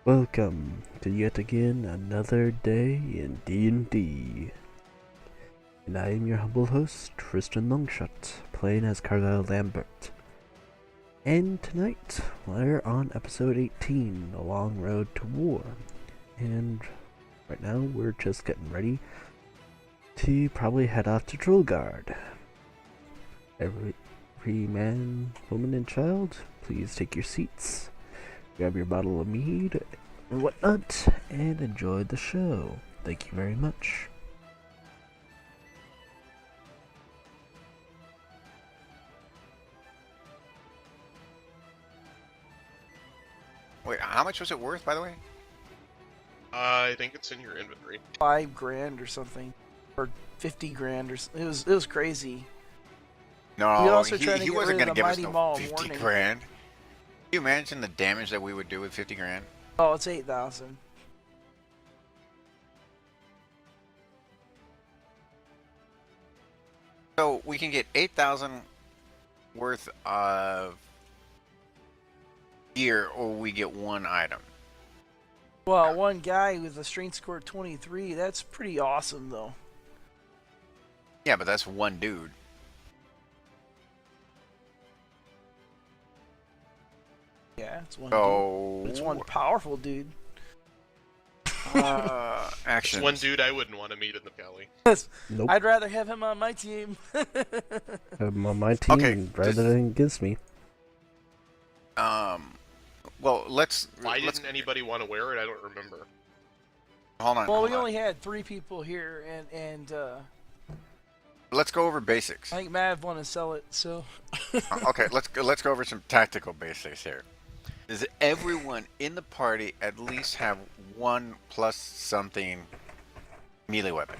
Welcome to yet again another day in D&D. And I am your humble host, Tristan Longshot, playing as Carlisle Lambert. And tonight, we're on episode 18, The Long Road to War. And right now, we're just getting ready to probably head off to Trollgard. Every man, woman, and child, please take your seats. Grab your bottle of mead and whatnot, and enjoy the show. Thank you very much. Wait, how much was it worth, by the way? I think it's in your inventory. $5,000 or something, or 50 grand, or it was crazy. No, also he, trying to he get wasn't rid going of to the give us Mighty no Mall 50 warning. grand. Can you imagine the damage that we would do with 50 grand? Oh, it's 8,000. So we can get 8,000 worth of gear, or we get one item. Well, one guy with a strength score 23, that's pretty awesome, though. Yeah, but that's one dude. Yeah, it's one So dude. It's one powerful dude. action. It's one dude I wouldn't want to meet in the galley. Nope. I'd rather have him on my team. I'm on my team Okay, rather than against me. Well, let's. Why let's didn't anybody want to wear it? I don't remember. hold on. Well, hold we on. only had 3 people here, and Let's go over basics. I think Mav want to sell it, so... Okay, let's go over some tactical basics here. Does everyone in the party at least have one plus something melee weapon?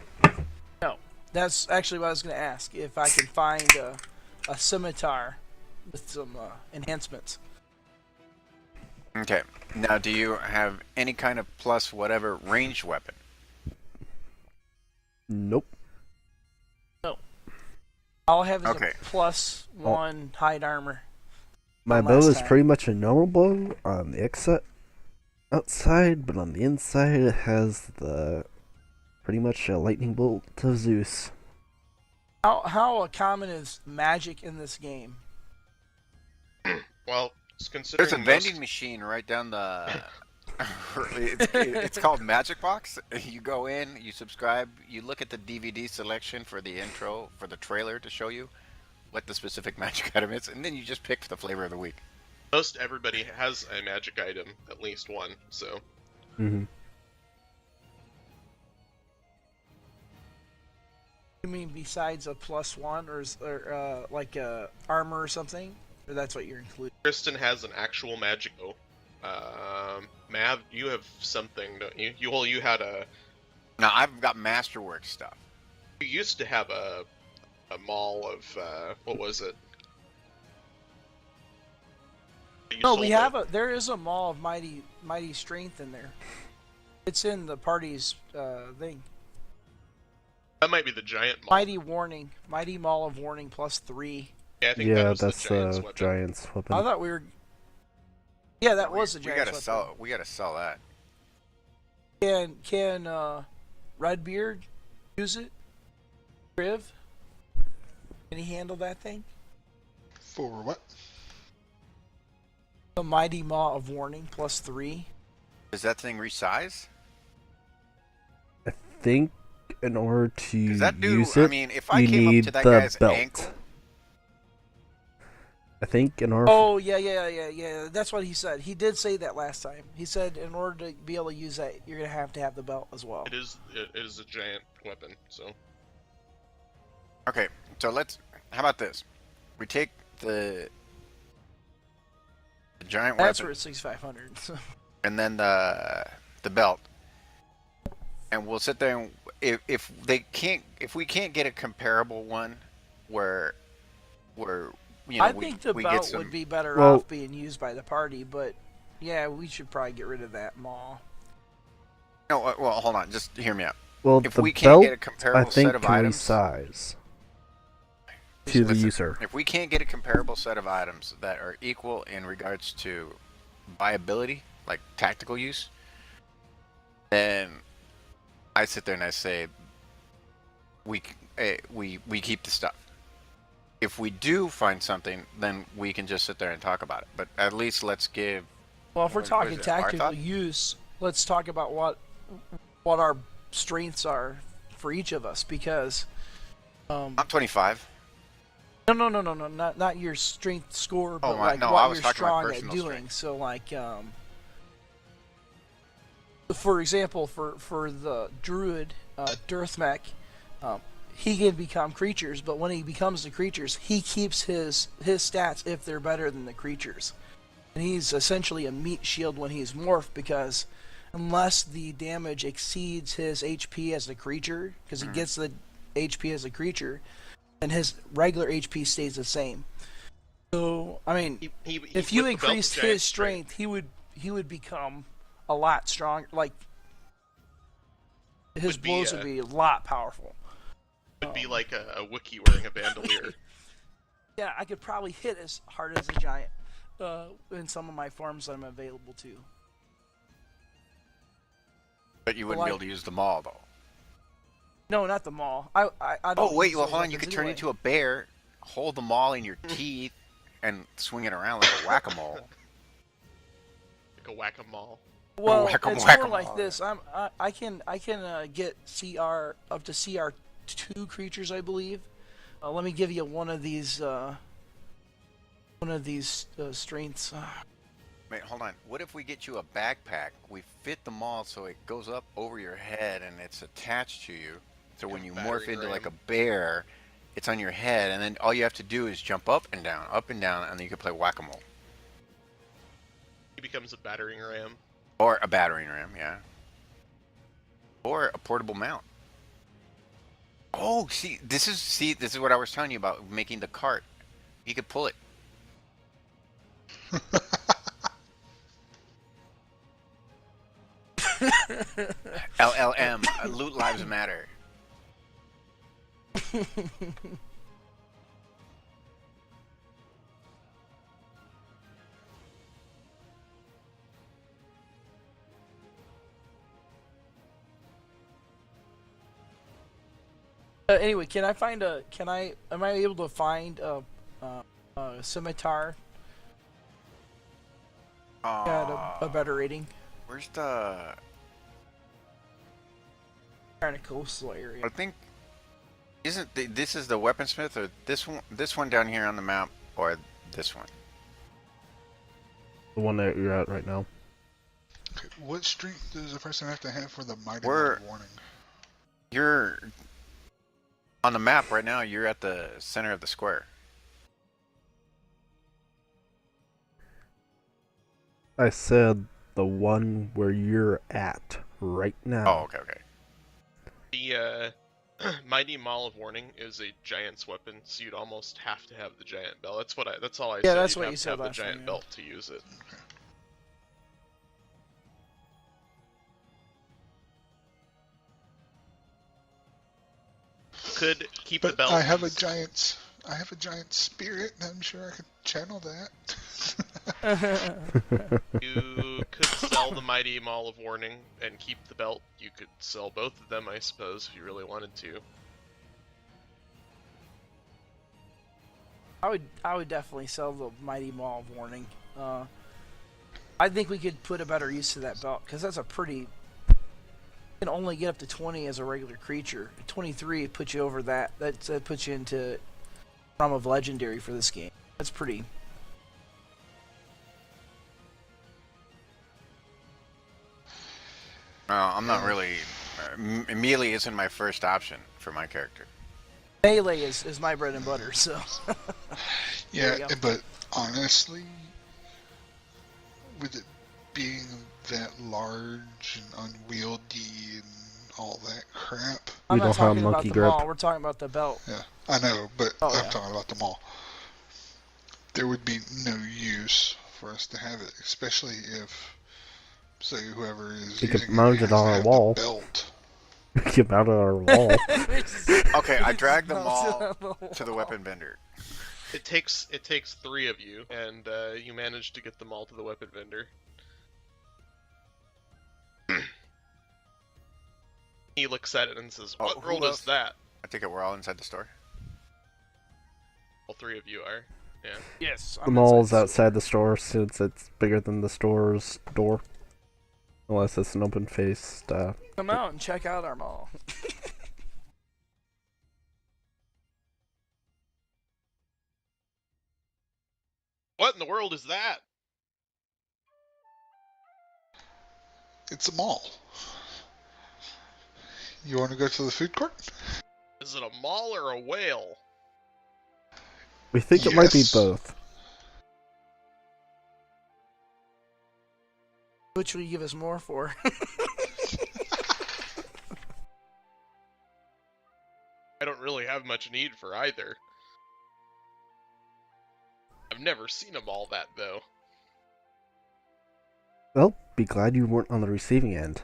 No, that's actually what I was going to ask. If I can find a scimitar with some enhancements. Okay. Now, do you have any kind of plus whatever ranged weapon? Nope. All I have is Okay. a +1 hide armor. My From bow last is time. pretty much a normal bow on the outside, but on the inside it has the pretty much a lightning bolt of Zeus. How common is magic in this game? Well, it's considering There's a vending machine right down the. it's called Magic Box. You go in, you subscribe, you look at the DVD selection for the intro, for the trailer to show you what the specific magic item is, and then you just pick the flavor of the week. most everybody has a magic item, at least one. So Mm-hmm. You mean besides a +1 or like armor or something? Or that's what you're including? Kristen has an actual magic bow. Mav, you have something, don't you? You had a. Now I've got masterwork stuff. You used to have a mall of what was it? You No, sold we it. have there is a Maul of Mighty Strength in there. It's in the party's thing. That might be the giant mall. Mighty Maul of Warning +3. Yeah, I think that Yeah, was that's the giant's the weapon. giant's weapon. I thought we were. Yeah, that was the We giant's gotta weapon. sell. We gotta sell that. Can Redbeard use it? Kriv? Can he handle that thing? For what? The Mighty Maw of Warning +3. Does that thing resize? I think in order to Because that dude. use it, I mean, if I you came up need to that the guy's belt. ankle. I think in order. Oh, yeah. That's what he said. He did say that last time. He said in order to be able to use that, you're going to have the belt as well. It is a giant weapon. So Okay, so let's. How about this? We take the giant That's weapon where it's 6,500. and then the belt, and we'll sit there. And if we can't get a comparable one, where you know I think the we get belt some. would be better Well- off being used by the party, but yeah, we should probably get rid of that Maw. No, well, hold on. Just hear me out. Well, If the we can't belt, get a comparable I think, set of can items, resize to the listen, user. if we can't get a comparable set of items that are equal in regards to viability, like tactical use, then I sit there and I say, we keep the stuff. If we do find something, then we can just sit there and talk about it. But at least let's give. Well, if we're what talking is it, tactical Arthot? use, let's talk about what our strengths are for each of us, because I'm 25. no, not your strength score, but I like was what you're talking about strong at personal doing. strength. So like, for example, for the druid, Dirthmech, he can become creatures, but when he becomes the creatures, he keeps his stats if they're better than the creatures. And he's essentially a meat shield when he's morphed, because unless the damage exceeds his HP as a creature, because he gets the HP as a creature, and his regular HP stays the same. So, I mean, if you with the belt, increased giant his strength, he would become a lot stronger. Like, his Would be, blows would be a lot powerful. Would be like a Wookiee wearing a bandolier. Yeah, I could probably hit as hard as a giant in some of my forms that I'm available to. But you wouldn't be able to use them all, though. No, not the maul. I don't Oh, wait, use well, those hold on. You weapons could turn anyway. into a bear, hold them all in your teeth, and swing it around like a whack-a-mole. Like a whack-a-mole. Well, Whack-a-mole, it's more whack-a-mole, like this. I can get CR up to CR2 creatures, I believe. Let me give you one of these strengths. Wait, hold on. What if we get you a backpack? We fit them all so it goes up over your head and it's attached to you. So when you morph Battering into like a ram. bear, it's on your head, and then all you have to do is jump up and down, and then you can play whack-a-mole. He becomes a battering ram. Or a battering ram, yeah. Or a portable mount. Oh, this is what I was telling you about making the cart. You could pull it. LLM, loot lives matter. Anyway, am I able to find a scimitar at a better rating? Where's the? In a coastal area. I think this is the weaponsmith, or this one down here on the map, or this one? The one that you're at right now. Okay, what strength does a person have to have for the mighty We're- Might warning? You're on the map right now. You're at the center of the square. I said the one where you're at right now. Oh, okay. The Mighty Maul of Warning is a giant's weapon, so you'd almost have to have the giant belt. That's all I said. that's You'd what have you to said have the last time, giant yeah. belt to use it. Could keep the But belt. I have a giant spirit, and I'm sure I could channel that. You could sell the Mighty Maul of Warning and keep the belt. You could sell both of them, I suppose, if you really wanted to. I would definitely sell the Mighty Maul of Warning. I think we could put a better use to that belt, because that's a pretty. You can only get up to 20 as a regular creature. 23 puts you over that. That puts you into Realm of Legendary for this game. That's pretty. I'm not really. Melee isn't my first option for my character. Melee is my bread and butter, so. There Yeah, you go. but honestly, with it being that large and unwieldy and all that crap, I'm We not don't have talking about monkey the grip. maul. We're talking about the belt. yeah, I know, but Oh, I'm yeah. talking about them all. There would be no use for us to have it, especially if, say, whoever is We could using mount has it on to our have wall. the belt. Get out of our wall. Okay, I dragged them Mounted all on the to the wall. weapon vendor. It takes 3 of you, and you managed to get them all to the weapon vendor. He looks at it and says, Oh, "What who world else? is that?" I think we're all inside the store. All three of you are. Yeah. Yes. The mall's outside the store since it's bigger than the store's door. Unless it's an open-faced, Come out and check out our mall. What in the world is that? It's a mall. You want to go to the food court? Is it a mall or a whale? we think it might be Yes. both. Which will you give us more for? I don't really have much need for either. I've never seen a mall that, though. Well, be glad you weren't on the receiving end.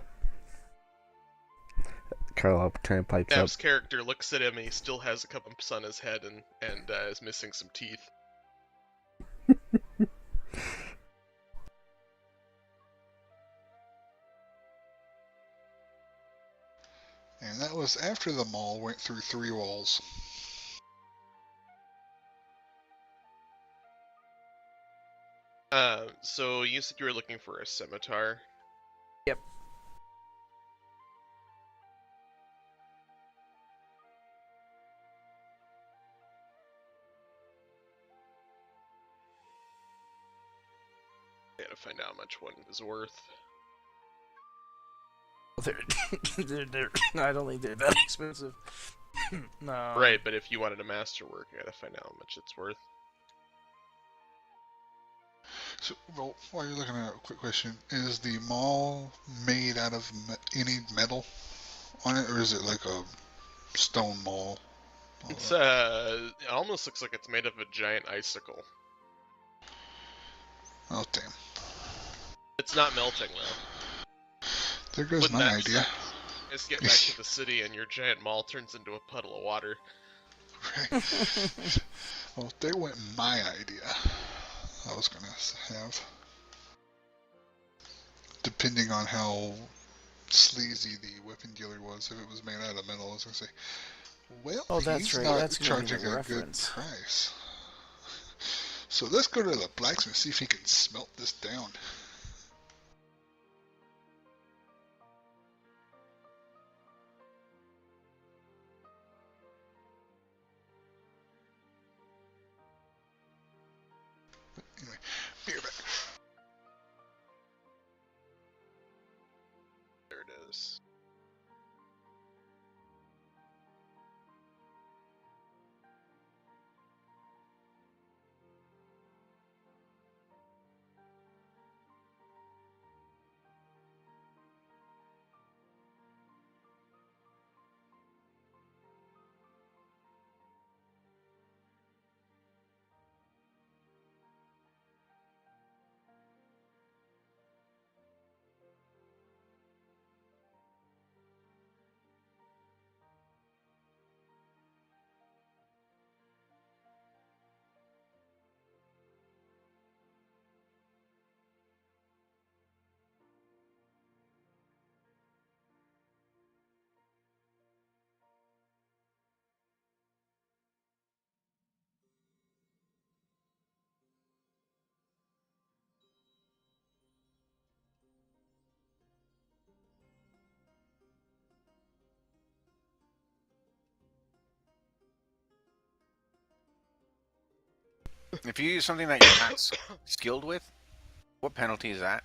Carlo kind of pipes Nav's up. character looks at him and he still has a cup of on his head and is missing some teeth. And that was after the mall went through 3 walls. So you said you were looking for a scimitar. Yep. I gotta find out how much one is worth. They're I don't think they're that expensive. No. Right, but if you wanted a masterwork, I gotta find out how much it's worth. So, well, while you're looking at it, a quick question. Is the mall made out of any metal on it, or is it like a stone mall? It's it almost looks like it's made of a giant icicle. Oh, damn. It's not melting though. There goes Wouldn't my that idea. suck? Just get back to the city and your giant mall turns into a puddle of water. Right. Well, there went my idea. I was gonna have. Depending on how sleazy the weapon dealer was, if it was made out of metal, I was gonna say, well, Oh, that's he's right. not That's gonna be charging the a reference. good price. So let's go to the blacksmith, see if he can smelt this down. But anyway, be right back. There it is. If you use something that you're not skilled with, what penalty is that?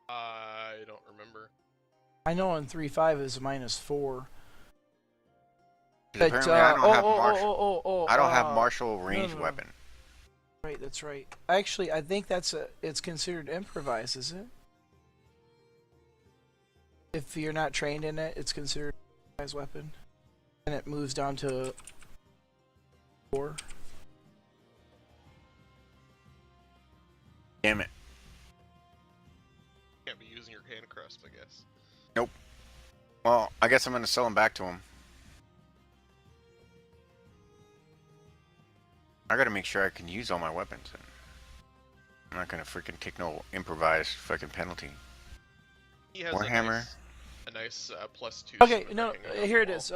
I don't remember. I know in 3.5 is -4. 'Cause But apparently I don't have martial. I don't have uh, martial range no. weapon. Right, that's right. Actually, I think it's considered improvised, is it? If you're not trained in it, it's considered an improvised weapon, and it moves down to 4. Damn it. Can't be using your hand crust, I guess. Nope. Well, I guess I'm gonna sell them back to him. I gotta make sure I can use all my weapons. I'm not gonna freaking take no improvised fucking penalty. He has Warhammer. nice +2. Okay, no, here it is.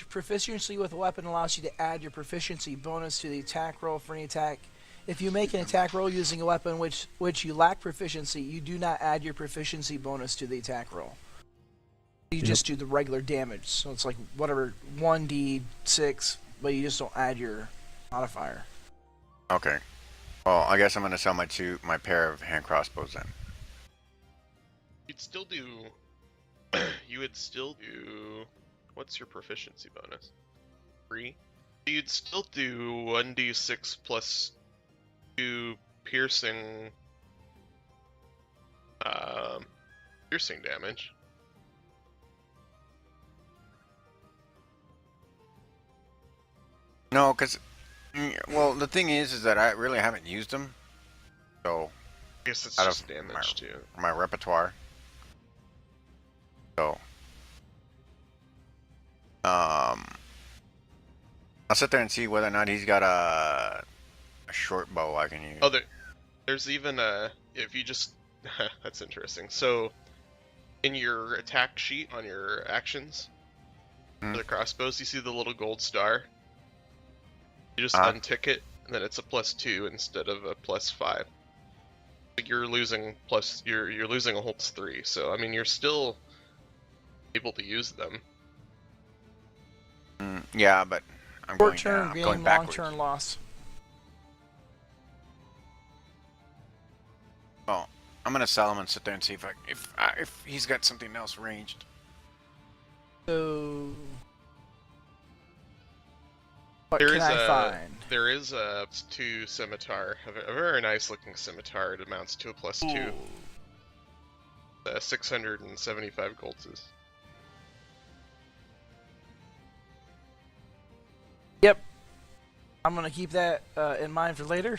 Proficiency with a weapon allows you to add your proficiency bonus to the attack roll for any attack. If you make an attack roll using a weapon which you lack proficiency, you do not add your proficiency bonus to the attack roll. You just do the regular damage. So it's like whatever 1d6, but you just don't add your modifier. Okay. Well, I guess I'm gonna sell my pair of hand crossbows then. You'd still do. You would still do. What's your proficiency bonus? 3. You'd still do 1d6 plus 2 piercing. Piercing damage. No, because well, the thing is that I really haven't used them, so I guess it's out just of damage too. my repertoire. So, I'll sit there and see whether or not he's got a short bow I can use. Oh, there's even a. If you just. That's interesting. So, in your attack sheet on your actions for the crossbows, you see the little gold star. You just untick it, and then it's a +2 instead of a +5. You're losing you're losing a whole +3. So I mean, you're still able to use them. Yeah, but I'm going Short-term down. gain, Going backwards. long-term loss. Oh, I'm gonna sell him and sit there and see if he's got something else ranged. So, what can I find? There is a 2 scimitar, a very nice looking scimitar. It amounts to a +2. 675 gold is. Yep. I'm gonna keep that in mind for later.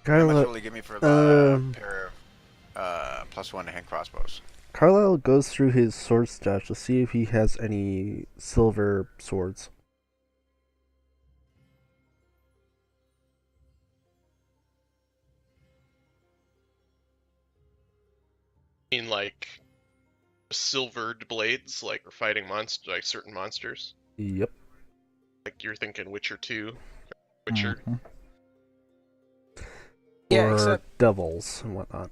How much will he give me for the pair of +1 hand crossbows? Carlisle goes through his sword stash to see if he has any silver swords. I mean, like silvered blades, like for fighting like certain monsters. Yep. Like you're thinking Witcher 2, Witcher. Mm-hmm. Yeah, or except devils and whatnot.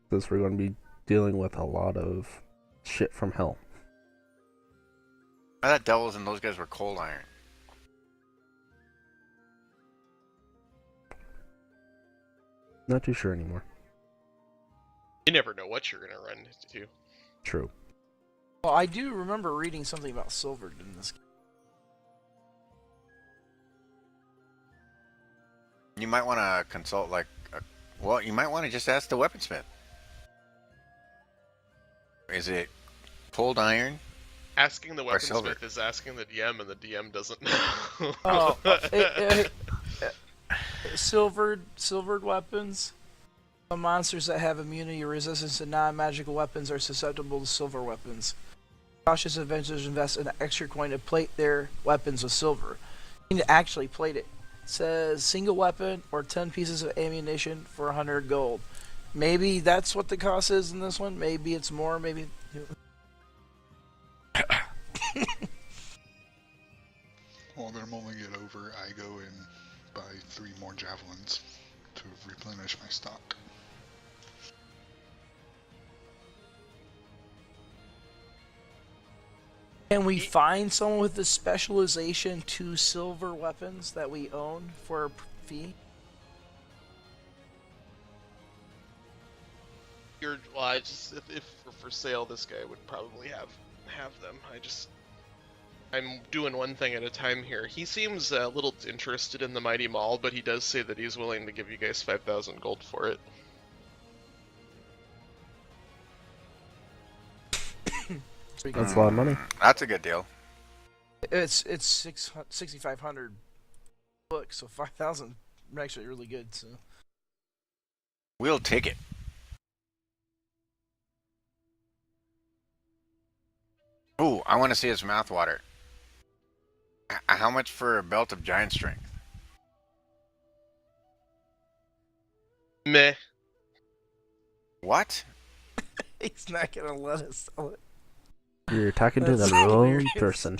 Because we're going to be dealing with a lot of shit from hell. I thought devils and those guys were cold iron. Not too sure anymore. You never know what you're gonna run into. True. well, I do remember reading something about silver in this game. You might want to consult, well, you might want to just ask the weaponsmith. Is it cold iron? Asking the Or silver. weaponsmith is asking the DM, and the DM doesn't know. Oh, silvered weapons. Some monsters that have immunity or resistance to non-magical weapons are susceptible to silver weapons. Cautious adventurers invest an extra coin to plate their weapons with silver. You need to actually plate it. It says single weapon or 10 pieces of ammunition for 100 gold. Maybe that's what the cost is in this one. Maybe it's more. Maybe. While they're mulling it over, I go and buy 3 more javelins to replenish my stock. Can we find someone with the specialization to silver weapons that we own for a fee? I just if for sale, this guy would probably have them. I'm doing one thing at a time here. He seems a little interested in the Mighty Mall, but he does say that he's willing to give you guys 5,000 gold for it. That's a lot of money. That's a good deal. It's 6,500 books, so 5,000 actually really good. So We'll take it. Ooh, I want to see his mouth water. How much for a belt of giant strength? Meh. What? He's not gonna let us sell it. You're talking to the That's wrong hilarious. person.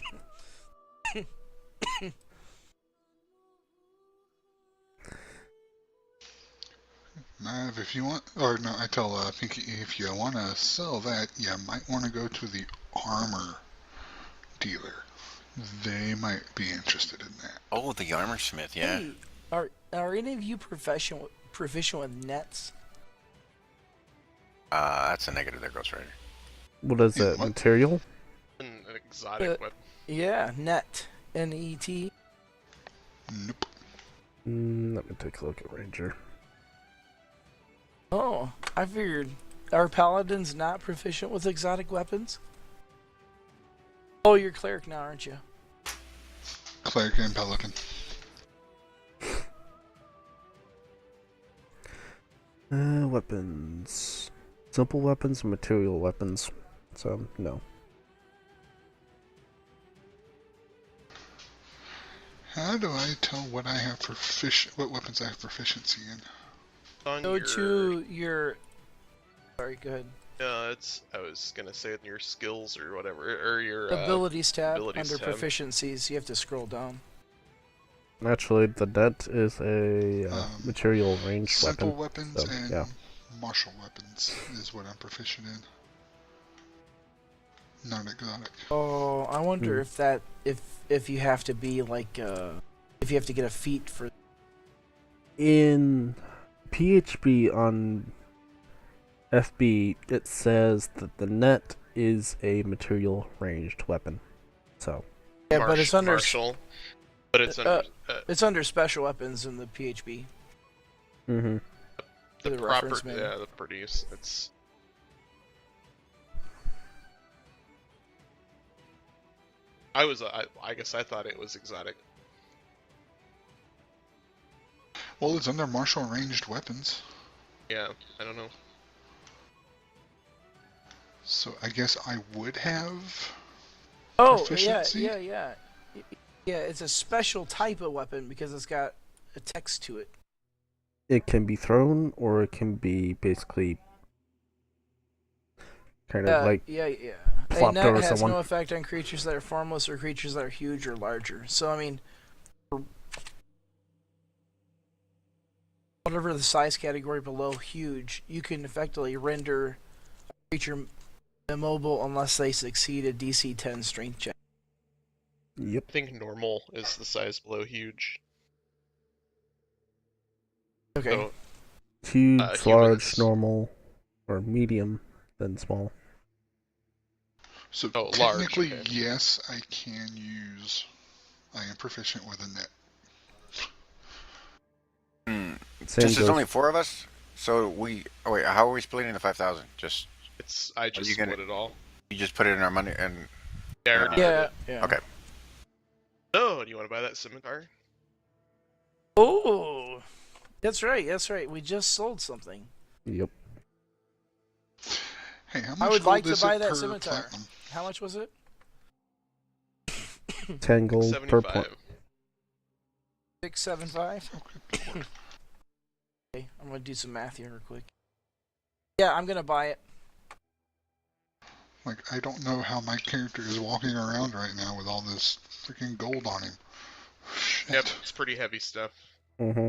Mav, if you want, or no, I tell Pinky, if you want to sell that, you might want to go to the armor dealer. They might be interested in that. Oh, the armor smith, yeah. Hey, are any of you proficient with nets? That's a negative there, Ghost Rider. What is it? What? Material? An exotic weapon. Yeah, net. N-E-T. Nope. Let me take a look at Ranger. Oh, I figured. Are paladins not proficient with exotic weapons? Oh, you're cleric now, aren't you? Cleric and Pelican. Weapons. Simple weapons and material weapons. So, no. How do I tell what I have what weapons I have proficiency in? On Go your, to your... Sorry, go ahead. I was gonna say in your skills or whatever, or your Abilities tab, abilities under tab. proficiencies, you have to scroll down. Actually, the net is a material ranged Simple weapon. weapons So, and yeah. martial weapons is what I'm proficient in. Not exotic. Oh, I wonder if that... If you have to be like... if you have to get a feat for... In PHB on FB, it says that the net is a material ranged weapon. So, Yeah, but it's under... martial. But it's under It's under special weapons in the PHB. mm-hmm. The proper, reference menu. yeah, the produce. It's. I guess I thought it was exotic. Well, it's under martial ranged weapons. Yeah, I don't know. So I guess I would have Oh, proficiency? yeah. Yeah, it's a special type of weapon because it's got a text to it. It can be thrown, or it can be basically kind of like Yeah. A plopped net over has someone. no effect on creatures that are formless or creatures that are huge or larger. So, I mean, whatever the size category below huge, you can effectively render a creature immobile unless they succeed a DC 10 strength check. Yep. I think normal is the size below huge. Okay. So, Huge, large, humans. normal, or medium, then small. So Oh, large, technically, okay. yes, I can use. I am proficient with a net. Same Since there's goes- only 4 of us, so we... Oh, wait, how are we splitting the 5,000? I just you gonna- split it all. You just put it in our money and... Yeah, I already did it. Yeah. Okay. Oh, do you want to buy that scimitar? Oh, that's right. We just sold something. Yep. Hey, how much I would gold like to is buy it that per scimitar. platinum? How much was it? 10 gold per 75. point. 675. Okay, good lord. Okay, I'm gonna do some math here real quick. Yeah, I'm gonna buy it. Like, I don't know how my character is walking around right now with all this freaking gold on him. Shit. Yep, it's pretty heavy stuff. Mm-hmm.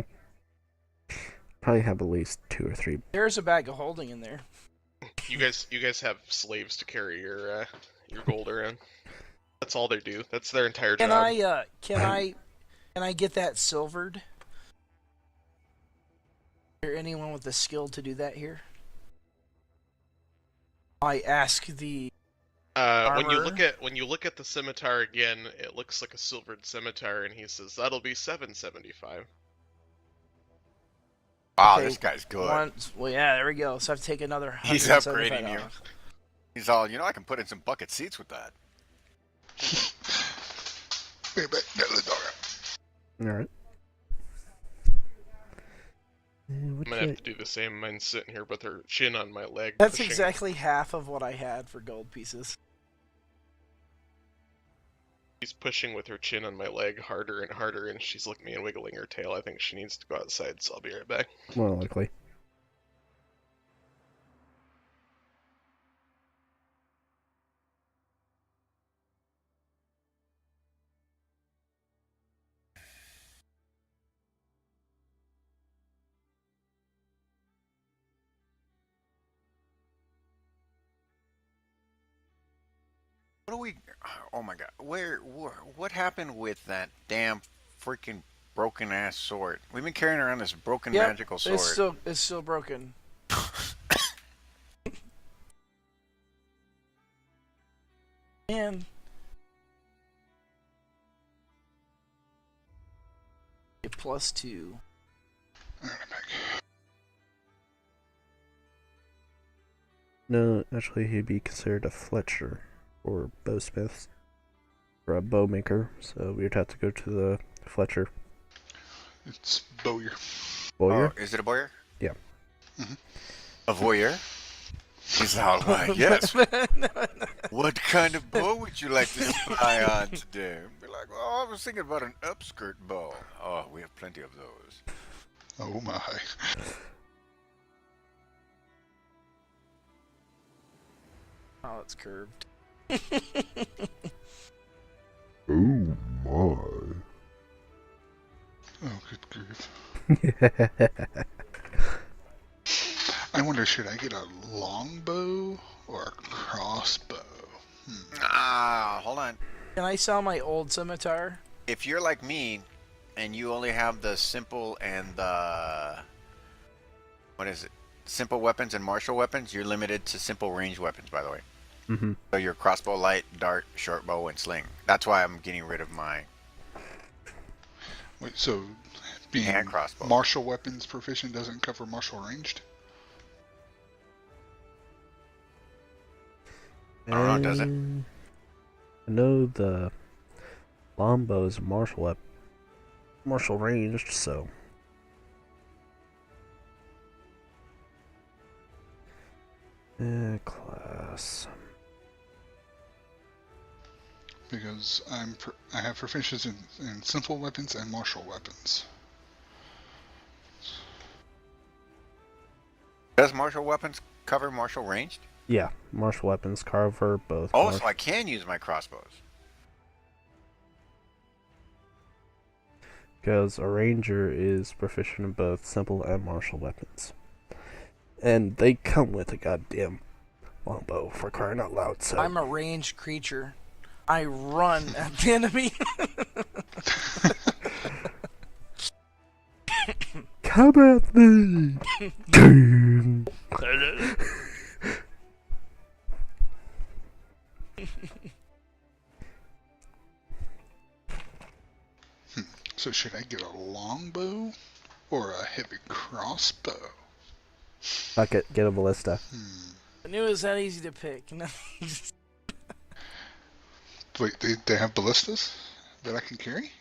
Probably have at least 2 or 3. There's a bag of holding in there. You guys have slaves to carry your gold around. That's all they do. That's their entire Can job. can I get that silvered? Is there anyone with the skill to do that here? I ask the When you armor. look at the scimitar again, it looks like a silvered scimitar, and he says that'll be 775. Wow, Okay, this guy's good. Well, yeah, there we go. So I have to take another. He's $175 upgrading you. off. He's all, I can put in some bucket seats with that. Wait, but get the dog out. Alright. I'm gonna have to do the same. Mine's sitting here with her chin on my leg. That's pushing. exactly half of what I had for gold pieces. She's pushing with her chin on my leg harder and harder, and she's looking at me and wiggling her tail. I think she needs to go outside, so I'll be right back. More likely. What do we? Oh my god! What happened with that damn freaking broken ass sword? We've been carrying around this broken Yep, magical sword. it's still broken. And a +2. Alright, I'm back. No, actually, he'd be considered a Fletcher or bowsmith or a bowmaker. So we'd have to go to the Fletcher. It's Bowyer. Bowyer? Oh, is it a boyer? Yeah. Mhm. A voyeur? He's all right. Yes. What kind of bow would you like to spy on today? Be like, oh, I was thinking about an upskirt bow. Oh, we have plenty of those. Oh my. Oh, it's curved. Oh my. Oh, good grief. I wonder, should I get a longbow or a crossbow? Ah, hold on. Can I sell my old scimitar? If you're like me, and you only have the simple and the what is it? Simple weapons and martial weapons, you're limited to simple range weapons, by the way. Mm-hmm. So your crossbow, light, dart, short bow, and sling. That's why I'm getting rid of my Wait, so being hand crossbow. martial weapons proficient doesn't cover martial ranged? I don't know, does it? I know the longbow is martial ranged, so. Class. Because I have proficiency in simple weapons and martial weapons. Does martial weapons cover martial ranged? Yeah, martial weapons cover both. Oh, so I can use my crossbows. Because a ranger is proficient in both simple and martial weapons. And they come with a goddamn longbow, for crying out loud, so. I'm a ranged creature. I run at the enemy. Come at me! So should I get a longbow or a heavy crossbow? Fuck it, get a ballista. I knew it was that easy to pick. No. Wait, they have ballistas that I can carry?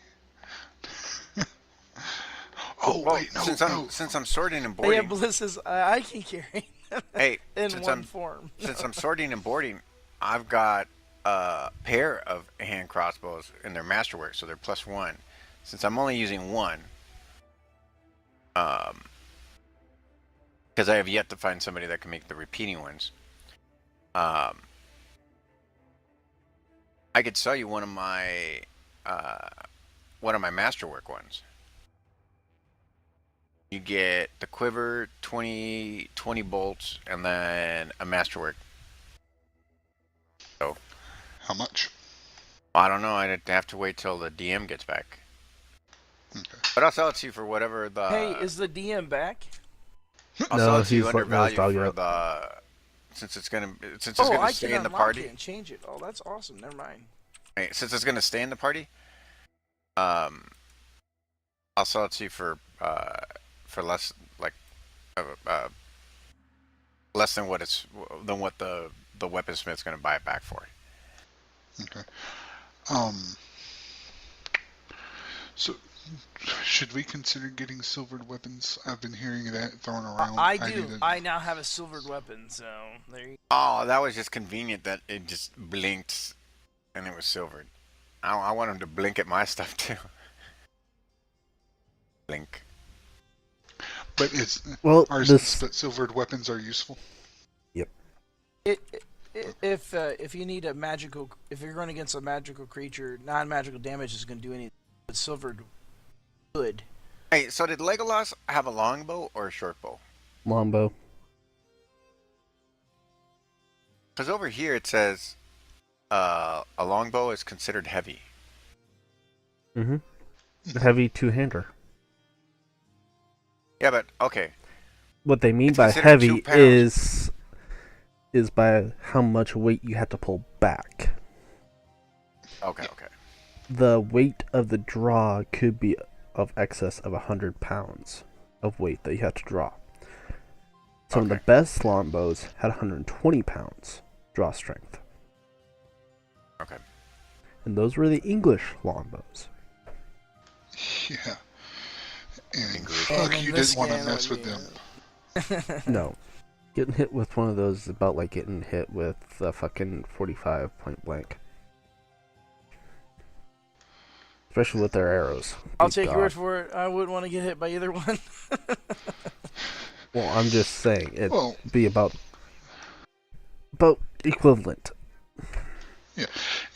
Oh, Well, wait, no, since I'm sorting and They boarding. have ballistas I can carry Hey, in since one I'm form. since I'm sorting and boarding, I've got a pair of hand crossbows and they're masterwork, so they're +1. Since I'm only using one, because I have yet to find somebody that can make the repeating ones. I could sell you one of my masterwork ones. You get the quiver, 20 bolts, and then a masterwork. So, How much? I don't know. I'd have to wait till the DM gets back. Okay. But I'll sell it to you for whatever the. Hey, is the DM back? I'll No, sell it to you he's under letting his value dog for out. the. Since it's gonna I stay can in the unlock party. it and change it. Oh, that's awesome. Never mind. Hey, since it's gonna stay in the party, I'll sell it to you for less, like less than what the weaponsmith's gonna buy it back for. Okay. So, should we consider getting silvered weapons? I've been hearing that thrown around. I do. need to- I now have a silvered weapon, so there you Oh, that was just convenient that it just blinked and it was silvered. I want him to blink at my stuff too. Blink. But it's Well, but silvered weapons are useful. If you need a magical, if you're going against a magical creature, non-magical damage is going to do anything. But silvered good. Hey, so did Legolas have a longbow or a short bow? longbow. Because over here it says a longbow is considered heavy. Heavy two-hander. Yeah, but okay. What they mean It's by considered heavy 2 pounds. is by how much weight you have to pull back. Okay. The weight of the draw could be of excess of 100 pounds of weight that you have to draw. Some of the best longbows had 120 pounds draw strength. Okay. And those were the English longbows. Yeah. And English. fuck, you didn't want to mess with them. No. Getting hit with one of those is about like getting hit with a fucking 45 point blank. Especially with their arrows. I'll Good take your God. word for it. I wouldn't want to get hit by either one. Well, I'm just saying it'd Well, be about equivalent. yeah.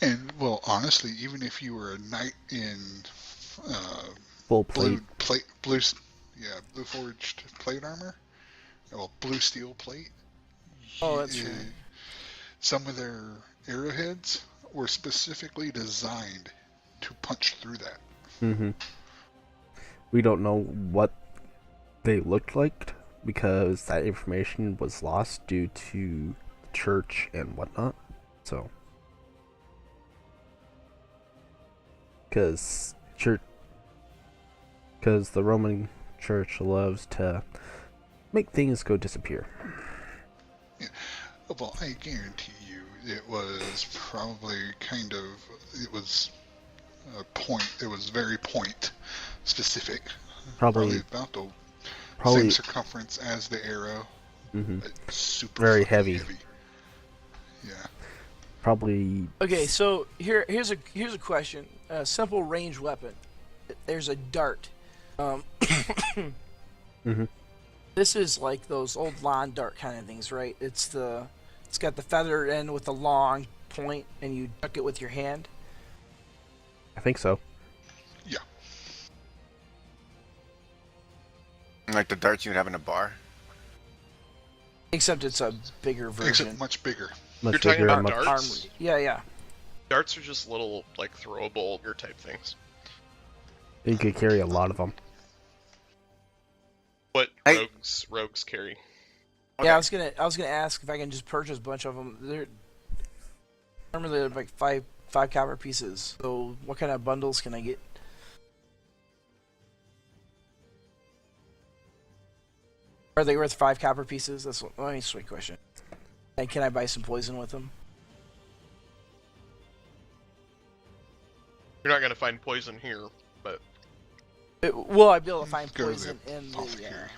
And, well, honestly, even if you were a knight in Full plate. blue forged plate armor, well, blue steel plate. Oh, that's true. Some of their arrowheads were specifically designed to punch through that. Mm-hmm. We don't know what they looked like because that information was lost due to church and whatnot. So, because the Roman Church loves to make things go disappear. Yeah. Well, I guarantee you, it was probably it was very point specific. Probably about the same circumference as the arrow. Mm-hmm. But super Very fucking heavy. Yeah. Probably. Okay, so here's a question. A simple range weapon. There's a dart. Mm-hmm. This is like those old lawn dart kind of things, right? It's got the feather end with the long point, and you duck it with your hand. I think so. Yeah. Like the darts you'd have in a bar. Except it's a bigger version. Except much bigger. Much You're talking bigger about and much- darts? Armored. Yeah. Darts are just little, like, throwable type things. You could carry a lot of them. What Hey. rogues carry. Okay. Yeah, I was gonna ask if I can just purchase a bunch of them. Normally they're like five copper pieces. So what kind of bundles can I get? Are they worth 5 copper pieces? That's a sweet question. And can I buy some poison with them? You're not gonna find poison here, but Will I be able to find Go to the poison in the? apothecary.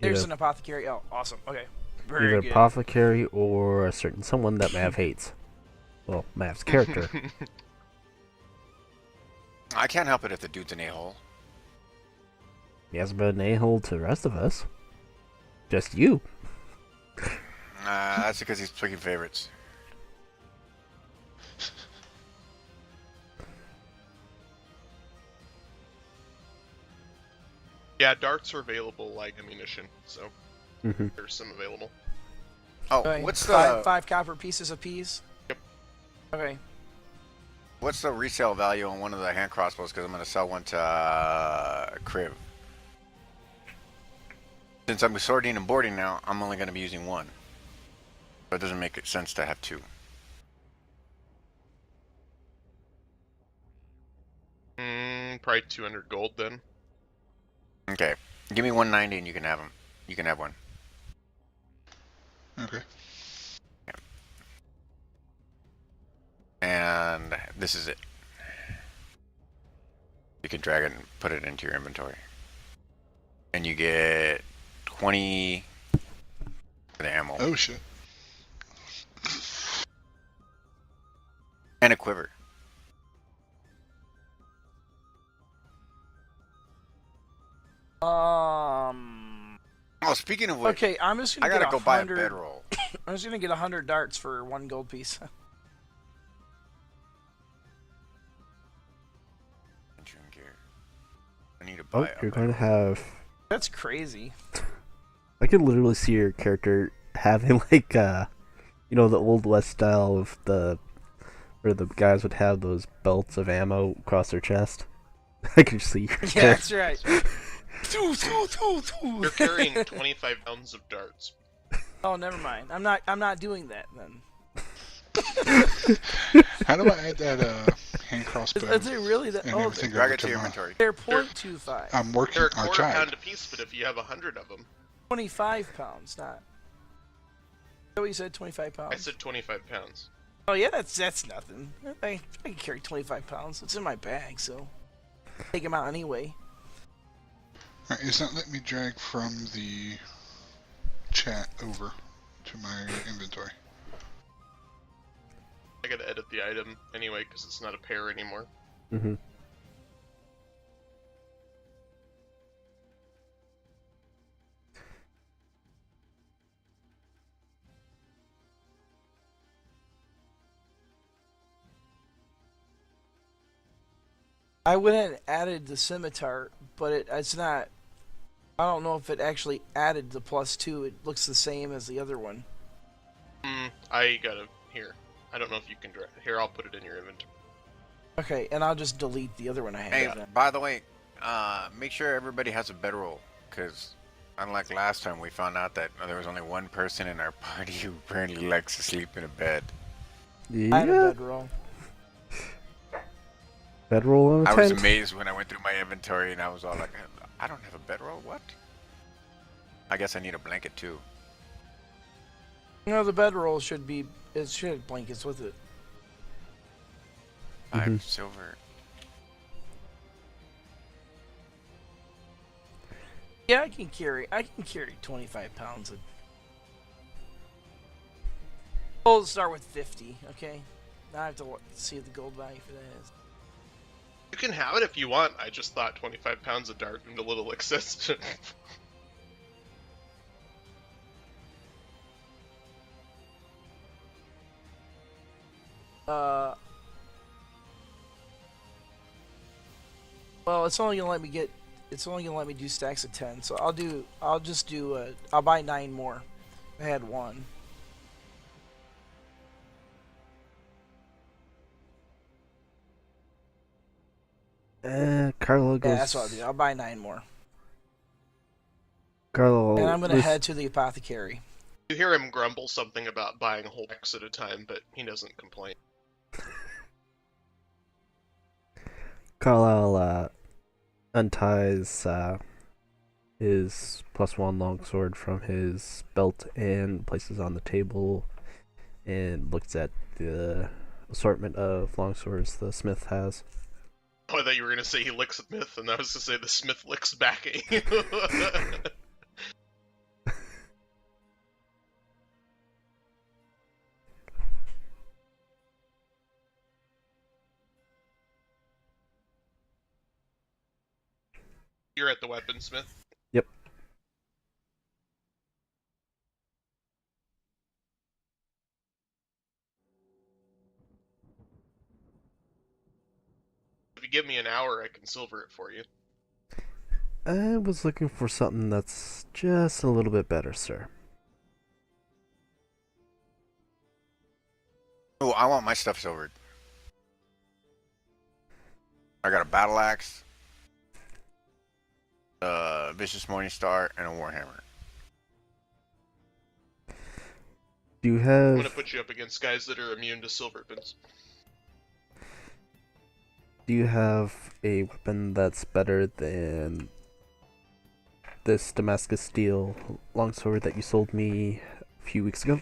There's Either- an apothecary. Oh, awesome. Okay. Very Either good. apothecary or a certain someone that Mav hates. Well, Mav's character. I can't help it if the dude's an a-hole. He hasn't been an a-hole to the rest of us. Just you. That's because he's picking favorites. yeah, darts are available like ammunition, so Mm-hmm. there's some available. Oh, Okay, what's five the copper pieces apiece? Yep. Okay. what's the resale value on one of the hand crossbows? Because I'm gonna sell one to Crib. Since I'm sorting and boarding now, I'm only gonna be using one. So it doesn't make sense to have two. Probably 200 gold then. Okay, give me 190 and you can have them. You can have one. Okay. And this is it. You can drag it and put it into your inventory. And you get 20 for the ammo. Oh shit. And a quiver. Oh, speaking of which, Okay, I'm just gonna I gotta get go buy a 100 bedroll. I'm just gonna get 100 darts for 1 gold piece. Entering gear. I need to Oh, buy a you're going to bedroll. have... That's crazy. I can literally see your character having like You know, the old west style of where the guys would have those belts of ammo across their chest. I can see you. Yeah, that's right. You're carrying 25 pounds of darts. Oh, never mind. I'm not doing that then. How do I add that hand crossbow Is it really that? and Oh, everything Drag over it to to your my... inventory. they're 0.25. I'm working. They're a I quarter tried. pound a piece, but if you have 100 of them, 25 pounds, not. Is that what you said? 25 pounds. I said 25 pounds. Oh yeah, that's nothing. I can carry 25 pounds. It's in my bag, so take them out anyway. Alright, is that let me drag from the chat over to my inventory? I gotta edit the item anyway because it's not a pair anymore. Mm-hmm. I went and added the scimitar, but it's not. I don't know if it actually added the +2. It looks the same as the other one. I gotta here. I don't know if you can drag. Here, I'll put it in your inventory. Okay, and I'll just delete the other one I had. Hey, then. by the way, make sure everybody has a bedroll, because unlike last time, we found out that there was only one person in our party who apparently likes to sleep in a bed. I had a Yeah. bedroll. Bedroll on a I was tent. amazed when I went through my inventory and I was all like, I don't have a bedroll? What? I guess I need a blanket too. No, the bedroll should be. It should have blankets with it. 5 silver. Yeah, I can carry 25 pounds. We'll start with 50. Okay. Now I have to see what the gold value for that is. You can have it if you want. I just thought 25 pounds of dart seemed a little excessive. Well, it's only gonna let me get. It's only gonna let me do stacks of 10. So I'll just do. I'll buy 9 more. I had 1. Carlo goes. Yeah, that's what I'll do. I'll buy 9 more. Carlo. And I'm gonna head to the apothecary. You hear him grumble something about buying a whole X at a time, but he doesn't complain. Carlisle unties his +1 longsword from his belt and places on the table and looks at the assortment of longswords the smith has. Oh, I thought you were gonna say he licks Smith, and I was to say the Smith licks back at you. You're at the weaponsmith. Yep. If you give me an hour, I can silver it for you. I was looking for something that's just a little bit better, sir. Oh, I want my stuff silvered. I got a battle axe, a vicious morning star, and a warhammer. Do you I'm have... gonna put you up against guys that are immune to silver pins. Do you have a weapon that's better than this Damascus steel longsword that you sold me a few weeks ago?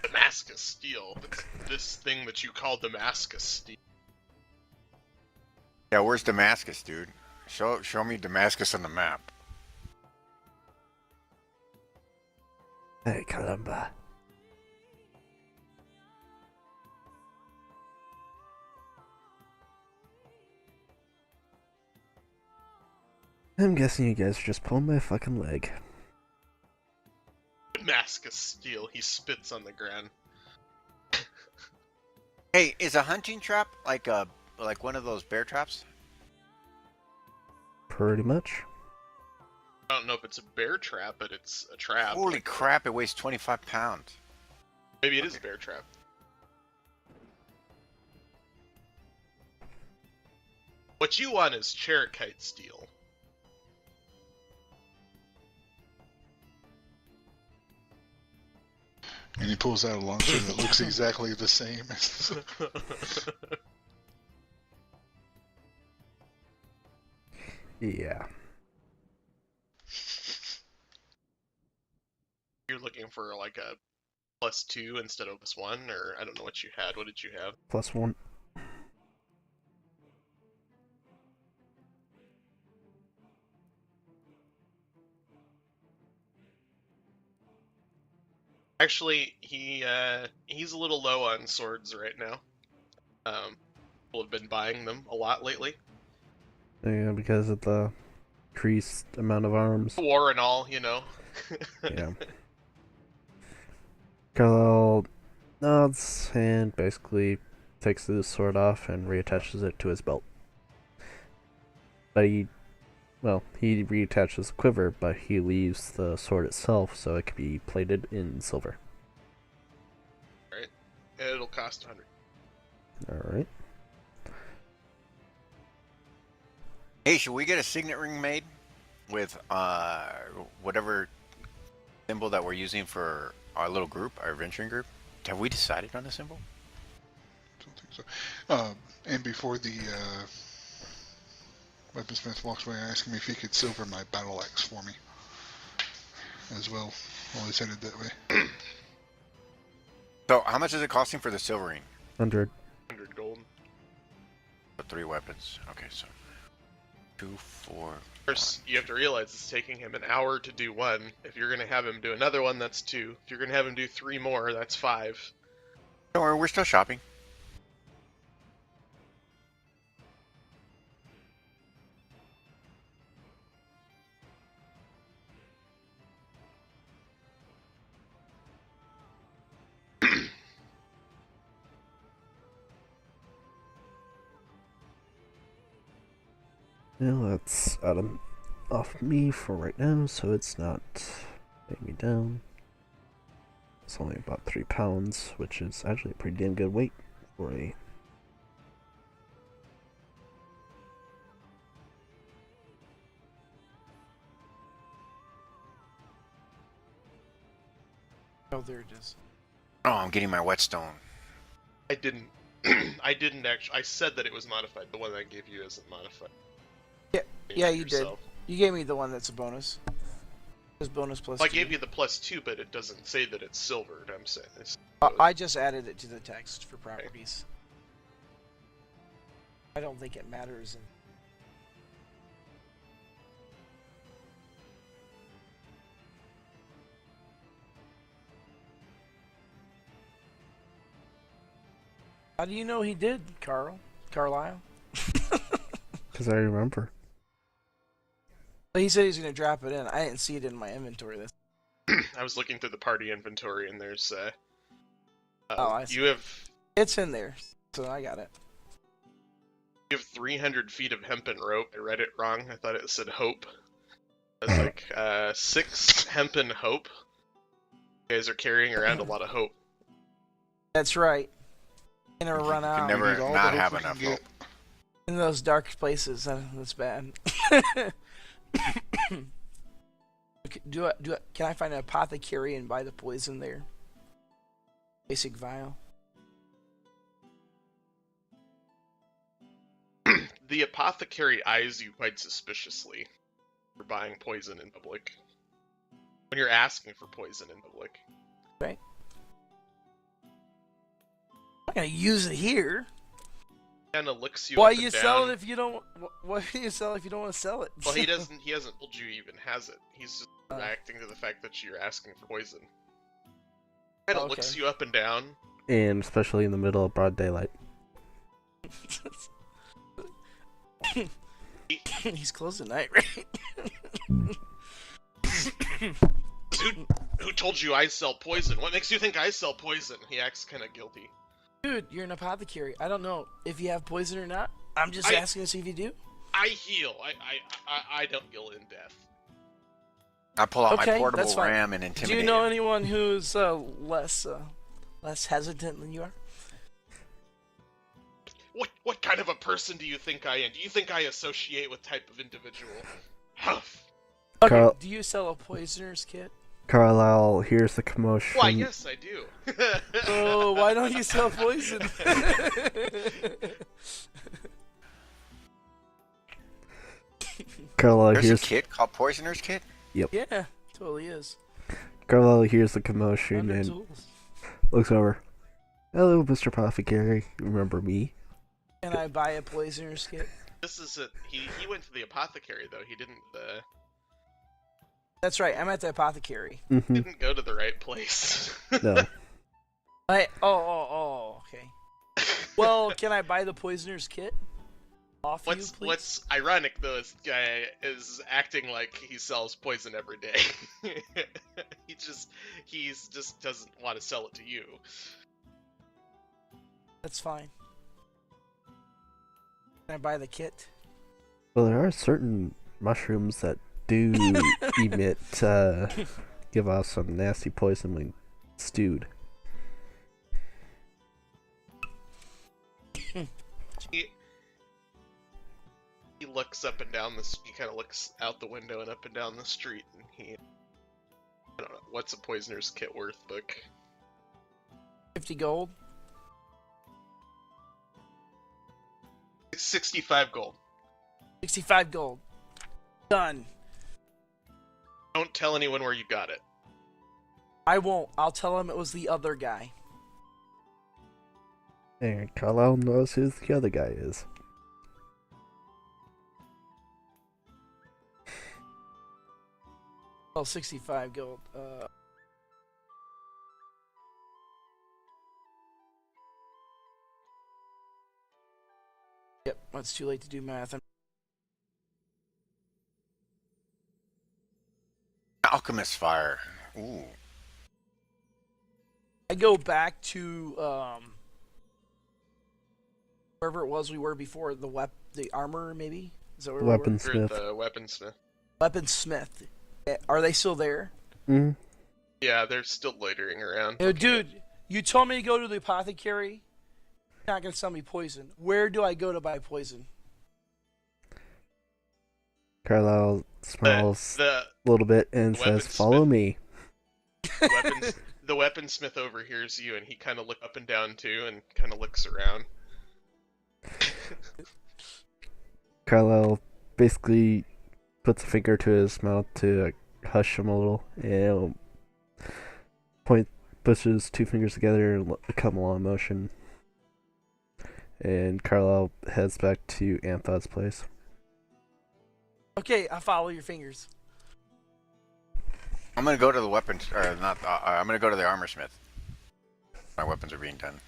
Damascus steel. It's this thing that you call Damascus steel. Yeah, where's Damascus, dude? Show me Damascus on the map. Hey, caramba. I'm guessing you guys are just pulling my fucking leg. Damascus steel. He spits on the ground. Hey, is a hunting trap like one of those bear traps? Pretty much. I don't know if it's a bear trap, but it's a trap. Holy crap! It weighs 25 pounds. Maybe it is a bear trap. What you want is Cherek steel. And he pulls out a launcher that looks exactly the same as Yeah. You're looking for like a +2 instead of +1, or I don't know what you had. What did you have? +1. Actually, he's a little low on swords right now. People have been buying them a lot lately. Yeah, because of the increased amount of arms. War and all, you know. Yeah. Carlisle nods and basically takes his sword off and reattaches it to his belt. But he reattaches the quiver, but he leaves the sword itself so it can be plated in silver. Right. And it'll cost 100. Alright. Hey, should we get a signet ring made with whatever symbol that we're using for our little group, our adventuring group? Have we decided on a symbol? I don't think so. And before the weaponsmith walks away, asking me if he could silver my battle axe for me as well, while he's headed that way. So, how much is it costing for the silvering? 100. 100 gold. For 3 weapons. Okay, so 2, 4. Of course, you have to realize it's taking him an hour to do one. If you're going to have him do another one, that's 2. If you're going to have him do 3 more, that's 5. Don't worry, we're still shopping. Well, that's off me for right now, so it's not getting me down. It's only about 3 pounds, which is actually a pretty damn good weight for a... Oh, there it is. Oh, I'm getting my whetstone. I didn't. I didn't actually. I said that it was modified. The one I gave you isn't modified. Yeah, you did. Yourself. You gave me the one that's a bonus. It's bonus plus Well, I 2. gave you the +2, but it doesn't say that it's silvered. I'm saying it's. I just added it to the text for properties. I don't think it matters. How do you know he did, Carlisle? Because I remember. He said he's gonna drop it in. I didn't see it in my inventory. I was looking through the party inventory, and there's. I see. You have It's in there, so I got it. 300 feet of hempen rope. I read it wrong. I thought it said hope. It's like 6 hempen hope. You guys are carrying around a lot of hope. That's right. Gonna run out Never We need all not the have hope we enough can hope. get. in those dark places. That's bad. Can I find an apothecary and buy the poison there? Basic vial. The apothecary eyes you quite suspiciously for buying poison in public. When you're asking for poison in public. Right. I'm not gonna use it here. Kinda licks you Why up and you down. sell it if you don't? Why do you sell it if you don't want to sell it? Well, he doesn't. He hasn't told you he even has it. He's just reacting to the fact that you're asking for poison. Kinda looks you up and down. And especially in the middle of broad daylight. He's closed at night, right? Who told you I sell poison? What makes you think I sell poison? He acts kind of guilty. Dude, you're an apothecary. I don't know if you have poison or not. I'm just asking to see if you do. I heal. I don't heal in death. I pull out my Okay, portable that's fine. ram and intimidate. Do you know him. anyone who's less less hesitant than you are. What kind of a person do you think I am? Do you think I associate with type of individual? Huff. Okay, Carl- do you sell a poisoner's kit? Carlisle hears the commotion. Why, yes, I do. Oh, why don't you sell poison? Carlisle There's a hears. kit called Poisoner's Kit? Yeah, totally is. Carlisle hears the commotion Under and tools. looks over. Hello, Mr. Apothecary. Remember me? Can I buy a poisoner's kit? This is it. He went to the apothecary though. He didn't That's right. I'm at the apothecary. Mm-hmm. didn't go to the right place. No. Okay. Well, can I buy the poisoner's kit off you, please? What's ironic though is this guy is acting like he sells poison every day. he just doesn't want to sell it to you. That's fine. Can I buy the kit? Well, there are certain mushrooms that do emit, give off some nasty poison when stewed. He looks up and down he kind of looks out the window and up and down the street, and I don't know, what's a poisoner's kit worth, book? 50 gold? 65 gold. 65 gold. Done. Don't tell anyone where you got it. I won't. I'll tell him it was the other guy. And Carlisle knows who the other guy is. Oh, 65 gold. Yep, it's too late to do math. Alchemist Fire. Ooh. I go back to wherever it was we were before, the armor, maybe? Is that where we were? You're Weaponsmith. at the weaponsmith. Weaponsmith. Are they still there? Mm. Yeah, they're still loitering around. Yo, dude, you told me to go to the apothecary. You're not gonna sell me poison. Where do I go to buy poison? Carlisle smiles The a little bit and says, "Follow me." the weaponsmith overhears you, and he kind of looks up and down too, and kind of looks around. Carlisle basically puts a finger to his mouth to hush him a little, and pushes two fingers together and become a long motion. And Carlisle heads back to Anthod's place. Okay, I follow your fingers. I'm gonna go to the weapons, or not. I'm gonna go to the armor smith. My weapons are being done.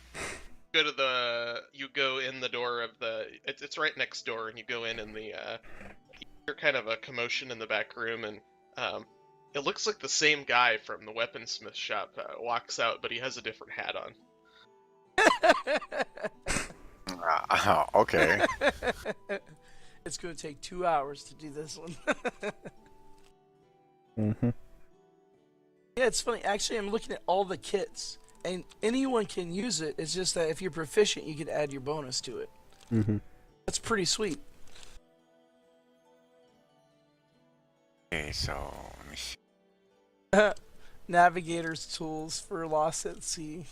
You go in the door of the. It's right next door, and you go in, and you hear kind of a commotion in the back room, and it looks like the same guy from the weaponsmith shop walks out, but he has a different hat on. Okay. It's going to take 2 hours to do this one. Mm-hmm. Yeah, it's funny. Actually, I'm looking at all the kits, and anyone can use it. It's just that if you're proficient, you can add your bonus to it. Mm-hmm. That's pretty sweet. Okay, so let me see. Navigator's tools for lost at sea.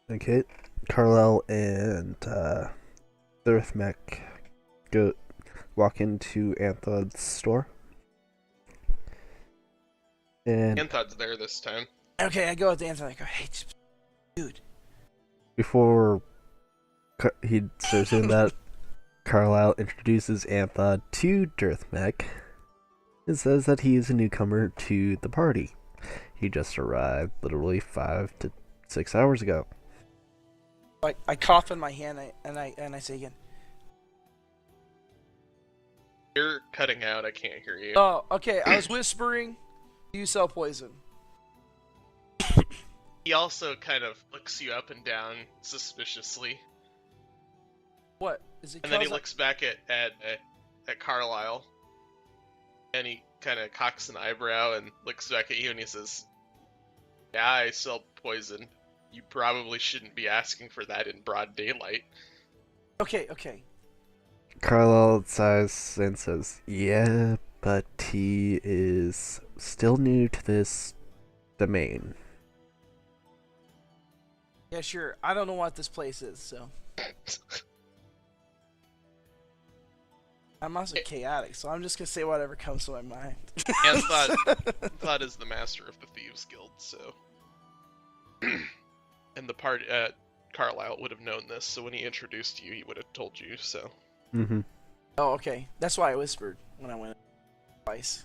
Okay. Carlisle and Thurthmek walk into Anthod's store. And Anthod's there this time. Okay, I go at the end. I go, hey, dude. before he serves him that, Carlisle introduces Anthod to Thurthmek and says that he is a newcomer to the party. He just arrived literally 5 to 6 hours ago. I cough in my hand and I say again. You're cutting out. I can't hear you. Oh, okay. I was whispering. You sell poison. He also kind of looks you up and down suspiciously, What is it? and then he looks back at Carlisle, and he kind of cocks an eyebrow and looks back at you, and he says, "Yeah, I sell poison." you probably shouldn't be asking for that in broad daylight. Okay. Carlisle sighs and says, "Yeah, but he is still new to this domain." Yeah, sure. I don't know what this place is, so. I'm also chaotic, so I'm just gonna say whatever comes to my mind. And thought is the master of the Thieves Guild, so. And the Carlisle would have known this, so when he introduced you, he would have told you, so. Mm-hmm. Oh, okay. That's why I whispered when I went twice.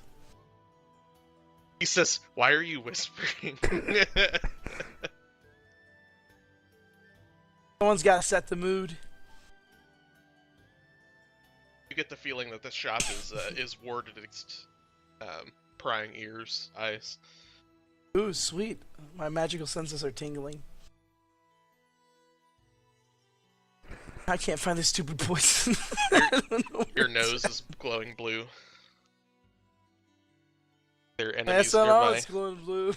He says, "Why are you whispering?" Someone's gotta set the mood. You get the feeling that the shop is warded against prying ears, eyes. Ooh, sweet. My magical senses are tingling. I can't find this stupid poison. Your nose is glowing blue. There are enemies That's not all. nearby. It's glowing blue.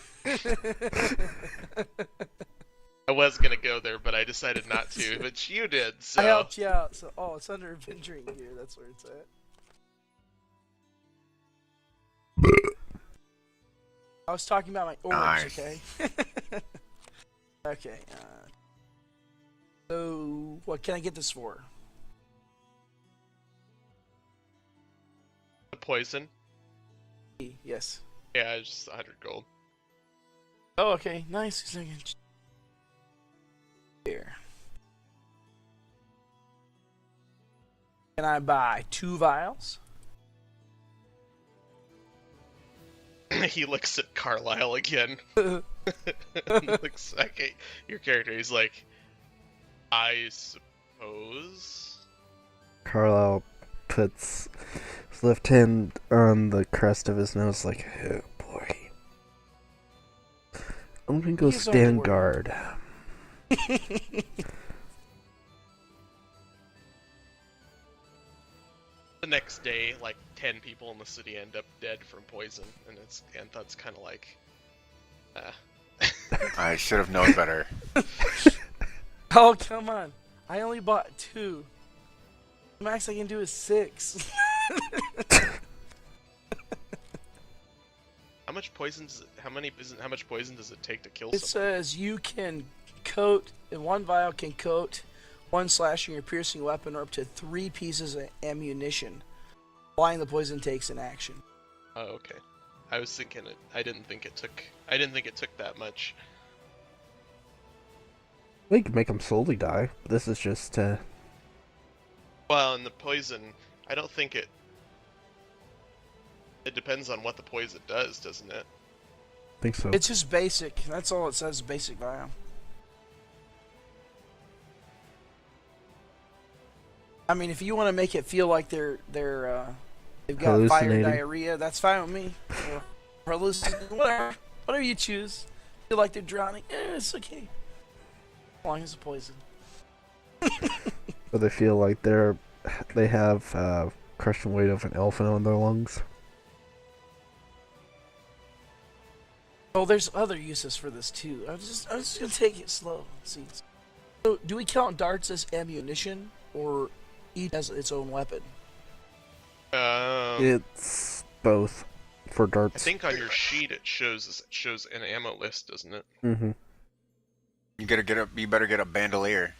I was gonna go there, but I decided not to. But you did, so. I helped you out. So, it's under adventuring gear. That's where it's at. I was talking about my orbs, Nice. okay? Okay. So, what can I get this for? The poison. Yes. Yeah, just 100 gold. Oh, okay. Nice. Here. Can I buy 2 vials? He looks at Carlisle again. Looks like your character. He's like, I suppose. Carlisle puts his left hand on the crest of his nose, like, "Oh boy, I'm gonna go He's stand overworked. guard." The next day, like 10 people in the city end up dead from poison, and that's kind of like, I should have known better. Oh, come on. I only bought 2. The max I can do is 6. how much poison does it take to kill It someone? says you can coat, in 1 vial can coat 1 slashing or piercing weapon or up to 3 pieces of ammunition. Applying the poison takes an action. Oh, okay. I was thinking it. I didn't think it took that much. We could make him slowly die. This is just, Well, and the poison, I don't think it. It depends on what the poison does, doesn't it? I think so. It's just basic. That's all it says, basic vial. I mean, if you want to make it feel like they've got fire Hallucinating. diarrhea, that's fine with me. Or hallucinating, whatever you choose. Feel like they're drowning, it's okay. As long as it's poison. Or they feel like they have crushing weight of an elephant on their lungs. Oh, there's other uses for this too. I'm just gonna take it slow. See. So, do we count darts as ammunition, or each has its own weapon? It's both for I darts. think on your sheet it shows an ammo list, doesn't it? Mm-hmm. You better get a bandolier.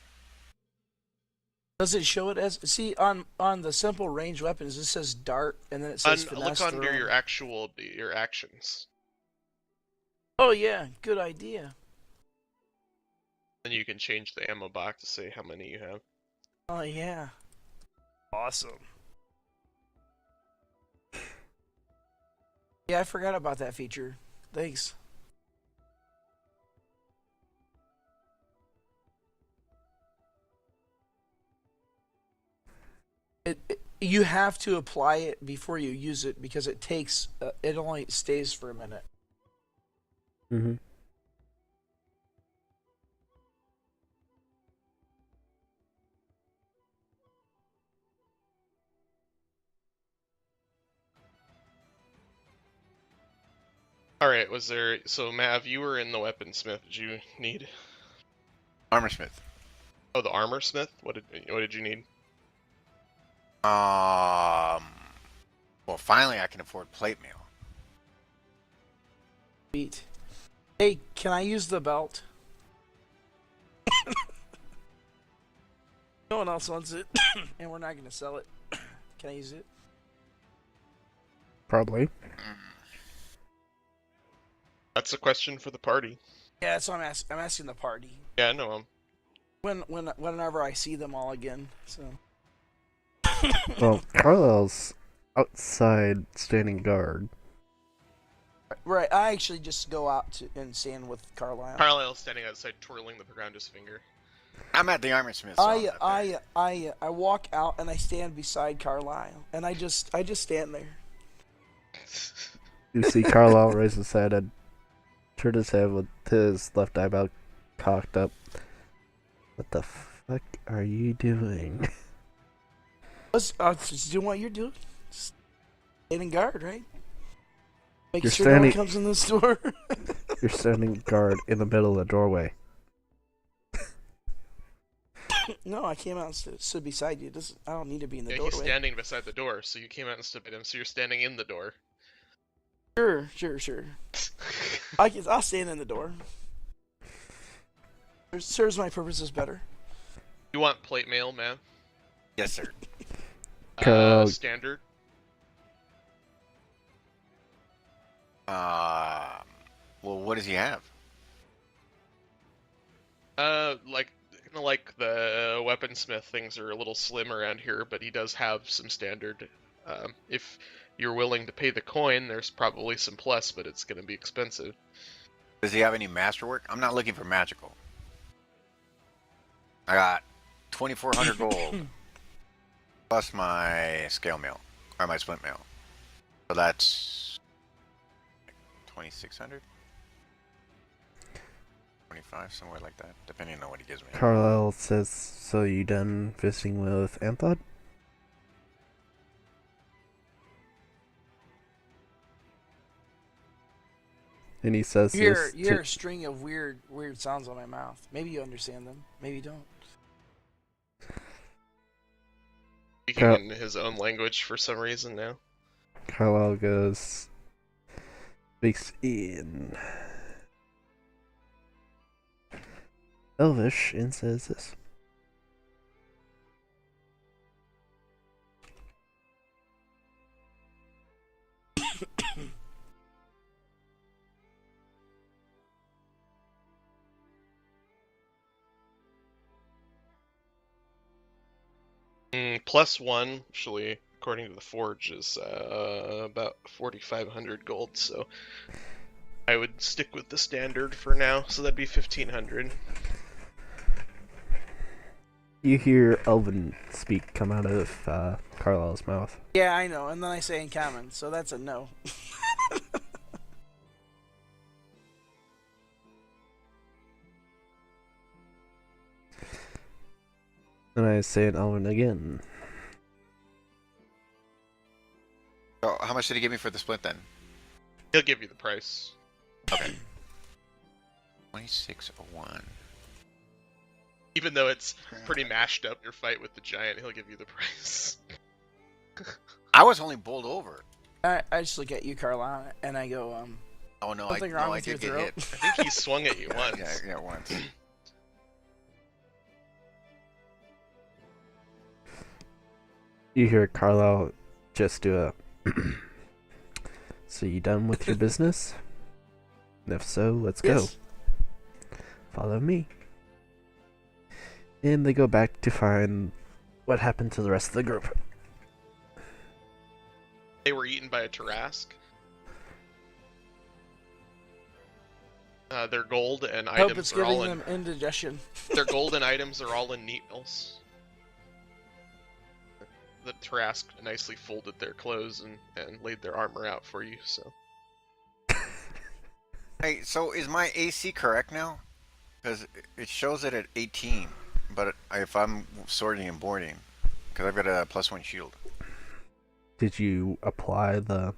Does it show it as? See, on the simple range weapons, it says dart, and then it says finesse. Look under throw. your actions. Oh yeah, good idea. Then you can change the ammo box to say how many you have. Oh yeah. Awesome. Yeah, I forgot about that feature. Thanks. You have to apply it before you use it because it takes it only stays for a minute. Mm-hmm. All right, so Mav, you were in the weaponsmith. Did you need Armorsmith. Oh, the armor smith. What did you need? Well, finally I can afford plate mail. Sweet. Hey, can I use the belt? No one else wants it, and we're not going to sell it. Can I use it? Probably. That's a question for the party. Yeah, that's what I'm asking the party. Yeah, I know. Whenever I see them all again. So. Well, Carlisle's outside standing guard. Right, I actually just go out and stand with Carlisle. Carlisle's standing outside, twirling around his finger. I'm at the Armorsmith. So I walk out and I stand beside Carlisle, and I just stand there. You see Carlisle raise his head and turn his head with his left eyebrow cocked up. What the fuck are you doing? Just doing what you're doing. Standing guard, right? Make You're sure no one comes in the store. You're standing guard in the middle of the doorway. No, I came out and stood beside you. I don't need to be in the doorway. He's standing beside the door, so you came out and stood by him, so you're standing in the door. Sure. I'll stand in the door. It serves my purposes better. You want plate mail, man? Yes, sir. Standard. Well, what does he have? Like the weaponsmith things are a little slim around here, but he does have some standard. If you're willing to pay the coin, there's probably some plus, but it's going to be expensive. Does he have any masterwork? I'm not looking for magical. I got 2,400 gold plus my scale mail or my splint mail, so that's 2,600. 25, somewhere like that, depending on what he gives me. Carlisle says, so you done visiting with Anthod? And he says you hear a string of weird sounds on my mouth. Maybe you understand them, maybe you don't. Speaking in his own language for some reason now. Carlisle goes, speaks in Elvish and says this. +1, actually, according to the forge, is about 4,500 gold, so I would stick with the standard for now, so that'd be 1,500. You hear Elven speak come out of Carlisle's mouth. Yeah, I know, and then I say in common, so that's a no. And I say in Elven again. So, how much did he give me for the split then? He'll give you the price. Okay. 2601. Even though it's pretty mashed up, your fight with the giant, he'll give you the price. I was only bowled over. I just look at you, Carlisle, and I go, Oh no, something wrong with your did get throat? hit. I think he swung at you once. Yeah, once. You hear Carlisle just do a so you done with your business? And if so, let's go. Follow me. And they go back to find what happened to the rest of the group. They were eaten by a Tarask. Their gold and I hope items it's are all giving in. them indigestion. Their gold and items are all in neat mills. The Tarask nicely folded their clothes and laid their armor out for you. So. Hey, so is my AC correct now? Because it shows it at 18, but if I'm sorting and boarding, because I've got a +1 shield. Did you apply the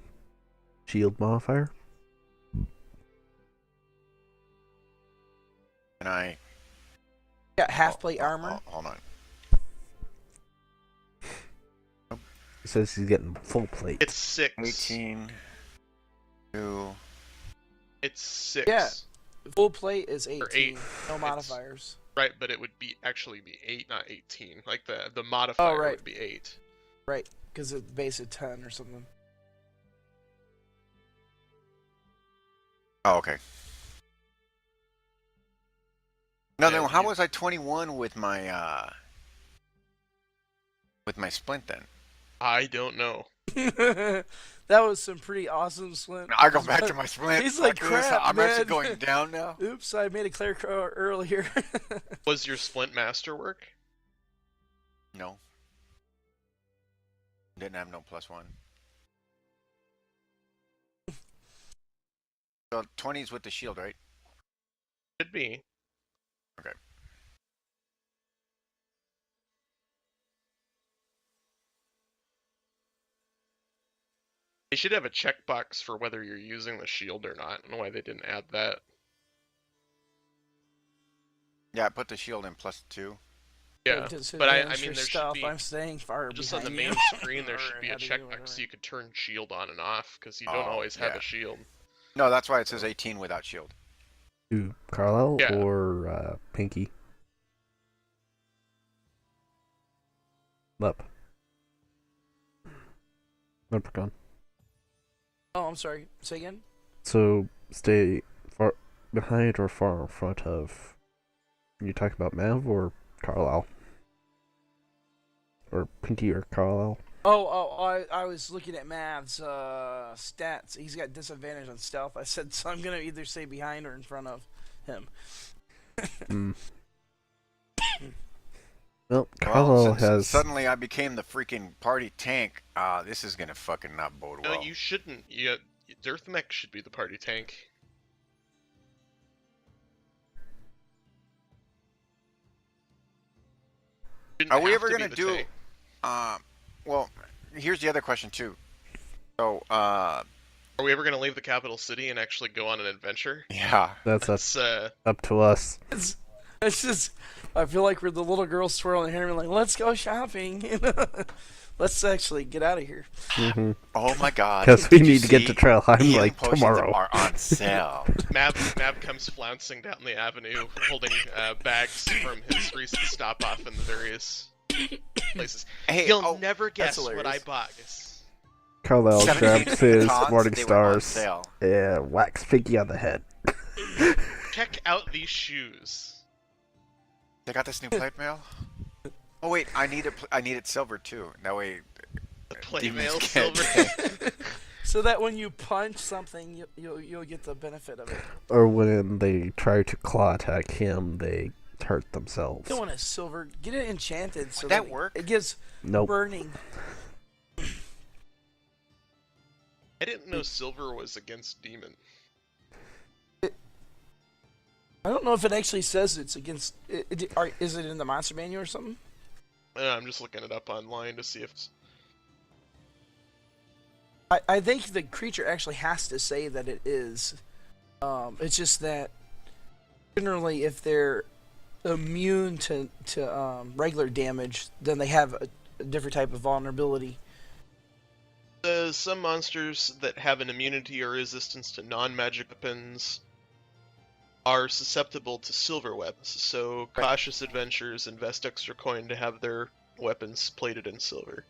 shield modifier? And I Got half plate armor. Hold on. It says he's getting full plate. It's 6. 18. 2. It's 6. Yeah. Full plate is 18. 8. No modifiers. Right, but it would actually be 8, not 18. Like the modifier right. would be 8. Right, because it's base of 10 or something. Oh, okay. No, Yeah, then how you- was I 21 with my splint then? I don't know. That was some pretty awesome splint. I go back to my splint. He's like, this. crap, I'm actually man. going down now. Oops, I made a clear crow earlier. Was your splint masterwork? No. Didn't have no +1. So 20's with the shield, right? Could be. Okay. They should have a checkbox for whether you're using the shield or not. I don't know why they didn't add that. Yeah, I put the shield in +2. Yeah, Disadvantage but I for mean, there should stealth. be I'm staying far just on the behind main you. screen. There Or should be a ahead of you, checkbox whatever. so you could turn shield on and off because you don't Oh, always have yeah. a shield. No, that's why it says 18 without shield. To Carlisle Yeah. or Pinky? Lep. Leprechaun. Oh, I'm sorry. Say again? So stay far behind or far in front of. Are you talking about Mav or Carlisle? Or Pinky or Carlisle? I was looking at Mav's stats. He's got disadvantage on stealth. I said, so I'm going to either stay behind or in front of him. Well, Well, Carlisle since has. suddenly I became the freaking party tank. This is gonna fucking not bode No, well. you shouldn't. Dirthmech should be the party tank. Shouldn't Are we have ever to be gonna the do? tank. Well, here's the other question too. So, Are we ever gonna leave the capital city and actually go on an adventure? yeah. That's That's up to us. It's just, I feel like we're the little girls swirling hair and like, let's go shopping. Let's actually get out of here. Oh my God. Because we Did you need to get see to Trailheim healing like potions tomorrow. are on sale. Mav comes flouncing down the avenue, holding bags from his recent stop off in the various places. Hey, You'll never guess hilarious. what I bought. Carlisle 17 grabs his cons, Morning they were on Stars sale. and whacks Pinky on the head. Check out these shoes. They got this new plate mail. Oh wait, I need it silver too. That way, The play demons mail can't- silver. So that when you punch something, you'll get the benefit of it. Or when they try to claw attack him, they hurt themselves. You don't want a silver. Get it enchanted. So Would that it- work? It gives Nope. burning. I didn't know silver was against demon. I don't know if it actually says it's against. Is it in the monster manual or something? I'm just looking it up online to see if. I think the creature actually has to say that it is. It's just that generally, if they're immune to regular damage, then they have a different type of vulnerability. Some monsters that have an immunity or resistance to non-magic weapons are susceptible to silver weapons, so cautious adventurers invest extra coin to have their weapons plated in silver.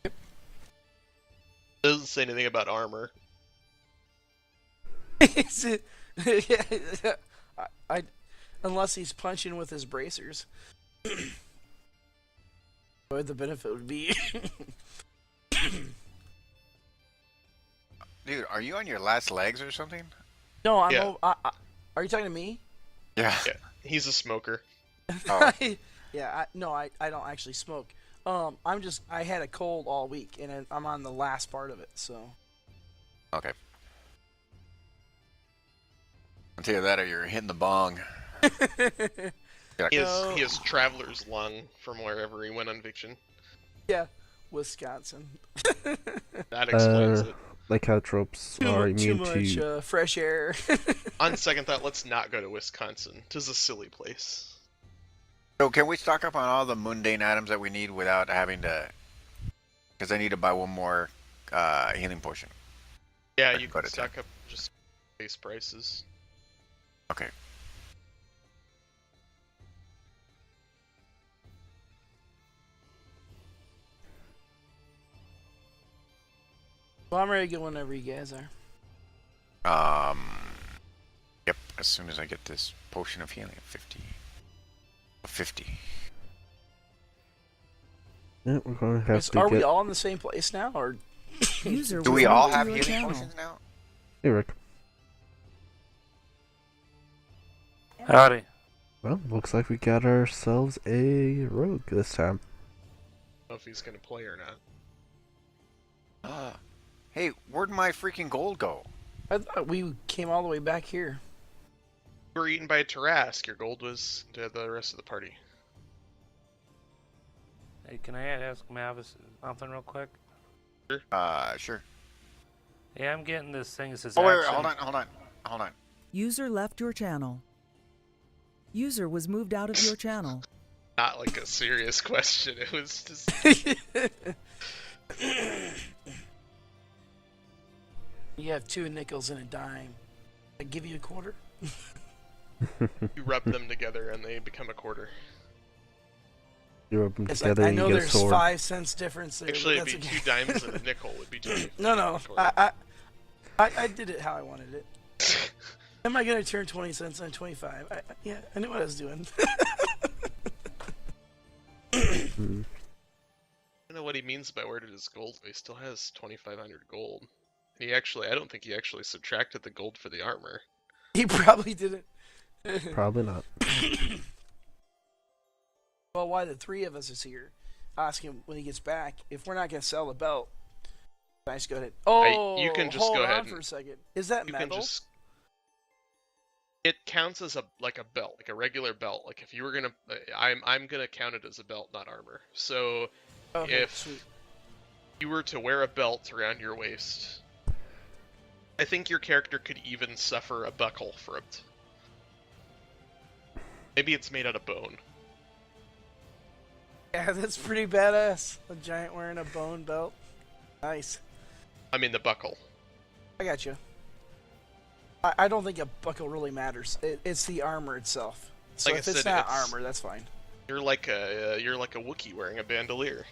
It doesn't say anything about armor. Is it? Yeah, I unless he's punching with his bracers. What the benefit would be? dude, are you on your last legs or something? No, I'm. Yeah. Are you talking to me? Yeah. Yeah, he's a smoker. Oh. Yeah, I don't actually smoke. I had a cold all week, and I'm on the last part of it, so. Okay. I'll tell you that, or you're hitting the bong. He No. has traveler's lung from wherever he went on Viction. Yeah, Wisconsin. That explains it. Lycanthropes are Too immune much to. fresh air. On second thought, let's not go to Wisconsin. 'Tis a silly place. So can we stock up on all the mundane items that we need without having to? Because I need to buy one more healing potion. Yeah, I you can go can to town. stock up just base prices. Okay. Well, I'm ready to go whenever you guys are. Yep. As soon as I get this potion of healing, 50. Yeah, we're going to have to Are get... we all in the same place now, or User Do was we all moved to have your healing channel. potions now? Cherek. Howdy. Well, looks like we got ourselves a rogue this time. I don't know if he's gonna play or not. Hey, where'd my freaking gold go? I thought we came all the way back here? You were eaten by a Tarask. Your gold was to the rest of the party. Hey, can I ask Mavis something real quick? Sure. Yeah, I'm getting this thing that says Oh, wait, action. hold on. User left your channel. User was moved out of your channel. Not like a serious question. It was just. You have 2 nickels and a dime. I give you a quarter. You rub them together and they become a quarter. You rub them It's together like, I and you know get a there's sword. 5 cents difference there. Actually, but it'd be that's 2 okay. dimes and a nickel would be 2. No, a quarter. I did it how I wanted it. Am I gonna turn 20 cents into 25? Yeah, I knew what I was doing. Mm. I don't know what he means by where did his gold. He still has 2,500 gold. I don't think he actually subtracted the gold for the armor. He probably didn't. Probably not. Well, why the 3 of us is here? Ask him when he gets back. If we're not gonna sell the belt, can I just go ahead. Oh, you can just hold go on ahead for and- a second. Is that You metal? can just. It counts as a belt, like a regular belt. Like if you were gonna, I'm gonna count it as a belt, not armor. So Okay, if sweet. you were to wear a belt around your waist, I think your character could even suffer a buckle for it. Maybe it's made out of bone. Yeah, that's pretty badass. A giant wearing a bone belt. Nice. I mean the buckle. I got you. I don't think a buckle really matters. It's the armor itself. So Like I if it's said, not it's- armor, that's fine. You're like a Wookiee wearing a bandolier.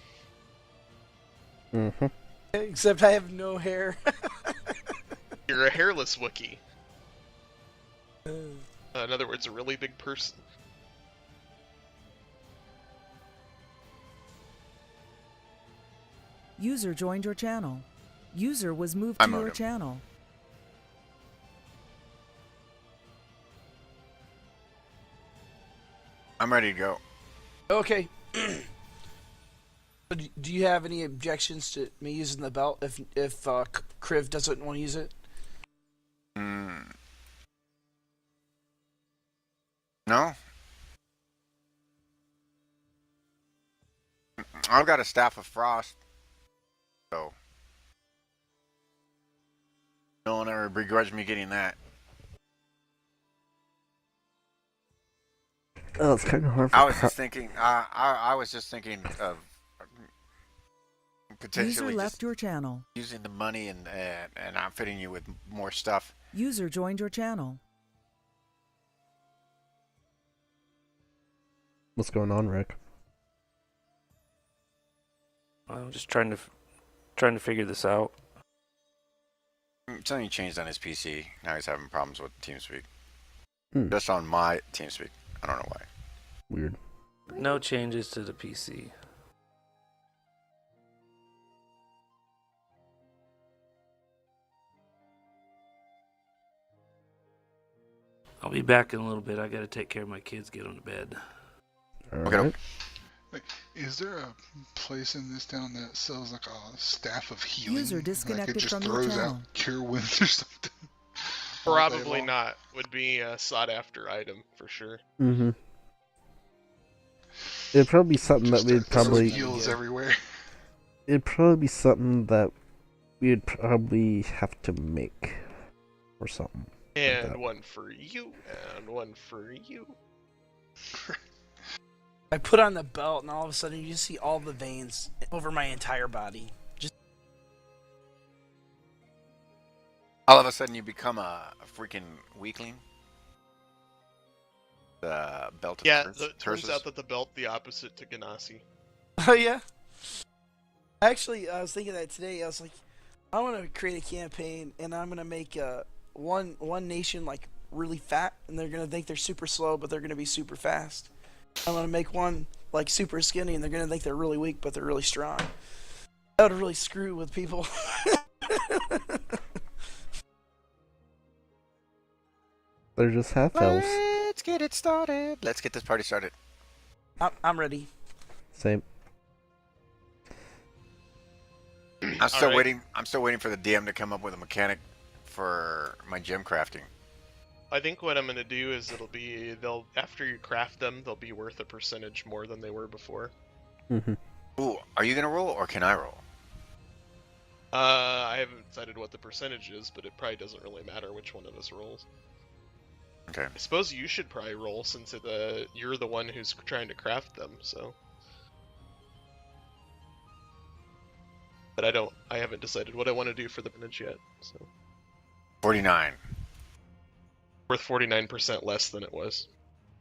Mm-hmm. Except I have no hair. You're a hairless Wookiee. In other words, a really big person. User joined your channel. User was moved I to moved your him. channel. I'm ready to go. Okay. So do you have any objections to me using the belt if Kriv doesn't want to use it? No? I've got a staff of frost. So. No one ever begrudged me getting that. Oh, it's kind of hard for I was just thinking. I was just thinking of potentially User left just your channel. using the money and outfitting you with more stuff. User joined your channel. What's going on, Rick? I'm just trying to figure this out. Something changed on his PC. Now he's having problems with TeamSpeak. Hmm. Just on my TeamSpeak. I don't know why. Weird. No changes to the PC. I'll be back in a little bit. I gotta take care of my kids, get them to bed. All Okay. right. Wait, is there a place in this town that sells like a staff of healing? User Like disconnected it just from your throws channel. out cure wounds or something? all day Probably long? not. Would be a sought after item for sure. Mm-hmm. It'd probably be something that Just we'd probably... heals everywhere. It'd probably be something that we'd probably have to make. Or something. And that. one for you, and one for you. I put on the belt, and all of a sudden you just see all the veins over my entire body. Just All of a sudden, you become a freaking weakling. The belt of Yeah, curse- it turns curses. out that the belt the opposite to Ganassi. oh yeah. Actually, I was thinking that today. I was like, I want to create a campaign, and I'm gonna make one nation like really fat, and they're gonna think they're super slow, but they're gonna be super fast. I'm gonna make one like super skinny, and they're gonna think they're really weak, but they're really strong. That would really screw with people. They're just half elves. Let's get it started. Let's get this party started. I'm ready. Same. I'm still Alright. waiting. I'm still waiting for the DM to come up with a mechanic for my gem crafting. I think what I'm gonna do is they'll after you craft them, they'll be worth a percentage more than they were before. Hmm. Ooh, are you gonna roll or can I roll? I haven't decided what the percentage is, but it probably doesn't really matter which one of us rolls. Okay. I suppose you should probably roll since you're the one who's trying to craft them. So, but I haven't decided what I want to do for the percentage yet. So, 49. worth 49% less than it was.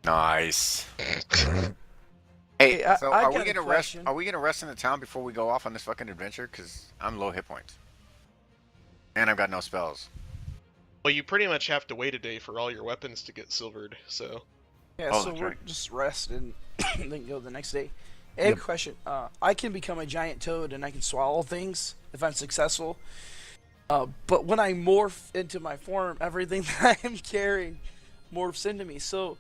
Nice. Hey, Hey, so I are we got a gonna rest? question. Are we gonna rest in the town before we go off on this fucking adventure? Cause I'm low hit points, and I've got no spells. Well, you pretty much have to wait a day for all your weapons to get silvered. So, Yeah, Oh, so that's we're right. just rest and then go the next day. I have a question. I can become a giant toad and I can swallow things if I'm successful. But when I morph into my form, everything that I'm carrying morphs into me. So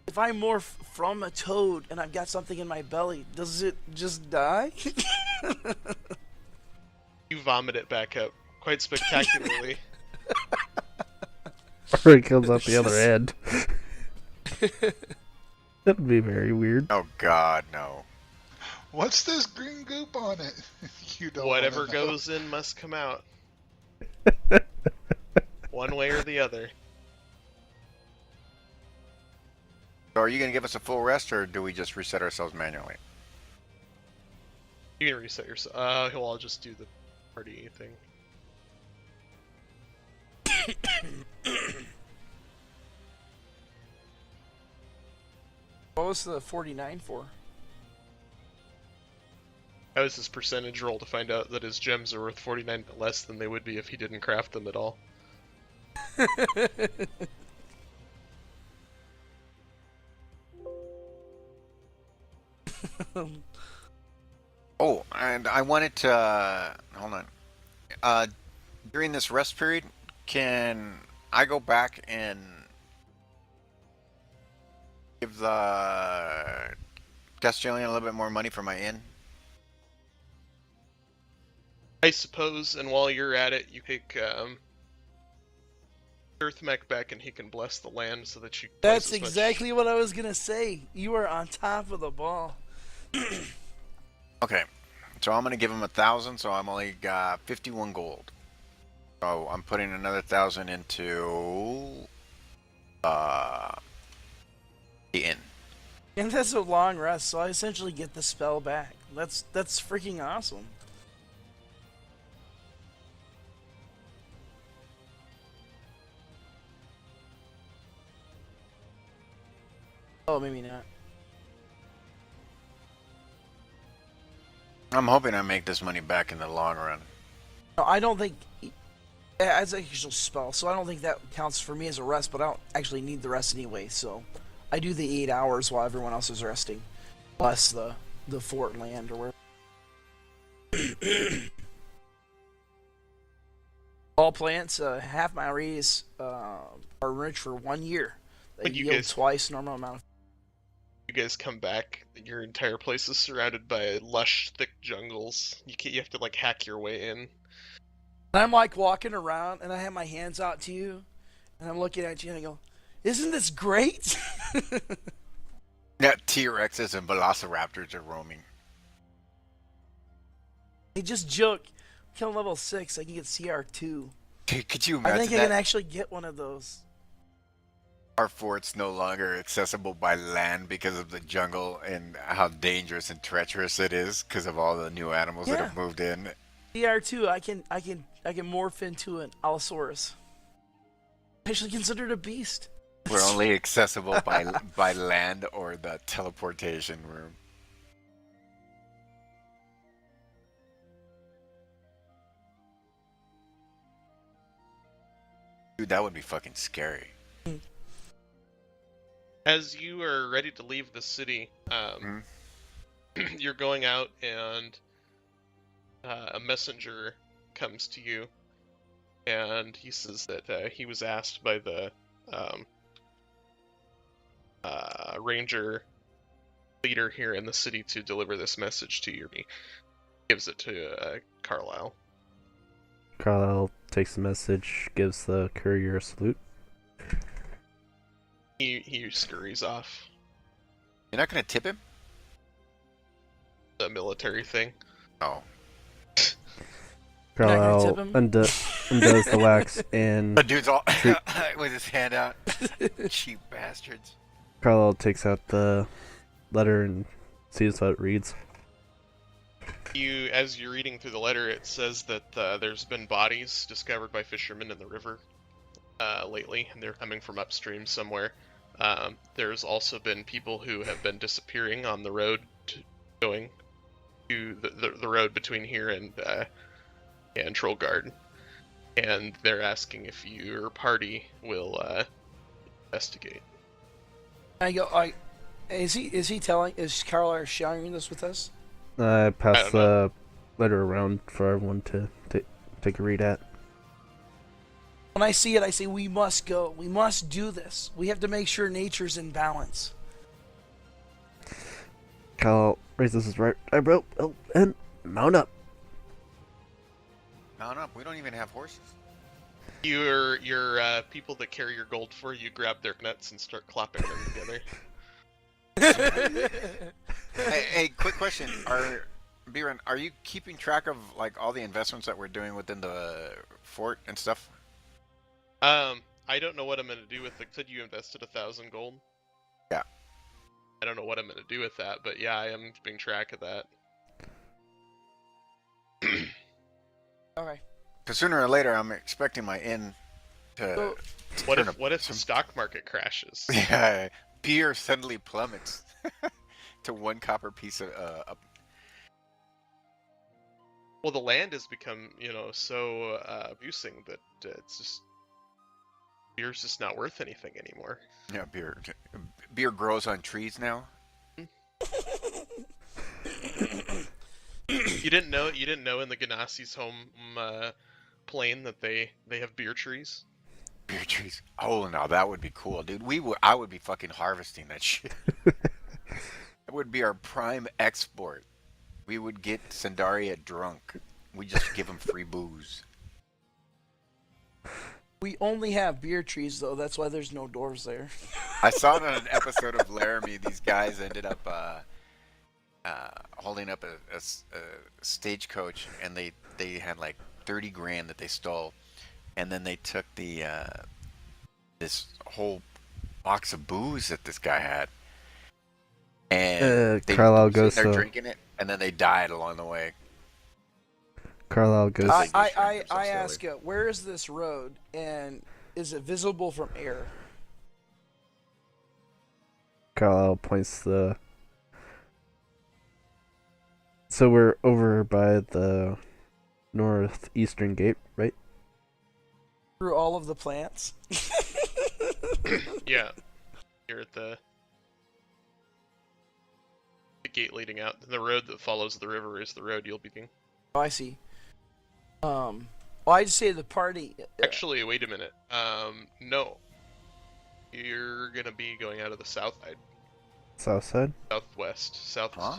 if I morph from a toad and I've got something in my belly, does it just die? you vomit it back up quite spectacularly. Or it comes out the other end. That'd be very weird. Oh God, no. What's this green goop on it? You don't Whatever wanna know. goes in must come out. One way or the other. So are you gonna give us a full rest, or do we just reset ourselves manually? You can reset yourself. Well, I'll just do the party thing. What was the 49 for? That was his percentage roll to find out that his gems are worth 49 less than they would be if he didn't craft them at all. Oh, and I wanted to hold on. During this rest period, can I go back and give the Castellan a little bit more money for my inn? I suppose, and while you're at it, you take Earthmech back and he can bless the land so that you. That's exactly what I was gonna say. You are on top of the ball. Okay, so I'm gonna give him 1,000, so I'm only got 51 gold. So I'm putting another 1,000 into the inn. And that's a long rest, so I essentially get the spell back. That's freaking awesome. Oh, maybe not. I'm hoping I make this money back in the long run. No, I don't think as an actual spell, so I don't think that counts for me as a rest. But I don't actually need the rest anyway, so I do the 8 hours while everyone else is resting, plus the fort land or where. All plants, half mile radius, are rich for 1 year. They But you yield guys- twice normal amount. You guys come back, your entire place is surrounded by lush, thick jungles. You have to like hack your way in. And I'm like walking around, and I have my hands out to you, and I'm looking at you, and I go, "Isn't this great?" Yeah, T-Rexes and Velociraptors are roaming. Hey, just joke. Kill level 6, I can get CR2. Could you I imagine think I that? can actually get one of those. Our fort's no longer accessible by land because of the jungle and how dangerous and treacherous it is because of all the new animals that Yeah. have moved in. DR2, I can morph into an Allosaurus. Actually considered a beast. We're only accessible by land or the teleportation room. Dude, that would be fucking scary. As you are ready to leave the city, you're going out, and a messenger comes to you, and he says that he was asked by the ranger leader here in the city to deliver this message to you. He gives it to Carlisle. Carlisle takes the message, gives the courier a salute. He scurries off. You're not gonna tip him? The military thing. Oh. You're not gonna Carlisle tip him? undoes the wax and The dude's all with his hand out. Cheap bastards. Carlisle takes out the letter and sees what it reads. As you're reading through the letter, it says that there's been bodies discovered by fishermen in the river lately, and they're coming from upstream somewhere. There's also been people who have been disappearing on the road going to the road between here and Trollgarden, and they're asking if your party will investigate. Is Carlisle sharing this with us? I pass don't know. the letter around for everyone to take a read at. When I see it, I say, we must go. We must do this. We have to make sure nature's in balance. Carlisle raises his right eyebrow and mount up. Mount up. We don't even have horses. Your people that carry your gold for you grab their nuts and start clapping them together. Hey, quick question. Biren, are you keeping track of like all the investments that we're doing within the fort and stuff? I don't know what I'm gonna do with it. Said you invested 1,000 gold. Yeah. I don't know what I'm gonna do with that, but yeah, I am keeping track of that. Okay. Because sooner or later, I'm expecting my inn to. What if the stock market crashes? Yeah, beer suddenly plummets to 1 copper piece of. Well, the land has become, so abusing that it's just beer's just not worth anything anymore. Yeah, beer grows on trees now. You didn't know in the Ganassi's home plain that they have beer trees. Beer trees. Oh no, that would be cool, dude. I would be fucking harvesting that shit. That would be our prime export. We would get Sandaria drunk. We just give them free booze. We only have beer trees, though. That's why there's no doors there. I saw it on an episode of Laramie. These guys ended up holding up a stagecoach, and they had like 30 grand that they stole, and then they took this whole box of booze that this guy had, and Carlisle goes they're to drinking it, and then they died along the way. Carlisle goes. I ask you, where is this road, and is it visible from air? Carlisle points the. So we're over by the northeastern gate, right? Through all of the plants? Yeah, you're at the gate leading out. The road that follows the river is the road you'll be doing. Oh, I see. Well, I'd say the party. Actually, wait a minute. No. You're gonna be going out of the south side, South side. southwest. Huh?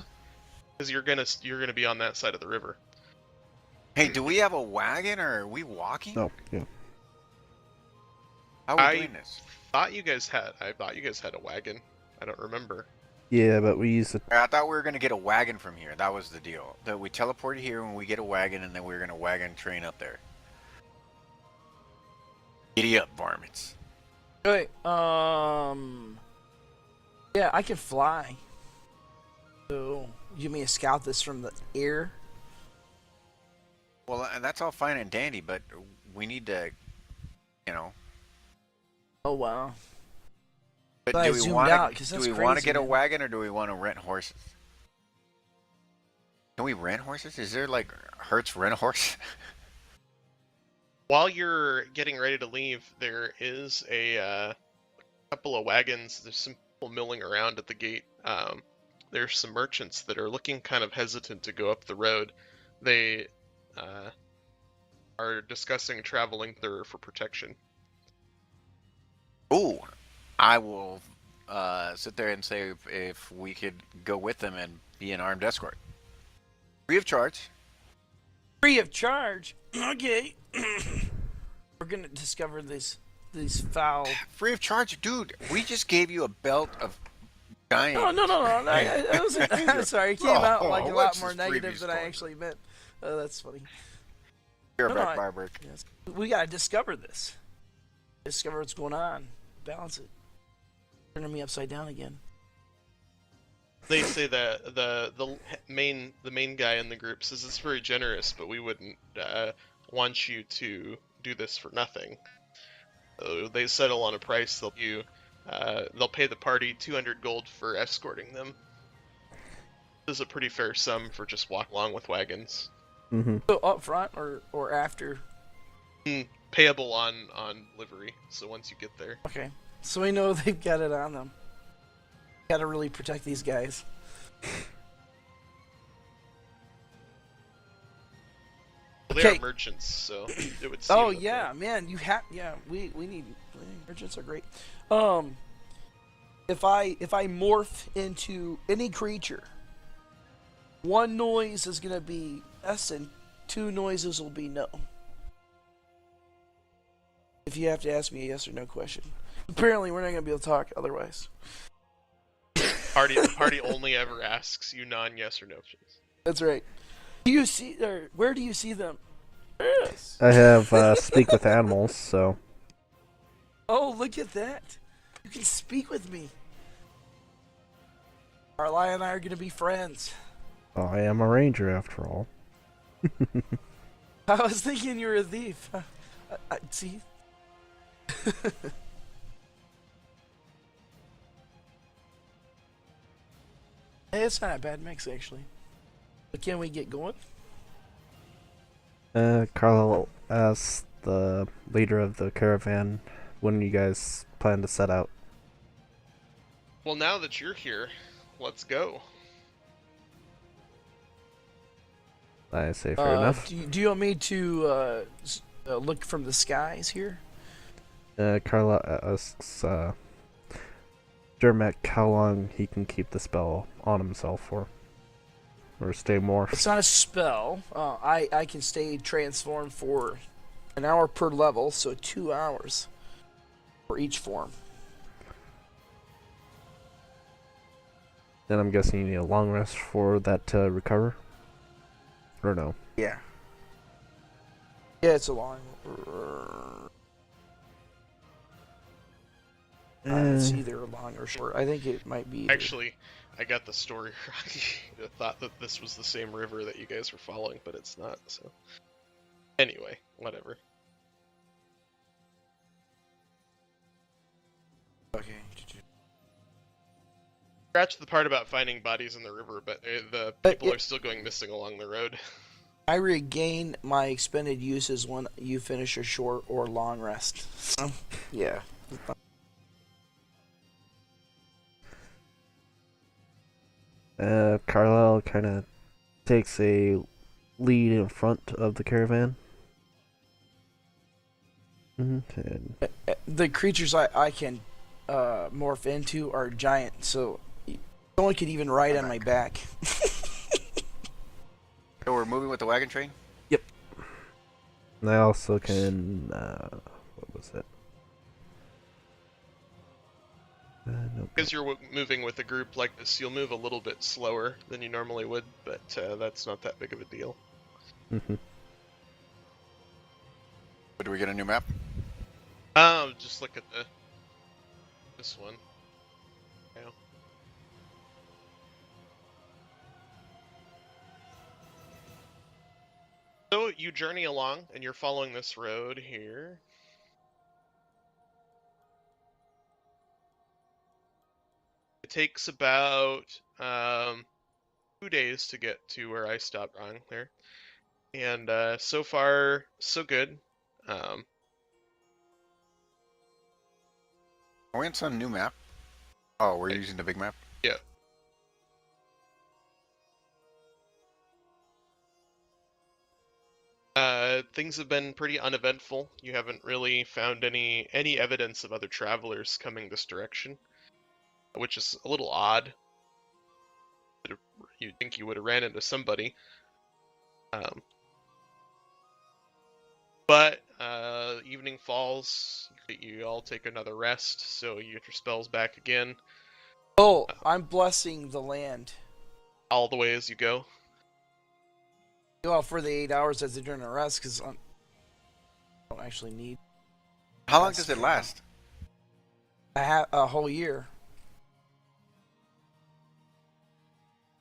Because you're gonna be on that side of the river. Hey, do we have a wagon, or are we walking? Oh, yeah. How are we doing this? I thought you guys had a wagon. I don't remember. Yeah, but we use the. I thought we were gonna get a wagon from here. That was the deal. That we teleported here and we get a wagon, and then we were gonna wagon train up there. Giddy up, varmints. Wait, yeah, I can fly. So, you mean to scout this from the air? Well, and that's all fine and dandy, but we need to, you know. Oh, wow. But But I do we zoomed want out, to? 'cause Do that's we want to crazy, get a man. wagon or do we want to rent horses? Can we rent horses? Is there like Hertz rent a horse? While you're getting ready to leave, there is a couple of wagons. There's some people milling around at the gate. There's some merchants that are looking kind of hesitant to go up the road. They are discussing traveling there for protection. Ooh, I will sit there and say if we could go with them and be an armed escort, free of charge. Free of charge? Okay. We're gonna discover these foul... Free of charge, dude. We just gave you a belt of giant. No. I wasn't... I'm sorry, it came out like a lot what's more this negative previous than I one? actually meant. That's funny. You're No, back, I- Barber. Yes. We gotta discover this. Discover what's going on. Balance it. Turning me upside down again. They say that the main guy in the group says it's very generous, but we wouldn't want you to do this for nothing. So they settle on a price. They'll pay the party 200 gold for escorting them. This is a pretty fair sum for just walk along with wagons. Mm-hmm. So up front or after? Payable on livery. So once you get there. Okay. So we know they've got it on them. Gotta really protect these guys. They Okay. are merchants, so it would seem. Oh that yeah, man, you have we need merchants are great. If I morph into any creature, one noise is gonna be yes and two noises will be no. If you have to ask me a yes or no question. Apparently we're not gonna be able to talk otherwise. the party only ever asks you non-yes or no questions. That's right. Do you see or where do you see them? Yes. I have speak with animals, so Oh, look at that. You can speak with me. Arlie and I are going to be friends. I am a ranger after all. I was thinking you were a thief. See? Hey, it's not a bad mix, actually. But can we get going? Carlo asked the leader of the caravan, when you guys plan to set out? Well, now that you're here, let's go. I say fair enough. Do you want me to look from the skies here? Carla asks Dermek how long he can keep the spell on himself for. Or stay morphed. It's not a spell. I can stay transformed for an hour per level, so 2 hours for each form. Then I'm guessing you need a long rest for that to recover? Or no? Yeah. Yeah, it's a long... it's either long or short. I think it might be... Actually, I got the story wrong. I thought that this was the same river that you guys were following, but it's not, so... Anyway, whatever. Okay. Scratch the part about finding bodies in the river, but the people are still going missing along the road. I regain my expended uses when you finish a short or long rest. So, yeah. Carlisle kind of takes a lead in front of the caravan. And The creatures I can morph into are giant, so someone could even ride on my back. So we're moving with the wagon train? I also can, what was it? Nope. Because you're moving with a group like this, you'll move a little bit slower than you normally would, but that's not that big of a deal. But do we get a new map? Just look at This one. Yeah. So you journey along, and you're following this road here. It takes about 2 days to get to where I stopped wrong there, and so far so good. Are we on some new map? Oh, we're using the big map? Yeah. Things have been pretty uneventful. You haven't really found any evidence of other travelers coming this direction, which is a little odd. You'd think you would have ran into somebody. But evening falls, you all take another rest, so you get your spells back again. Oh, I'm blessing the land. All the way as you go. Well, for the 8 hours as they're doing a rest, because I don't actually need. How long does it last? A whole year.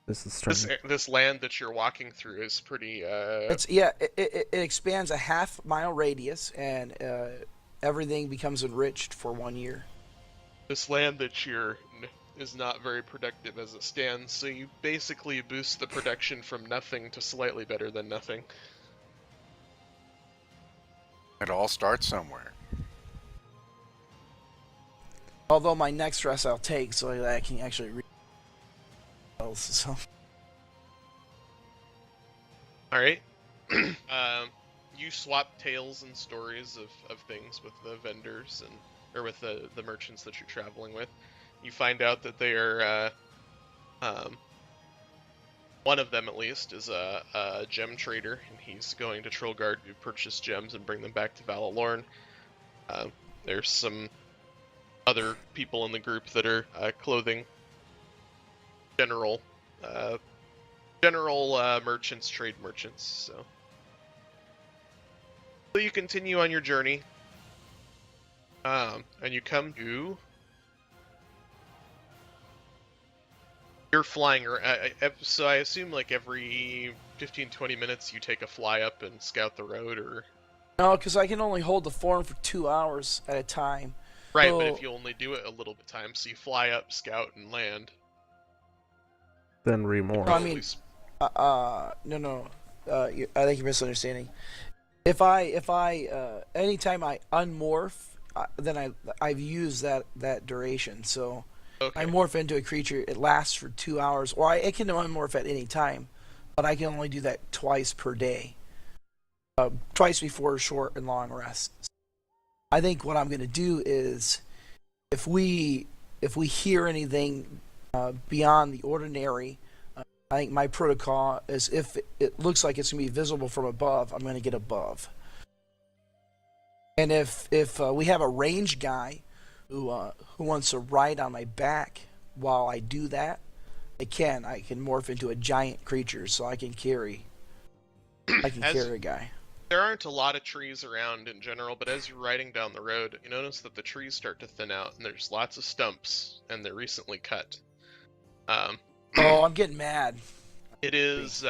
This land that you're walking through is pretty. It expands a half-mile radius, and everything becomes enriched for 1 year. This land that you're is not very productive as it stands, so you basically boost the production from nothing to slightly better than nothing. It all starts somewhere. Although my next rest I'll take, so that I can actually read. So. All right. You swap tales and stories of things with the vendors or with the merchants that you're traveling with. You find out that they are one of them at least is a gem trader, and he's going to Trollgard to purchase gems and bring them back to Valalorn. There's some other people in the group that are clothing general merchants, trade merchants. So you continue on your journey, and you come to. You're flying, so I assume like every 15-20 minutes you take a fly up and scout the road, or. No, because I can only hold the form for 2 hours at a time. Right, so... but if you only do it a little bit of time, so you fly up, scout, and land. Then remorph. No, I mean, no. I think you're misunderstanding. If I anytime I unmorph, then I've used that duration. So Okay. I morph into a creature. It lasts for 2 hours, or it can unmorph at any time, but I can only do that twice per day. Twice before short and long rests. I think what I'm going to do is, if we hear anything beyond the ordinary, I think my protocol is if it looks like it's going to be visible from above, I'm going to get above. And if we have a range guy who wants to ride on my back while I do that, I can morph into a giant creature, so I can carry carry a guy. There aren't a lot of trees around in general, but as you're riding down the road, you notice that the trees start to thin out, and there's lots of stumps, and they're recently cut. Oh, I'm getting mad. It is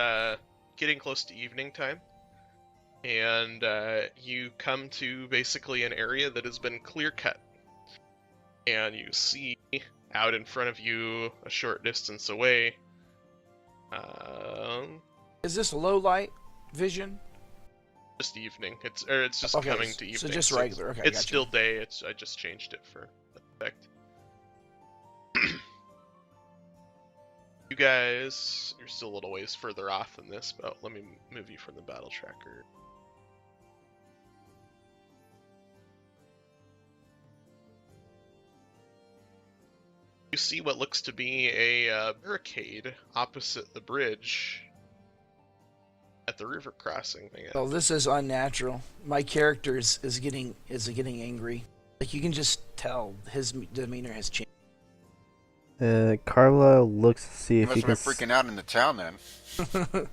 getting close to evening time, and you come to basically an area that has been clear cut. And you see out in front of you, a short distance away. Is this low light vision? Just evening. It's just okay, coming to evening. So just regular. Okay, it's gotcha. still day. I just changed it for effect. You guys, you're still a little ways further off than this, but let me move you from the battle tracker. You see what looks to be a barricade opposite the bridge at the river crossing. Oh, this is unnatural. My character is getting angry. Like, you can just tell his demeanor has changed. Carlo looks to see if he He can. must have been freaking out in the town then.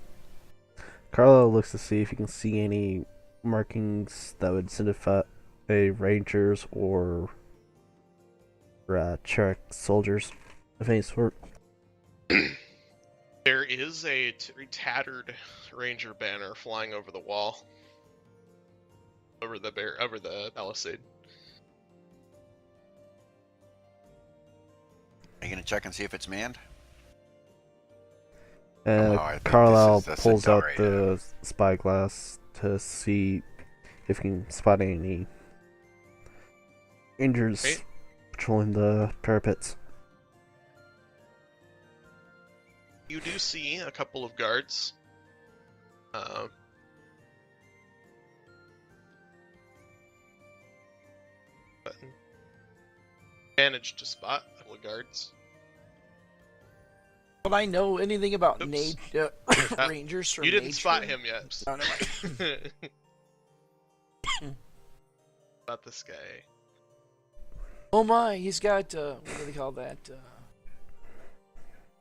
Carlo looks to see if he can see any markings that would signify a rangers or or Cherek soldiers of any sort? There is a tattered ranger banner flying over the wall, over the palisade. Are you gonna check and see if it's manned? I think Carlisle this is pulls out accelerated. the spyglass to see if he can spot any rangers Right. patrolling the parapets. You do see a couple of guards. But managed to spot a couple of guards. Would I know anything about Oops. rangers from You didn't nature? spot him yet. No, never mind. About this guy. Oh my, he's got, what do they call that?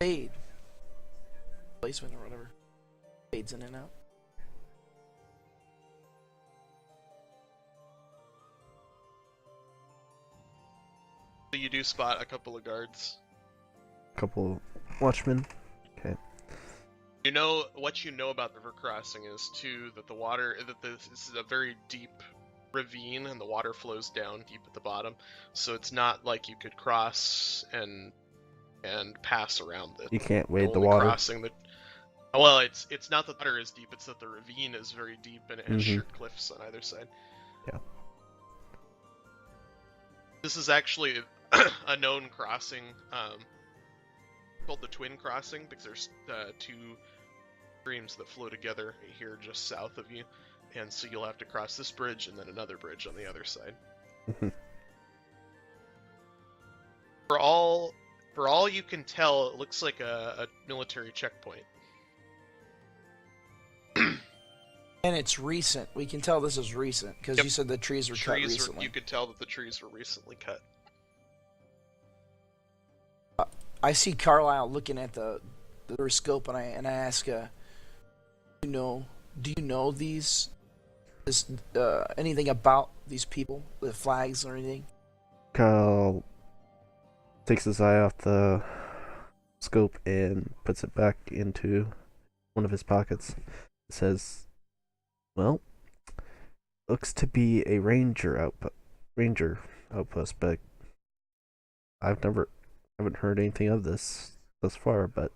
Fade. Placement or whatever. Fades in and out. So you do spot a couple of guards. Couple watchmen. Okay. You know what you know about the river crossing is too that the water this is a very deep ravine and the water flows down deep at the bottom, so it's not like you could cross and pass around it. You can't wade the Only water. Crossing the well, it's not that the water is deep; it's that the ravine is very deep and it has Mhm. sheer cliffs on either side. Yeah. This is actually a known crossing, called the Twin Crossing, because there's two streams that flow together here just south of you, and so you'll have to cross this bridge and then another bridge on the other side. Mhm. For all you can tell, it looks like a military checkpoint. And it's recent. We can tell this is recent because Yep. you said the trees were cut recently. You could tell that the trees were recently cut. I see Carlisle looking at the scope, and I ask, do you know these? Anything about these people, the flags or anything? Carl takes his eye off the scope and puts it back into one of his pockets. It says, "Well, looks to be a ranger outpost, but haven't heard anything of this thus far. But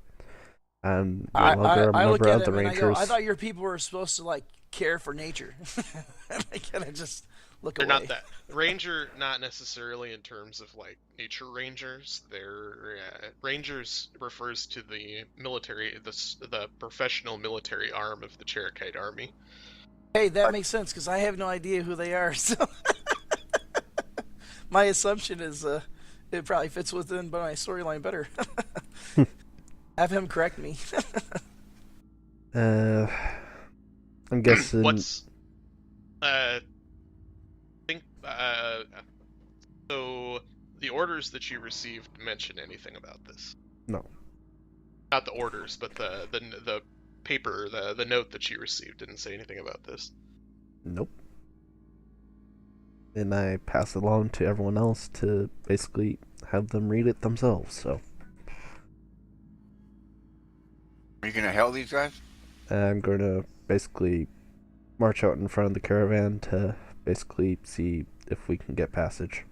I'm no longer a I look member at of the him and I go, Rangers." I thought your people were supposed to like care for nature. And I kind of just look They're away. not that ranger, not necessarily in terms of like nature rangers. They're rangers refers to the military, the professional military arm of the Cherokee army. Hey, that makes sense because I have no idea who they are. So my assumption is it probably fits within my storyline better. Have him correct me. I'm guessing. What's think so the orders that you received mention anything about this? No. Not the orders, but the paper, the note that you received didn't say anything about this. Nope. And I pass it along to everyone else to basically have them read it themselves. So Are you gonna hail these guys? I'm going to basically march out in front of the caravan to basically see if we can get passage.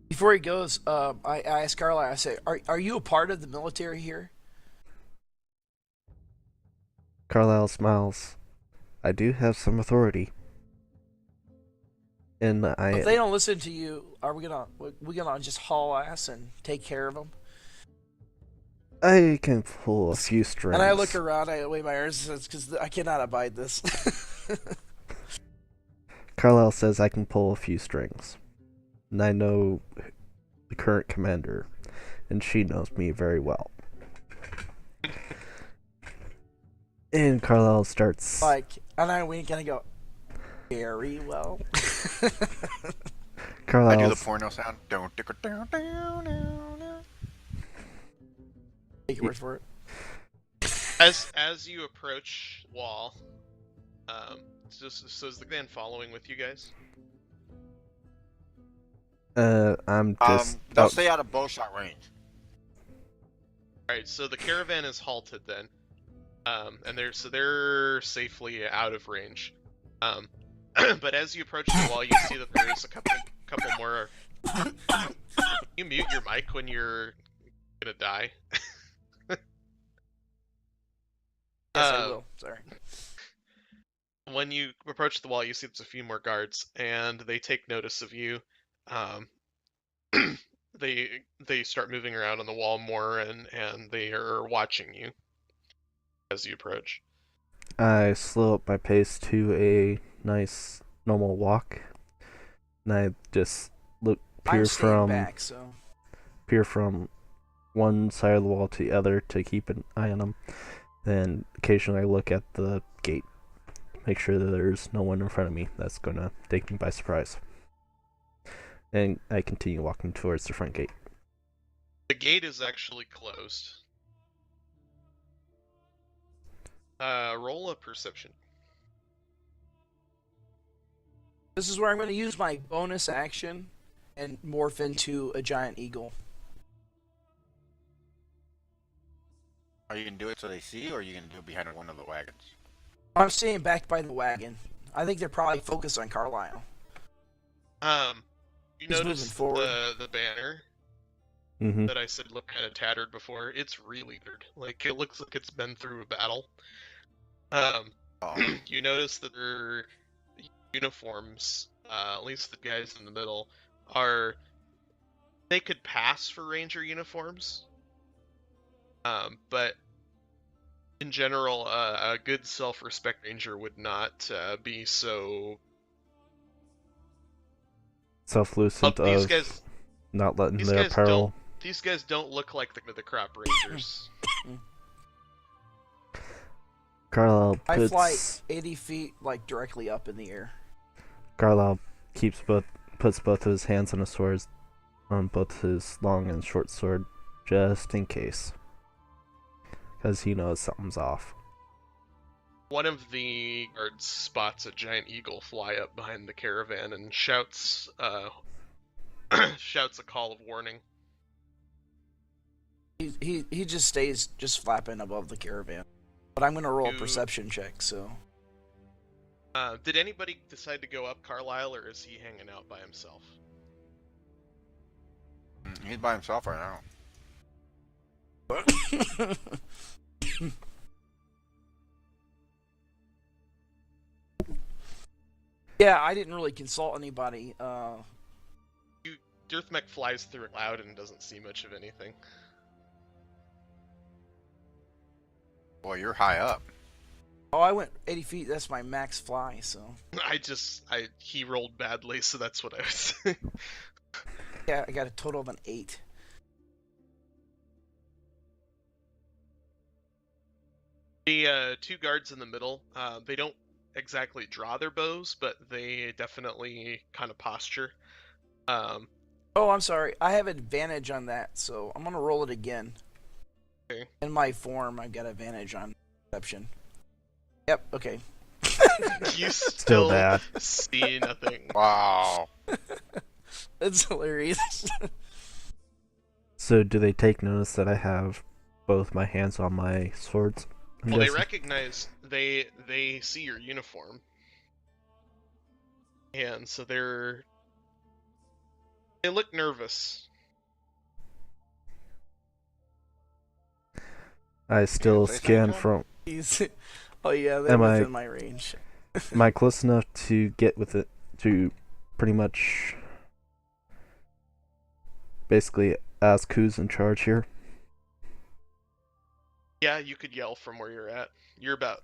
Before he goes, I ask Carlisle, I say, are you a part of the military here? Carlisle smiles. I do have some authority. And If they don't listen to you, are we gonna just haul ass and take care of them? I can pull a few strings. And I look around, I wave my arms because I cannot abide this. Carlisle says I can pull a few strings. And I know the current commander, and she knows me very well. And Carlisle starts and I wink and I go, very well. Carlisle. I do the porno sound. Don't tick it down, down, down, down. Take your word for it. As you approach wall, so is the clan following with you guys? I'm just. They'll stay out of bowshot range. Alright, so the caravan is halted then. And they're safely out of range. But as you approach the wall, you see that there's a couple more. You mute your mic when you're gonna die. Yes, I will. Sorry. When you approach the wall, you see there's a few more guards, and they take notice of you. They start moving around on the wall more, and they are watching you as you approach. I slow up my pace to a nice normal walk, and I just I'm staying back, so peer from one side of the wall to the other to keep an eye on them. Then occasionally I look at the gate, make sure that there's no one in front of me that's gonna take me by surprise. And I continue walking towards the front gate. The gate is actually closed. Roll a perception. this is where I'm going to use my bonus action and morph into a giant eagle. Are you gonna do it so they see, or are you gonna do it behind one of the wagons? I'm staying back by the wagon. I think they're probably focused on Carlisle. You He's notice moving forward. the banner Mm-hmm. that I said looked kind of tattered before. It's really weird. Like, it looks like it's been through a battle. Oh, You notice that their uniforms, at least the guys in the middle, they could pass for ranger uniforms. But in general, a good self-respect ranger would not be so. Self-lucent These of guys, not letting these their guys apparel. these guys don't look like the crop rangers. Carlisle I fly puts 80 feet, like, directly up in the air. Carlisle puts both of his hands on his swords, on both his long and short sword, just in case, because he knows something's off. One of the guards spots a giant eagle fly up behind the caravan and shouts shouts a call of warning. He just stays just flapping above the caravan. But I'm gonna roll a perception check, so. Did anybody decide to go up Carlisle, or is he hanging out by himself? he's by himself right now. Yeah, I didn't really consult anybody. Dirthmech flies through a cloud and doesn't see much of anything. Boy, you're high up. Oh, I went 80 feet. That's my max fly, so. He rolled badly, so that's what I was saying. Yeah, I got a total of an 8. The two guards in the middle, they don't exactly draw their bows, but they definitely kind of posture. Oh, I'm sorry. I have advantage on that, so I'm gonna roll it again. Okay. In my form, I've got advantage on perception. Yep. Okay. You Still bad. see nothing. Wow. That's hilarious. So do they take notice that I have both my hands on my swords? Well, they recognize, they see your uniform, and so they look nervous. I still say something scan to 'em? from. Oh yeah, they're Am I- within my range. Am I close enough to get with it to pretty much basically ask who's in charge here? Yeah, you could yell from where you're at. You're about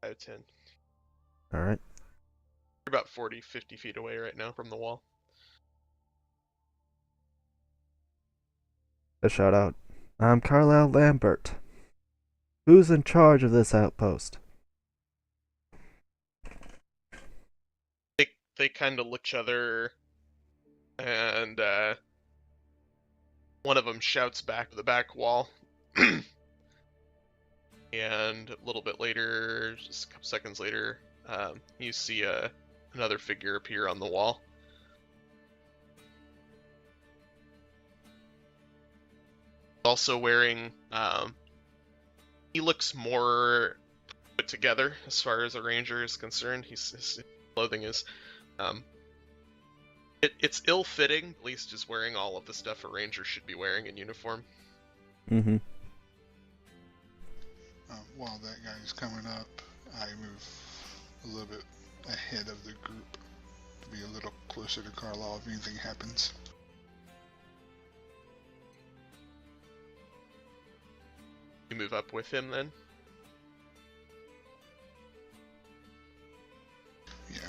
5, 10. Alright. You're about 40, 50 feet away right now from the wall. I shout out, I'm Carlisle Lambert. Who's in charge of this outpost? They kind of look at each other, and one of them shouts back to the back wall. And a little bit later, just a couple seconds later, you see another figure appear on the wall. Also wearing, he looks more put together as far as a ranger is concerned. His clothing is, it's ill-fitting, at least is wearing all of the stuff a ranger should be wearing in uniform. Mm-hmm. While that guy's coming up, I move a little bit ahead of the group to be a little closer to Carlisle if anything happens. You move up with him then? Yeah.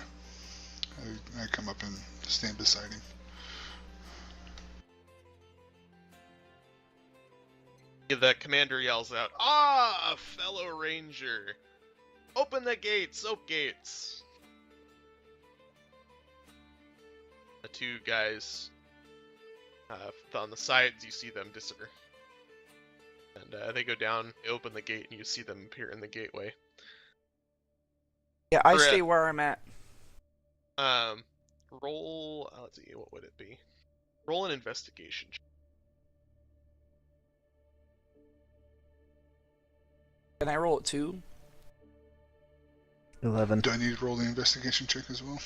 I come up and stand beside him. The commander yells out, "Ah, fellow ranger! Open the gates, oak gates!" The two guys on the sides, you see them disappear. And they go down, they open the gate, and you see them appear in the gateway. Yeah, I stay where I'm at. Roll, let's see, what would it be? Roll an investigation check. Can I roll it too? 11. Do I need to roll the investigation check as well?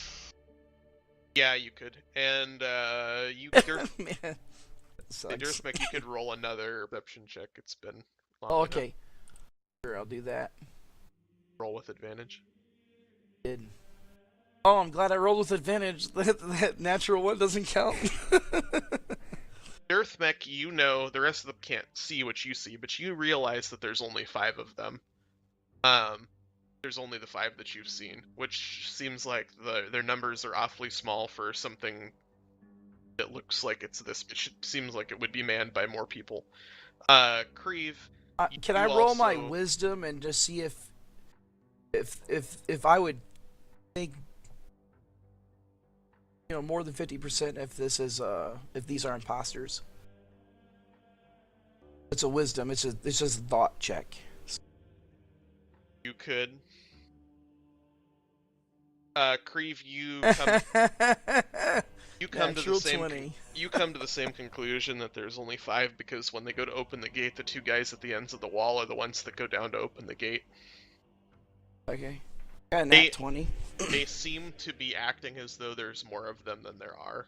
Yeah, you could. And, Man, that sucks. Dirthmek, you could roll another perception check. It's been long Oh, enough. okay. Sure, I'll do that. Roll with advantage. Did. Oh, I'm glad I rolled with advantage. That natural one doesn't count. Dirthmek, you know, the rest of them can't see what you see, but you realize that there's only 5 of them. There's only the 5 that you've seen, which seems like their numbers are awfully small for something that looks like it's this. It seems like it would be manned by more people. Creve, can I roll my wisdom and just see if I would think, you know, more than 50% if this is if these are imposters? It's a wisdom. It's just a thought check. You could. Creve, you come. You come to the same. 20. You come to the same conclusion that there's only 5 because when they go to open the gate, the 2 guys at the ends of the wall are the ones that go down to open the gate. Okay. Got a nat 20. They seem to be acting as though there's more of them than there are.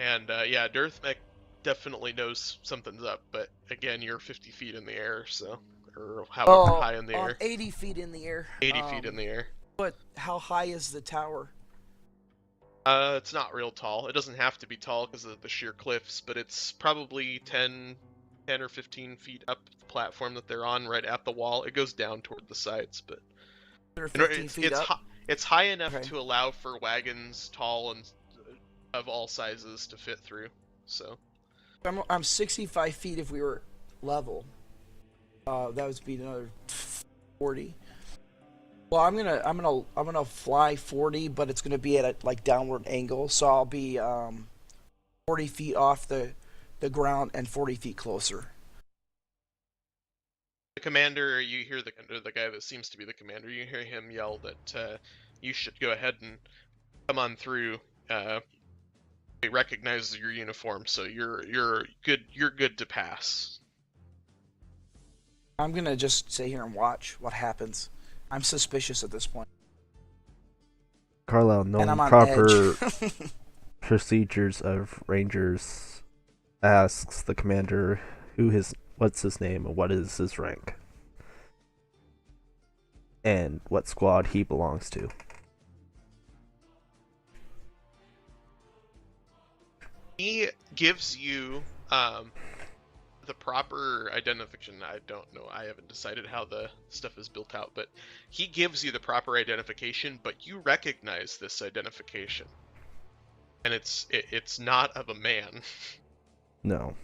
And yeah, Dirthmek definitely knows something's up, but again, you're 50 feet in the air, so, or however high in the air. 80 feet in the air. 80 feet in the air. But how high is the tower? It's not real tall. It doesn't have to be tall because of the sheer cliffs, but it's probably 10 or 15 feet up the platform that they're on, right at the wall. It goes down toward the sides, but it's high enough to allow for wagons tall and of all sizes to fit through. So I'm 65 feet if we were level. That would be another 40. Well, I'm gonna fly 40, but it's gonna be at a like downward angle, so I'll be 40 feet off the ground and 40 feet closer. The commander, you hear the guy that seems to be the commander. You hear him yell that you should go ahead and come on through. He recognizes your uniform, so you're good. You're good to pass. I'm gonna just sit here and watch what happens. I'm suspicious at this point. Carlisle, knowing proper procedures of Rangers, asks the commander what's his name and what is his rank, and what squad he belongs to. He gives you the proper identification. I don't know. I haven't decided how the stuff is built out, but he gives you the proper identification, but you recognize this identification. And it's not of a man. No.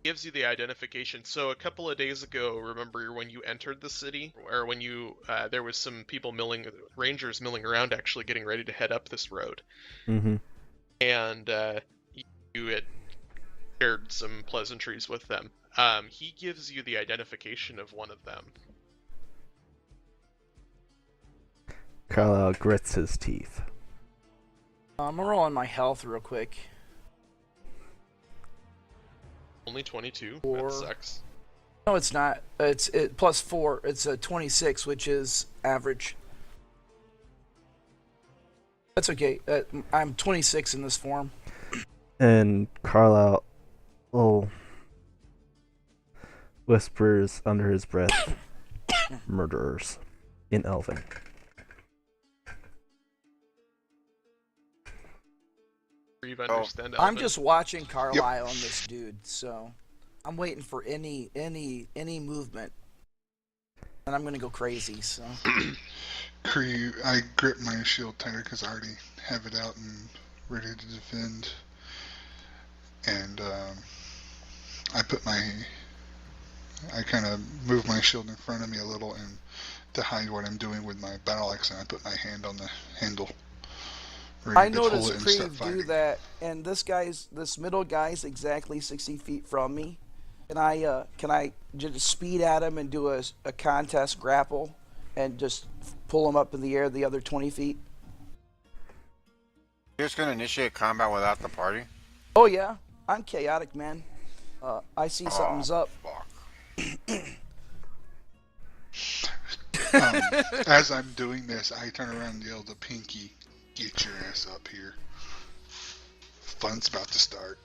Gives you the identification. So a couple of days ago, remember when you entered the city, or when you there was some people rangers milling around, actually getting ready to head up this road. Mm-hmm. And you had shared some pleasantries with them. He gives you the identification of one of them. Carlisle grits his teeth. I'm rolling my health real quick. Only 22. Four. That sucks. No, it's not. It's plus 4. It's a 26, which is average. That's okay. I'm 26 in this form. And Carlisle whispers under his breath, "Murderers," in Elven. Understand I'm Elven? just watching Carlisle on this dude, so I'm waiting for any movement, and I'm gonna go crazy. So. Kree, I grip my shield tighter because I already have it out and ready to defend. And I kind of move my shield in front of me a little, and to hide what I'm doing with my battle axe, and I put my hand on the handle. I noticed Kree do that, and this middle guy's exactly 60 feet from me. Can I just speed at him and do a contest grapple, and just pull him up in the air the other 20 feet? You're just gonna initiate combat without the party? Oh yeah, I'm chaotic, man. I see something's up. Fuck. As I'm doing this, I turn around and yell to Pinky, "Get your ass up here. Fun's about to start."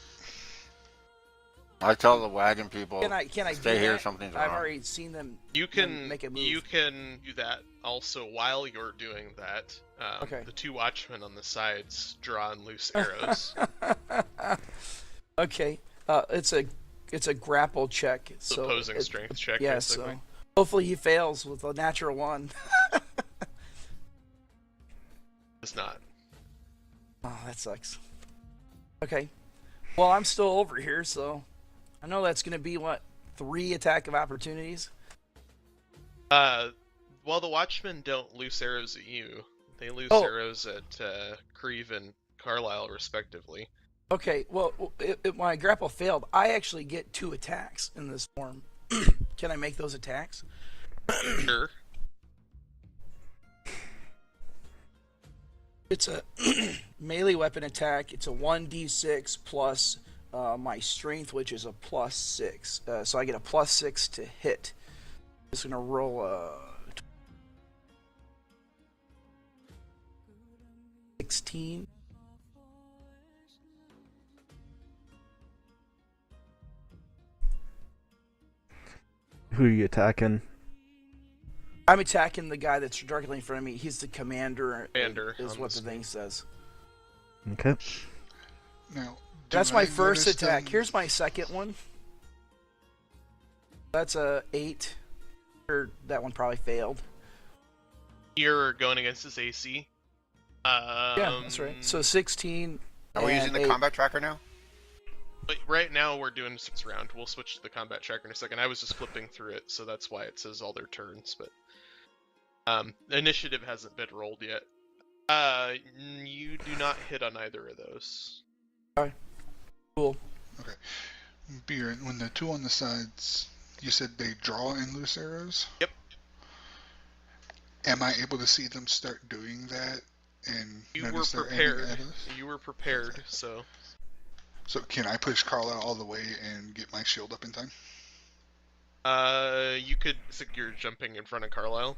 I tell the wagon people, Can I stay do here, that? something's I've wrong. already seen them. You can make a move. You can do that also while you're doing that. Okay. The two watchmen on the sides draw on loose arrows. Okay. It's a grapple check. It's so opposing strength check. Yeah. Basically. So hopefully he fails with a natural 1. It's not. Oh, that sucks. Okay. Well, I'm still over here, so I know that's gonna be 3 attack of opportunities. Well, the watchmen don't loose arrows at you. They loose arrows at Creve and Carlisle, respectively. Okay, well, if my grapple failed, I actually get 2 attacks in this form. Can I make those attacks? Sure. It's a melee weapon attack. It's a 1d6 plus my strength, which is a plus 6. So I get a plus 6 to hit. I'm just gonna roll a 16. Who are you attacking? I'm attacking the guy that's directly in front of me. He's the commander. Commander is on what the the thing says. Okay. Now, That's my first notice attack. them- Here's my second one. That's a 8. Or that one probably failed. You're going against his AC. Yeah, that's right. So 16. Are we using the 8. combat tracker now? But right now we're doing 6 round. We'll switch to the combat tracker in a second. I was just flipping through it, so that's why it says all their turns. But initiative hasn't been rolled yet. You do not hit on either of those. Cool. Okay. Beer, when the two on the sides, you said they draw in loose arrows? Yep. Am I able to see them start doing that and You were notice they're aiming prepared. at us? You were prepared, so. So can I push Carlisle all the way and get my shield up in time? You could think you're jumping in front of Carlisle.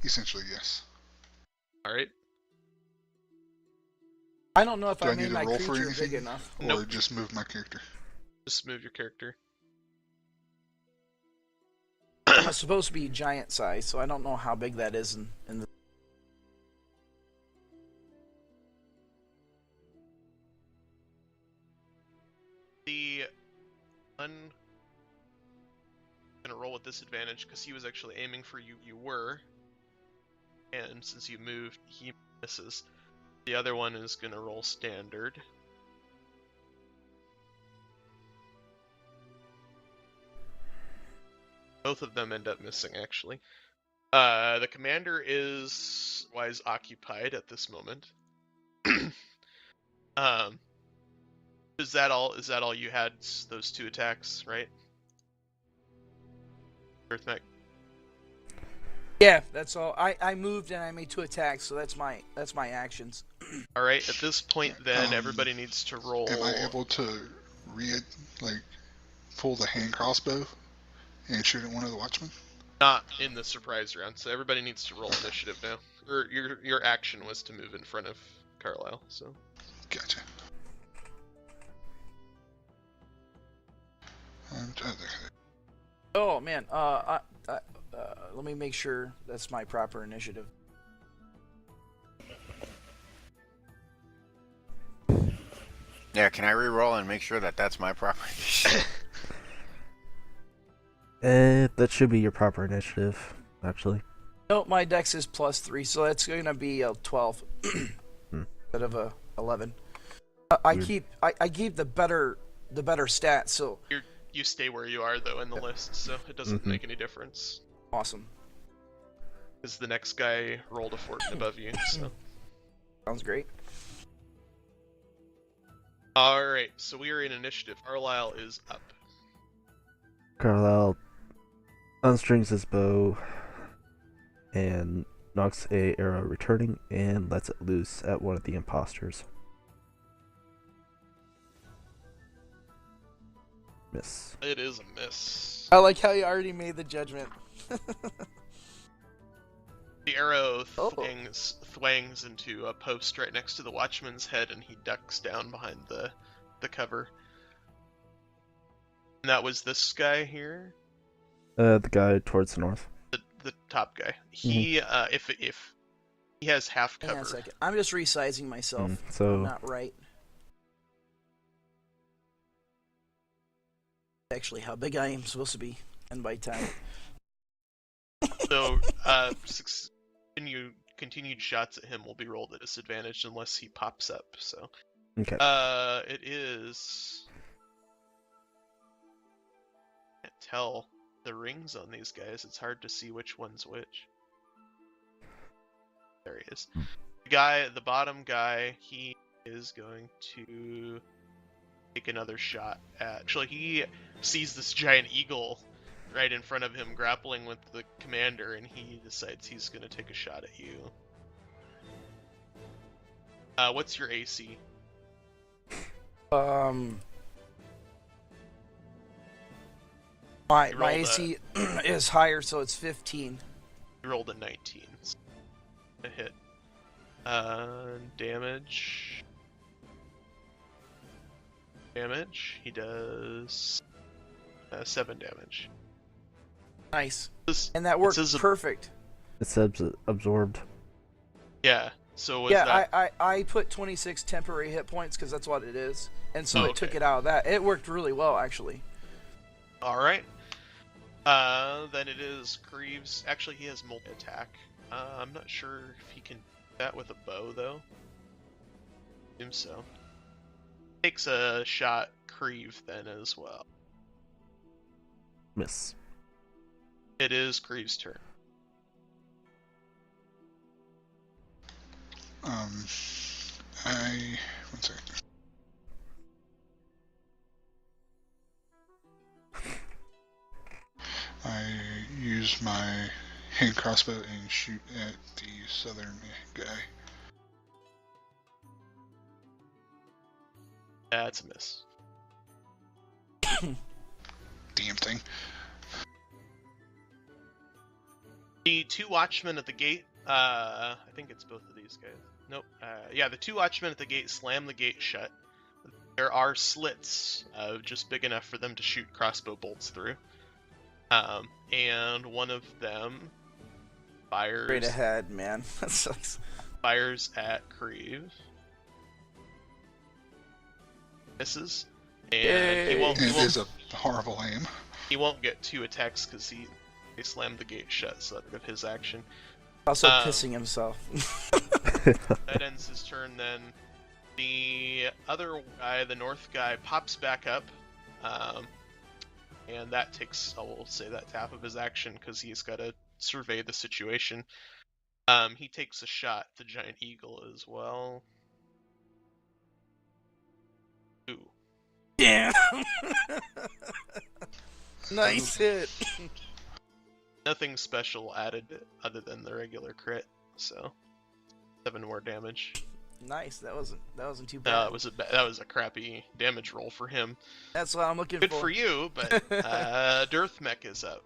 Essentially, yes. Alright. I don't know if Do I I need made to my roll for creature big anything? enough. Or Nope. just move my character? Just move your character. I'm supposed to be giant size, so I don't know how big that is in the... The I'm gonna roll with disadvantage because he was actually aiming for you. You were, and since you moved, he misses. The other one is gonna roll standard. Both of them end up missing, actually. The commander is occupied at this moment. Is that all? Is that all you had? Those 2 attacks, right? Earthmech. Yeah, that's all. I moved and I made 2 attacks, so that's my actions. All right. At this point, then Um, everybody needs to roll. Am I able to like pull the hand crossbow and shoot at one of the watchmen? Not in the surprise round, so everybody needs to roll initiative now. Or your action was to move in front of Carlisle, so. Gotcha. I'm trying to think. Oh man, let me make sure that's my proper initiative. Yeah, can I re-roll and make sure that that's my property? That should be your proper initiative, actually. No, my dex is +3, so that's gonna be a 12 instead of a 11. I keep the better stats, so You stay where you are though in the list, so it doesn't make any difference. awesome. Because the next guy rolled a 14 above you, so. Sounds great. All right, so we are in initiative. Carlisle is up. Carlisle unstrings his bow and knocks a arrow returning and lets it loose at one of the imposters. Miss. It is a miss. I like how you already made the judgment. The arrow thwangs into a post right next to the watchman's head, and he ducks down behind the cover. And that was this guy here, The guy towards the north. the top guy. He if he has half Hang on cover. a second. I'm just resizing myself. So I'm not right. Actually, how big I am supposed to be, and by time. So continued shots at him will be rolled at disadvantage unless he pops up. So okay. it is. Can't tell the rings on these guys. It's hard to see which one's which. There he is. The bottom guy, he is going to take another shot at. Actually, he sees this giant eagle right in front of him grappling with the commander, and he decides he's going to take a shot at you. What's your AC? My AC is higher, so it's 15. You rolled a 19. A hit. Damage. He does 7 damage. Nice. And that worked perfect. It says absorbed. Yeah. So was yeah, that... I put 26 temporary hit points because that's what it is, and so it took okay. it out of that. It worked really well, actually. All right. Then it is Creeves. Actually, he has multi-attack. I'm not sure if he can do that with a bow, though. I assume so. Takes a shot, Creve, then as well. Miss. It is Creeve's turn. One second. I use my hand crossbow and shoot at the southern guy. That's a miss. Damn thing. The 2 watchmen at the gate, I think it's both of these guys. Nope. Yeah, the 2 watchmen at the gate slam the gate shut. There are slits, just big enough for them to shoot crossbow bolts through. And one of them fires... Straight ahead, man. That sucks. Fires at Creve. Misses. And he won't... It is a horrible aim. He won't get 2 attacks because he slammed the gate shut, so that's his action. Also pissing himself. That ends his turn then. The other guy, the north guy, pops back up. And that takes, I will say that's half of his action because he's got to survey the situation. He takes a shot at the giant eagle as well. Ooh. Yeah. Nice hit. Nothing special added other than the regular crit. So 7 more damage. Nice. That wasn't too bad. That was a crappy damage roll for him. That's what I'm looking Good for. for you, but Dearthmech is up.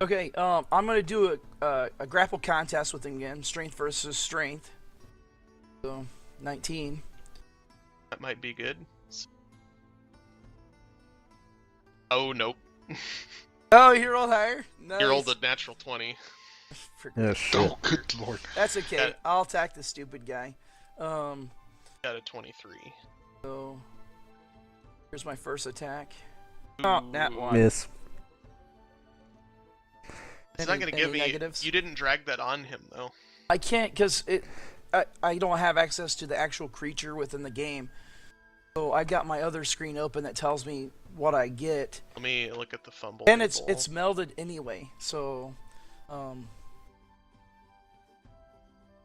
Okay, I'm gonna do a grapple contest with him again, strength versus strength. So 19. That might be good. Oh nope. Oh, he rolled higher. Nice. You rolled a natural 20. Yeah, shit. Oh, good lord. That's okay. I'll attack the stupid guy. Got a 23. So here's my first attack. Oh, that one. Miss. It's not gonna give me negatives? You didn't drag that on him though. I can't because I don't have access to the actual creature within the game. So I got my other screen open that tells me what I get. Let me look at the fumble. And table. it's melded anyway. So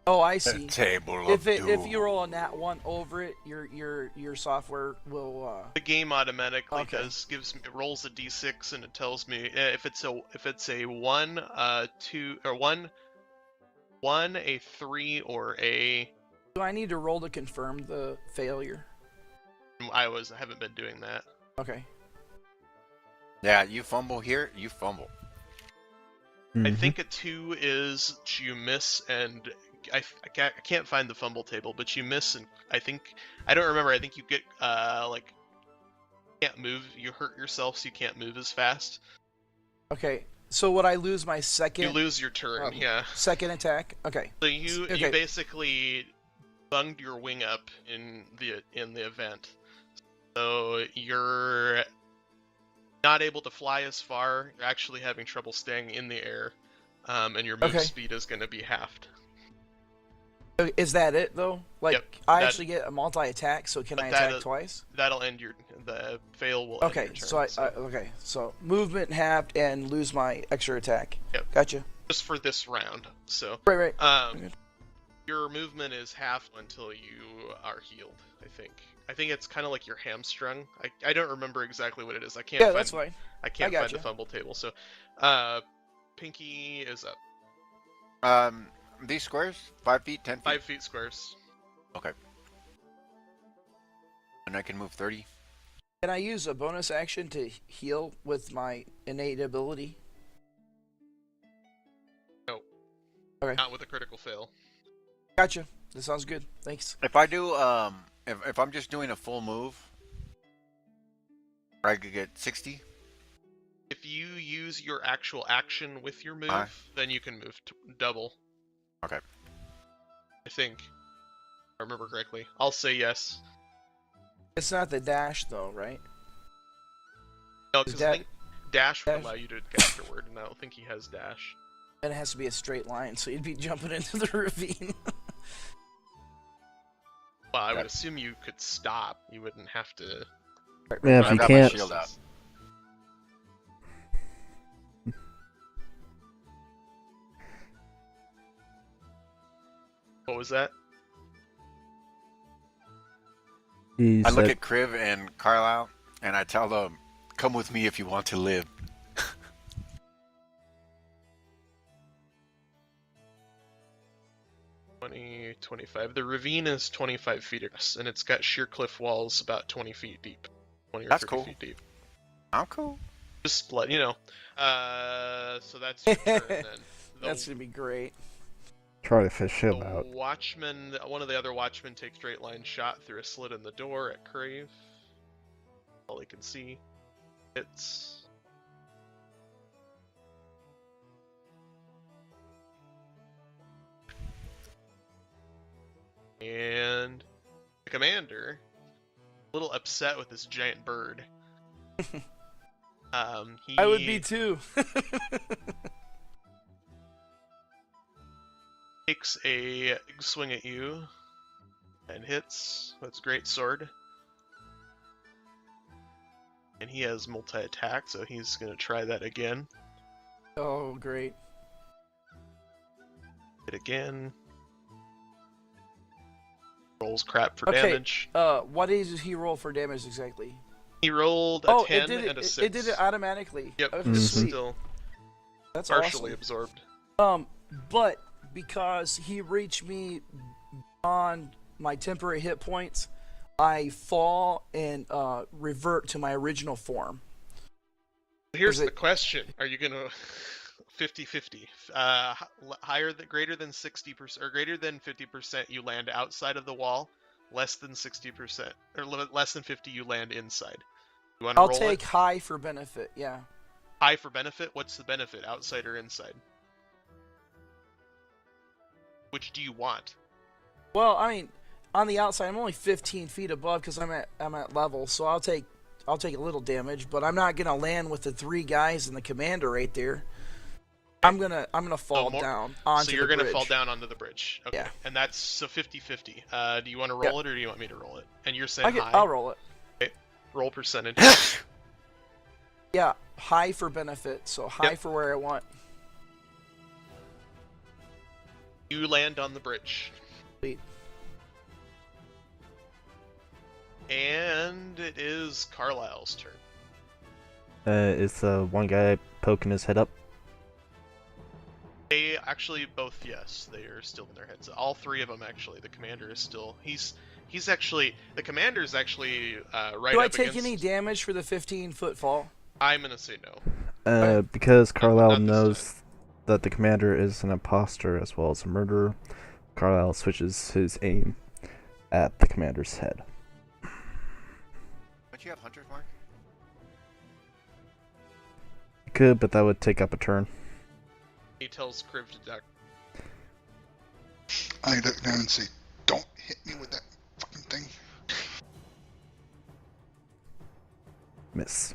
oh, I see. Table If you roll a nat 1 over it, your software will the game automatically Okay. rolls a d6 and it tells me if it's a 1, 2 or 1, a 3 or a. Do I need to roll to confirm the failure? I haven't been doing that. Okay. Yeah, you fumble here, you fumble. I think a 2 is you miss, and I can't find the fumble table, but you miss, and I don't remember. I think you get like can't move. You hurt yourself, so you can't move as fast. Okay. So would I lose my second? You lose your turn. Yeah. Second attack. Okay. So you Okay. basically bunged your wing up in the event, so you're not able to fly as far. You're actually having trouble staying in the air, and your move Okay. speed is going to be halved. Is that it though? Like Yep, I actually get a multi-attack, so can But I attack that- twice? That'll end the fail will end Okay. your turn. So okay. So movement halved and lose my extra attack. Yep. Gotcha. just for this round. So Right. um, your movement is half until you are healed. I think it's kind of like you're hamstrung. I don't remember exactly what it is. I can't. Yeah, find, that's fine. I can't I find the gotcha. fumble table. So, Pinky is up. These squares, 5 feet, 10 feet, 5 feet squares. and I can move 30. Can I use a bonus action to heal with my innate ability? No. Okay. Not with a critical fail. Gotcha. That sounds good. Thanks. If I do, if I'm just doing a full move, I could get 60. If you use your actual action with your move, Aye. then you can move double. Okay. I think. If I remember correctly. I'll say yes. It's not the dash though, right? No, Is because I think dash would dash- allow you to get afterward, and I don't think he has dash. And it has to be a straight line, so you'd be jumping into the ravine. Well, I Yeah. would assume you could stop. You wouldn't have to. Yeah, if I've you got my can't. shield out. What was that? He I look said- at Kriv and Carlisle, and I tell them, "Come with me if you want to live." 20, 25. The ravine is 25 feet across, and it's got sheer cliff walls about 20 feet deep. 20 or That's 30 cool. feet deep. I'm cool. Just let you know. So that's your turn then. That's gonna be great. Try to fish him out. The watchman, one of the other watchmen, takes straight line shot through a slit in the door at Crave. All he can see. It's and the commander, a little upset with this giant bird. He I would be too. takes a big swing at you and hits with his great sword. And he has multi-attack, so he's gonna try that again. Oh, great. Hit again. Rolls crap for Okay. damage. What does he roll for damage exactly? He rolled a 10 it did and a 6. It did it automatically. Yep, Okay, it's sweet. still That's partially awesome. absorbed. But because he reached me on my temporary hit points, I fall and revert to my original form. Here's the question: are you gonna 50-50? Greater than 60% or greater than 50%, you land outside of the wall. Less than 60% or less than 50, you land inside. You want to I'll roll take it? high for benefit. Yeah. High for benefit. What's the benefit? Outside or inside? Which do you want? Well, I mean, on the outside, I'm only 15 feet above because I'm at level, so I'll take a little damage, but I'm not gonna land with the 3 guys and the commander right there. I'm gonna fall down onto the bridge. So you're gonna fall down onto the bridge. Okay. Yeah. And that's so 50-50. Do you want to roll it or do you want me to roll it? And you're saying high. I'll roll it. Okay. Roll percentage. Yeah, high for benefit, so high Yep. for where I want. You land on the bridge. Sweet. And it is Carlisle's turn. Is the one guy poking his head up? They actually both, yes, they are still in their heads. All 3 of them actually. The commander is still. He's actually. The commander is actually right. Do I up take against... any damage for the 15-foot fall? I'm gonna say no. Because Carlisle not this knows that the commander is an imposter as well as a murderer, Carlisle switches his aim at the commander's head. Don't you have Hunter's Mark? You could, but that would take up a turn. He tells Kriv to duck. I duck down and say, "Don't hit me with that fucking thing." Miss.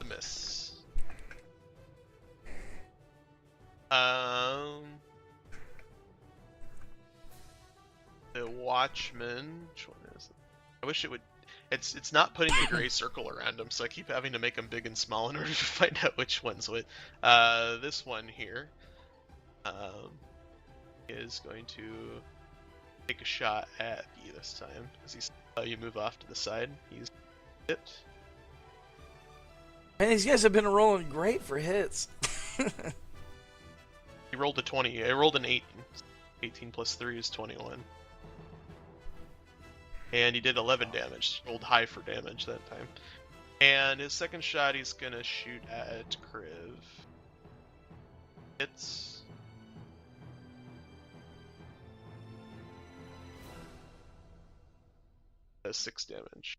The miss. The Watchman. Which one is it? I wish it would. It's not putting the gray circle around them, so I keep having to make them big and small in order to find out which one's what. This one here is going to take a shot at you this time as he saw you move off to the side. He's hit. Man, these guys have been rolling great for hits. He rolled a 20. I rolled an 18. 18 plus 3 is 21. And he did 11 damage. Rolled high for damage that time. And his second shot, he's gonna shoot at Kriv. Hits. Does 6 damage.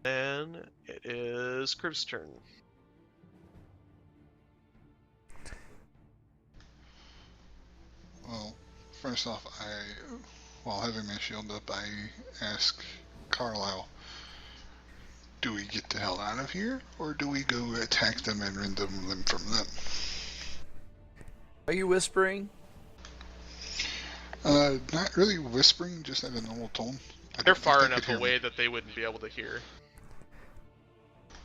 Then it is Kriv's turn. Well, first off, while having my shield up, I ask Carlisle, do we get the hell out of here, or do we go attack them and rend them from them? Are you whispering? Not really whispering, just at a normal tone. They're far enough away that they wouldn't be able to hear.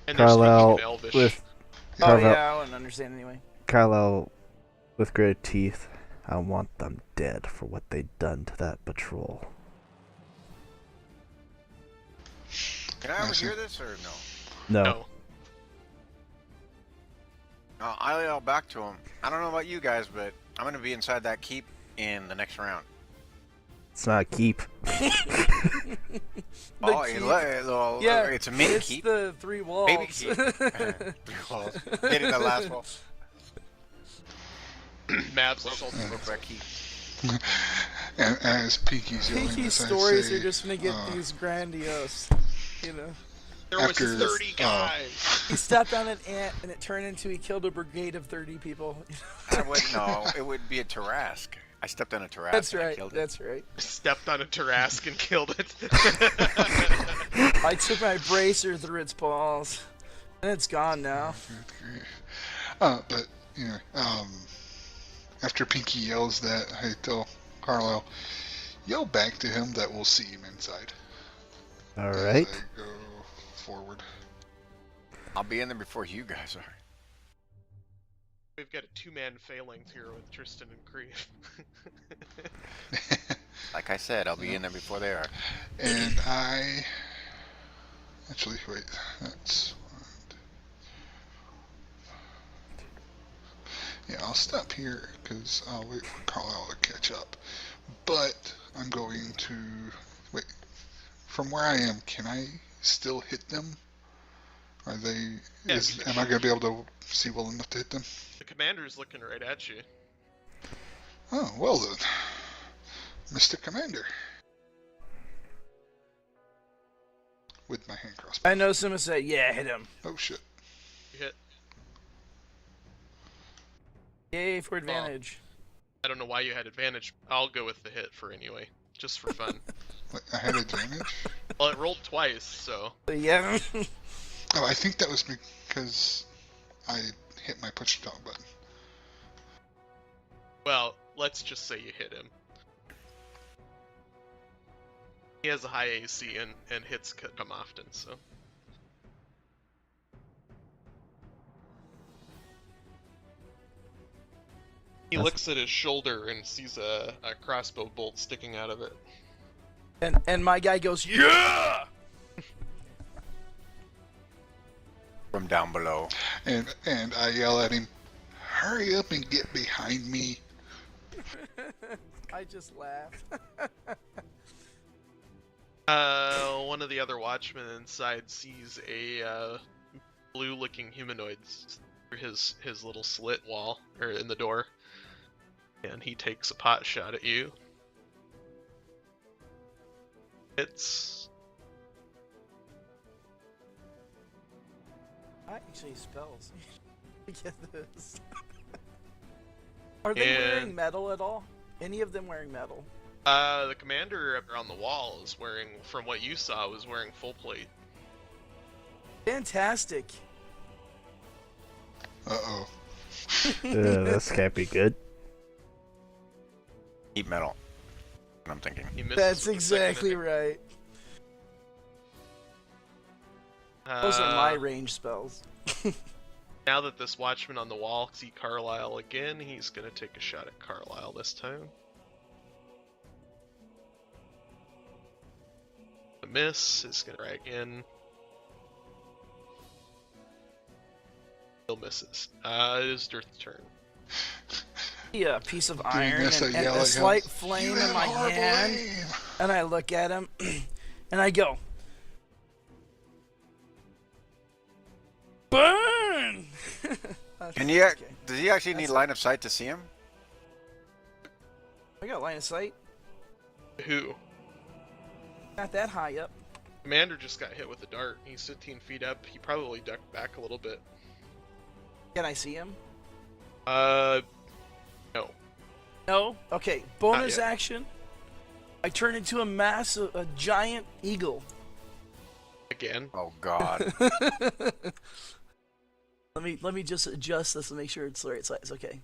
And Carlisle they're speaking in Elvish. with Oh Carlisle, yeah, I wouldn't understand anyway. Carlisle with gritted teeth. I want them dead for what they've done to that patrol. Can I overhear this or no? No. I yell back to him. I don't know about you guys, but I'm going to be inside that keep in the next round. It's not a keep. It's a mini keep. It's the 3 walls. Baby keep. 3 walls. Hitting the last wall. Mavs also keep. And as Pinky's yelling Pinky's this, stories I say, are just gonna get these grandiose, you know. There was 30 guys. He stepped on an ant and it turned into he killed a brigade of 30 people. It would be a Tarask. I stepped on a Tarask. That's and right. I killed it. That's right. Stepped on a Tarask and killed it. I took my bracer through its paws, and it's gone now. But you know, after Pinky yells that, I tell Carlisle, yell back to him that we'll see him inside. All right. As I go forward. I'll be in there before you guys are. We've got a 2-man phalanx here with Tristan and Kriv. Like I said, I'll be in there before they are. And I... Actually, wait. That's... Yeah, I'll stop here because I'll wait for Carlisle to catch up. But I'm going to... Wait. From where I am, can I still hit them? Are they... Yeah, am I going to be able to see well enough to hit them? The commander's looking right at you. Oh, well then. Mr. Commander. With my hand crossbow. I know someone say, yeah, hit him. Oh shit. You hit. Yay for advantage. I don't know why you had advantage. I'll go with the hit for anyway, just for fun. Wait, I had advantage? Well, it rolled twice, so. Yeah. Oh, I think that was because I hit my push to talk button. Well, let's just say you hit him. He has a high AC and hits come often, so. He looks at his shoulder and sees a crossbow bolt sticking out of it. And my guy goes, yeah! From down below. And I yell at him, hurry up and get behind me. I just laughed. One of the other watchmen inside sees a blue-looking humanoid through his little slit wall, or in the door. And he takes a pot shot at you. I actually spells. Get this. Are they wearing metal at all? Any of them wearing metal? The commander up on the wall is wearing, from what you saw, was wearing full plate. Fantastic. Uh-oh. This can't be good. Heat metal. I'm thinking. He misses That's with the second exactly attack. right. Those are my range spells. Now that this watchman on the wall see Carlisle again, he's gonna take a shot at Carlisle this time. A miss is gonna try again. Still misses. It is Dirth's turn. Yeah, a piece of iron this, and I yell a at slight him, flame "You in have my horrible hand. aim." And I look at him and I go, burn! Can you? Does he actually need line of sight to see him? I got line of sight. Who? Not that high up. Commander just got hit with a dart. He's 15 feet up. He probably ducked back a little bit. Can I see him? No. No? Okay, bonus yet. action. I turn into a giant eagle. Again. Oh God. Let me just adjust this and make sure it's the right size. Okay.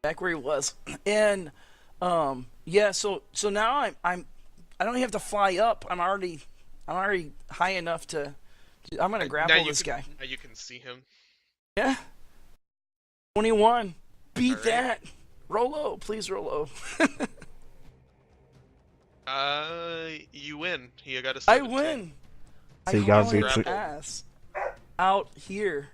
Back where he was. And yeah, so now I don't have to fly up. I'm already high enough to I'm going to grapple this guy. Now you can see him. Yeah. 21. Beat All right. that. Roll low, please roll low. You win. He got a I 17. win. So you I gotta haul be his grappled. ass out here.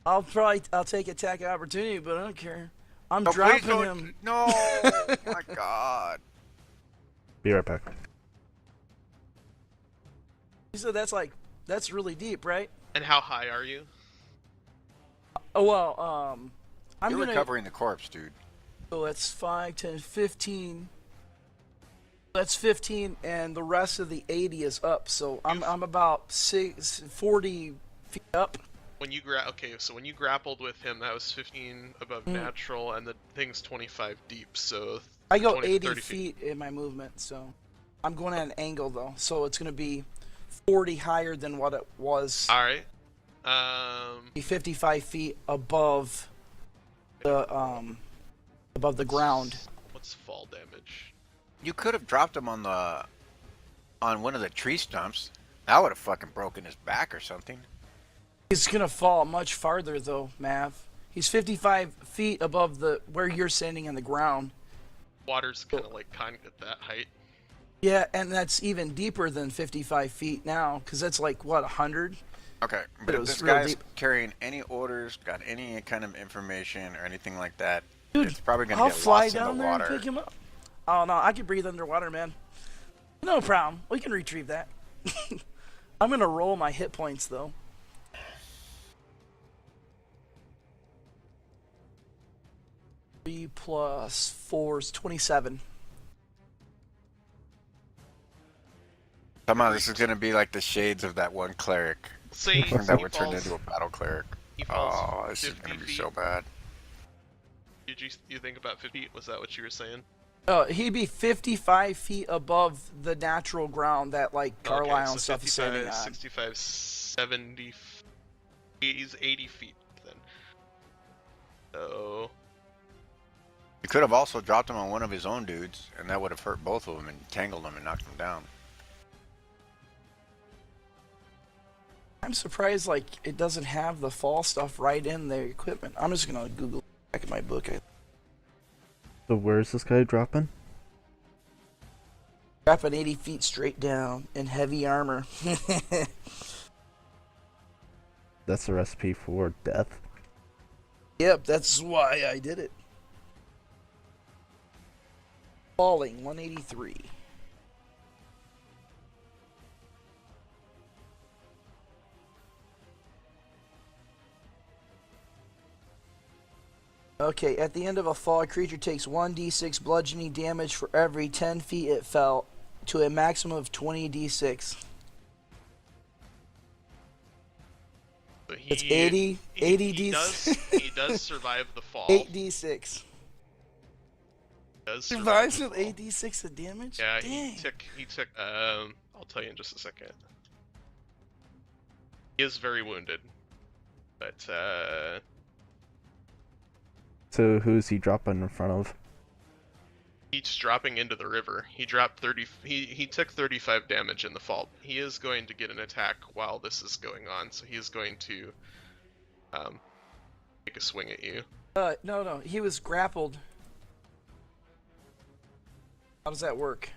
I'll take attack opportunity, but I don't care. I'm No, please dropping don't- him. No. Oh my God. Be right back. He said that's really deep, right? And how high are you? Oh well, I'm You're gonna. recovering the corpse, dude. So that's 5, 10, 15. That's 15, and the rest of the 80 is up. So I'm about 40 feet up. When you so when you grappled with him, that was 15 above natural, and the thing's 25 deep. So I go 20 80 30 feet in my movement, so I'm going at an angle though. So it's gonna be 40 higher than what it was. All right. 55 feet above the ground. What's fall damage? You could have dropped him on one of the tree stumps. That would have fucking broken his back or something. He's gonna fall much farther though, Mav. He's 55 feet above where you're standing on the ground. Water's kind of like at that height. Yeah, and that's even deeper than 55 feet now, because that's like, what, 100? Okay, But but it if was this real guy's deep. carrying any orders, got any kind of information or anything like that, Dude, it's probably gonna I'll get fly lost in the down there and water. pick him up. Oh, no, I can breathe underwater, man. No problem. We can retrieve that. I'm going to roll my hit points, though. Three plus 4 is 27. Somehow this is gonna be like the shades of that one cleric Say that he would turn falls, into a battle cleric. he falls Oh, this is 50 gonna be feet. so bad. Did you think about 50 feet? Was that what you were saying? He'd be 55 feet above the natural ground that, like, Carlisle okay, and so stuff is standing 55, on. 65, 70. He's 80 feet then. So He could have also dropped him on one of his own dudes, and that would have hurt both of them and tangled them and knocked them down. I'm surprised, like, it doesn't have the fall stuff right in the equipment. I'm just gonna Google back in my book. So where's this guy dropping? Dropping 80 feet straight down in heavy armor. That's the recipe for death. Yep, that's why I did it. Falling 183. Okay, at the end of a fall, a creature takes 1d6 bludgeoning damage for every 10 feet it fell, to a maximum of 20d6. but It's 80 he d6. does survive the fall. 8d6. Does Survives the with fall. 8d6 of damage? Yeah, Dang. he took I'll tell you in just a second. He is very wounded. But So who's he dropping in front of? he's dropping into the river. He dropped 30 he took 35 damage in the fall. He is going to get an attack while this is going on, so he is going to take a swing at you. No, he was grappled. How does that work?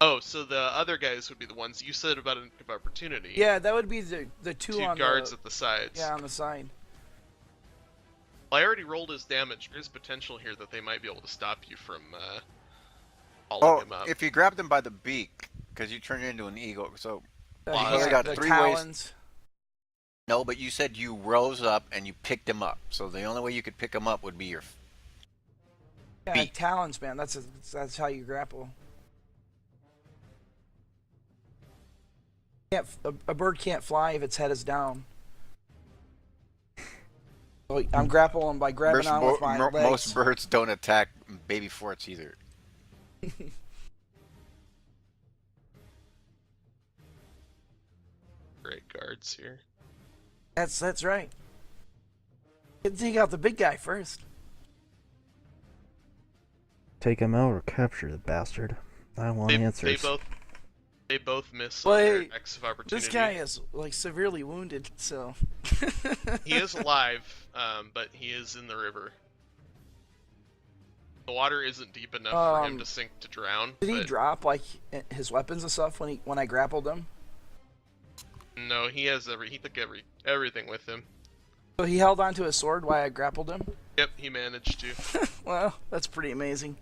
Oh, so the other guys would be the ones you said about an opportunity. Yeah, that would be the two on guards the, at the sides. yeah, on the side. Well, I already rolled his damage. There's potential here that they might be able to stop you from hauling Oh, him up. if you grabbed him by the beak, because you turned into an eagle, so The, Well, only got the 3 ways. talons. No, but you said you rose up and you picked him up. So the only way you could pick him up would be your. Yeah, beak. talons, man. That's how you grapple. A bird can't fly if its head is down. So I'm grappling by grabbing on with my legs. Most birds don't attack baby forts either. Great guards here. That's right. You take out the big guy first. Take him out or capture the bastard? I want answers. They both miss Wait, on their attacks of opportunity. This guy is like severely wounded, so. He is alive, but he is in the river. The water isn't deep enough for him to sink to drown. Did he but drop like his weapons and stuff when I grappled him? No, he has he took everything with him. So he held onto his sword while I grappled him? Yep, he managed to. Well, that's pretty amazing.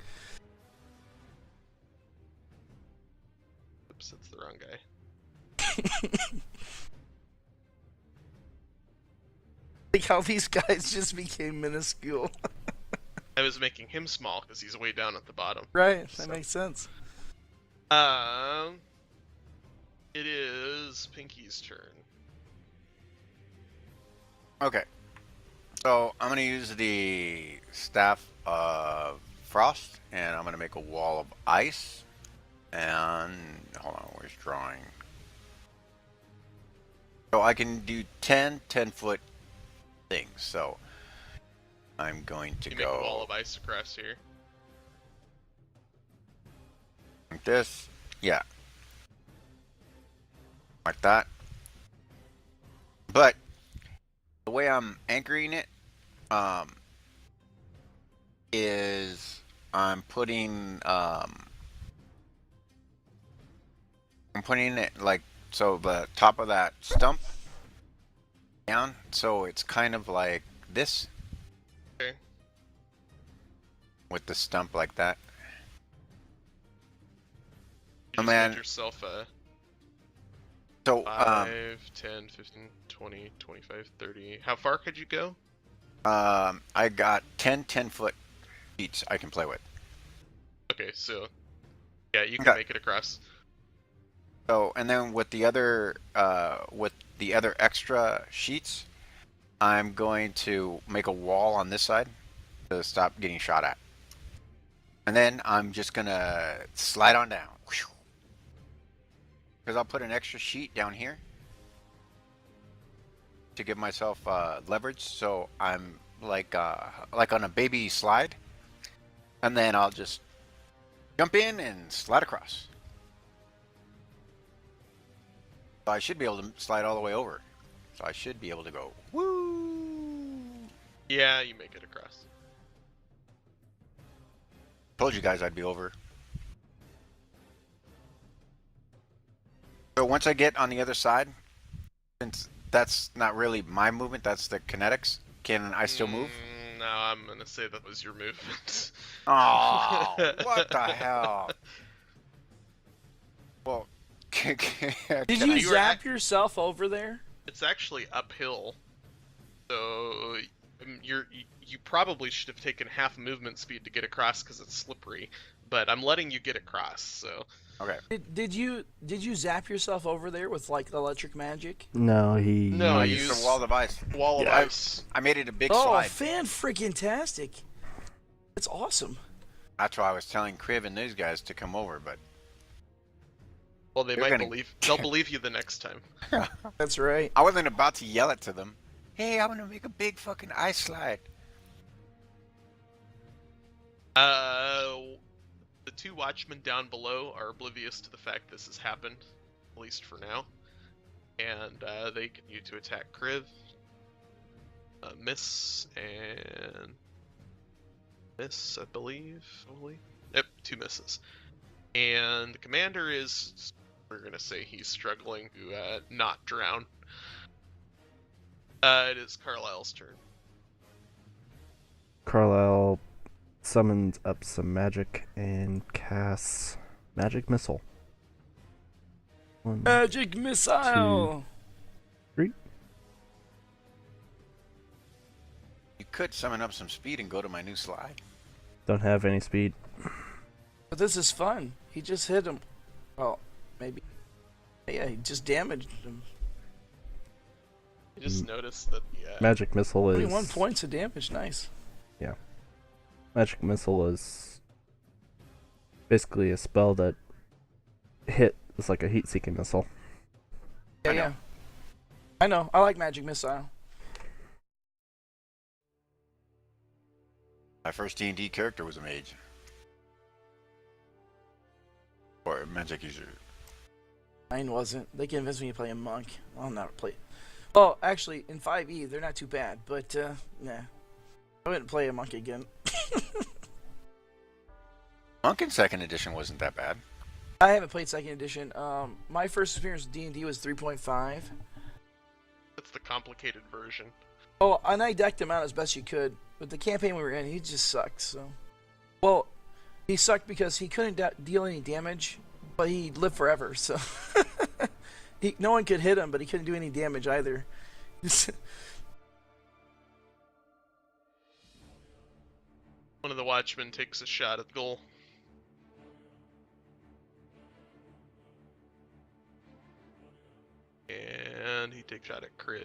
Oops, that's the wrong guy. Like how these guys just became minuscule. I was making him small because he's way down at the bottom. Right, that So. makes sense. It is Pinky's turn. Okay. So I'm gonna use the staff of frost, and I'm gonna make a wall of ice. And hold on, where's drawing? So I can do 10-foot things. So I'm going to You go make a wall of ice across here. like this. Yeah. Like that. But the way I'm anchoring it is I'm putting it like so the top of that stump down, so it's kind of like this. Okay. With the stump like that. You Oh, just man. made yourself a So 5, 10, 15, 20, 25, 30. How far could you go? I got 10-foot sheets I can play with. Okay, so yeah, you can Okay. make it across. So, and then with the other extra sheets, I'm going to make a wall on this side to stop getting shot at. And then I'm just gonna slide on down. Because I'll put an extra sheet down here to give myself leverage, so I'm like on a baby slide, and then I'll just jump in and slide across. So I should be able to slide all the way over. So I should be able to go woo. Yeah, you make it across. Told you guys I'd be over. So once I get on the other side, since that's not really my movement, that's the kinetics, can I still move? No, I'm gonna say that was your movement. Oh, what the hell? Well, Did can you I- zap yourself over there? It's actually uphill, so you probably should have taken half movement speed to get across because it's slippery. But I'm letting you get across, so. Okay. Did you zap yourself over there with like electric magic? No, No, I Use used the wall of ice. wall of Yeah, ice. I made it a big Oh, slide. fan-freaking-tastic! That's awesome. That's why I was telling Criv and these guys to come over, but Well, they They're might gonna- believe. They'll believe you the next time. That's right. I wasn't about to yell it to them. Hey, I'm gonna make a big fucking ice slide. The two watchmen down below are oblivious to the fact this has happened, at least for now, and they continue to attack Kriv. Miss and miss, I believe. Only. Yep, 2 misses. And the commander is, we're gonna say he's struggling to not drown. It is Carlisle's turn. Carlisle summons up some magic and casts Magic Missile. 1, Magic missile. 3. You could summon up some speed and go to my new slide. Don't have any speed. But this is fun. He just hit him. Well, maybe. Yeah, he just damaged him. I just noticed that the Magic Missile is 21 points of damage. Nice. Magic Missile is basically a spell that hit is like a heat-seeking missile. Yeah, I know. yeah. I know. I like magic missile. My first D&D character was a mage. Or a magic user. Mine wasn't. They convinced me to play a monk. I'll not play. Oh, actually, in 5e, they're not too bad, but nah. I wouldn't play a monk again. Monk in 2nd edition wasn't that bad. I haven't played 2nd edition. My first experience with D&D was 3.5. that's the complicated version. Oh, and I decked him out as best you could. But the campaign we were in, he just sucked, so. Well, he sucked because he couldn't deal any damage, but he lived forever, so. No one could hit him, but he couldn't do any damage either. One of the watchmen takes a shot at the goal. And he takes a shot at Kriv.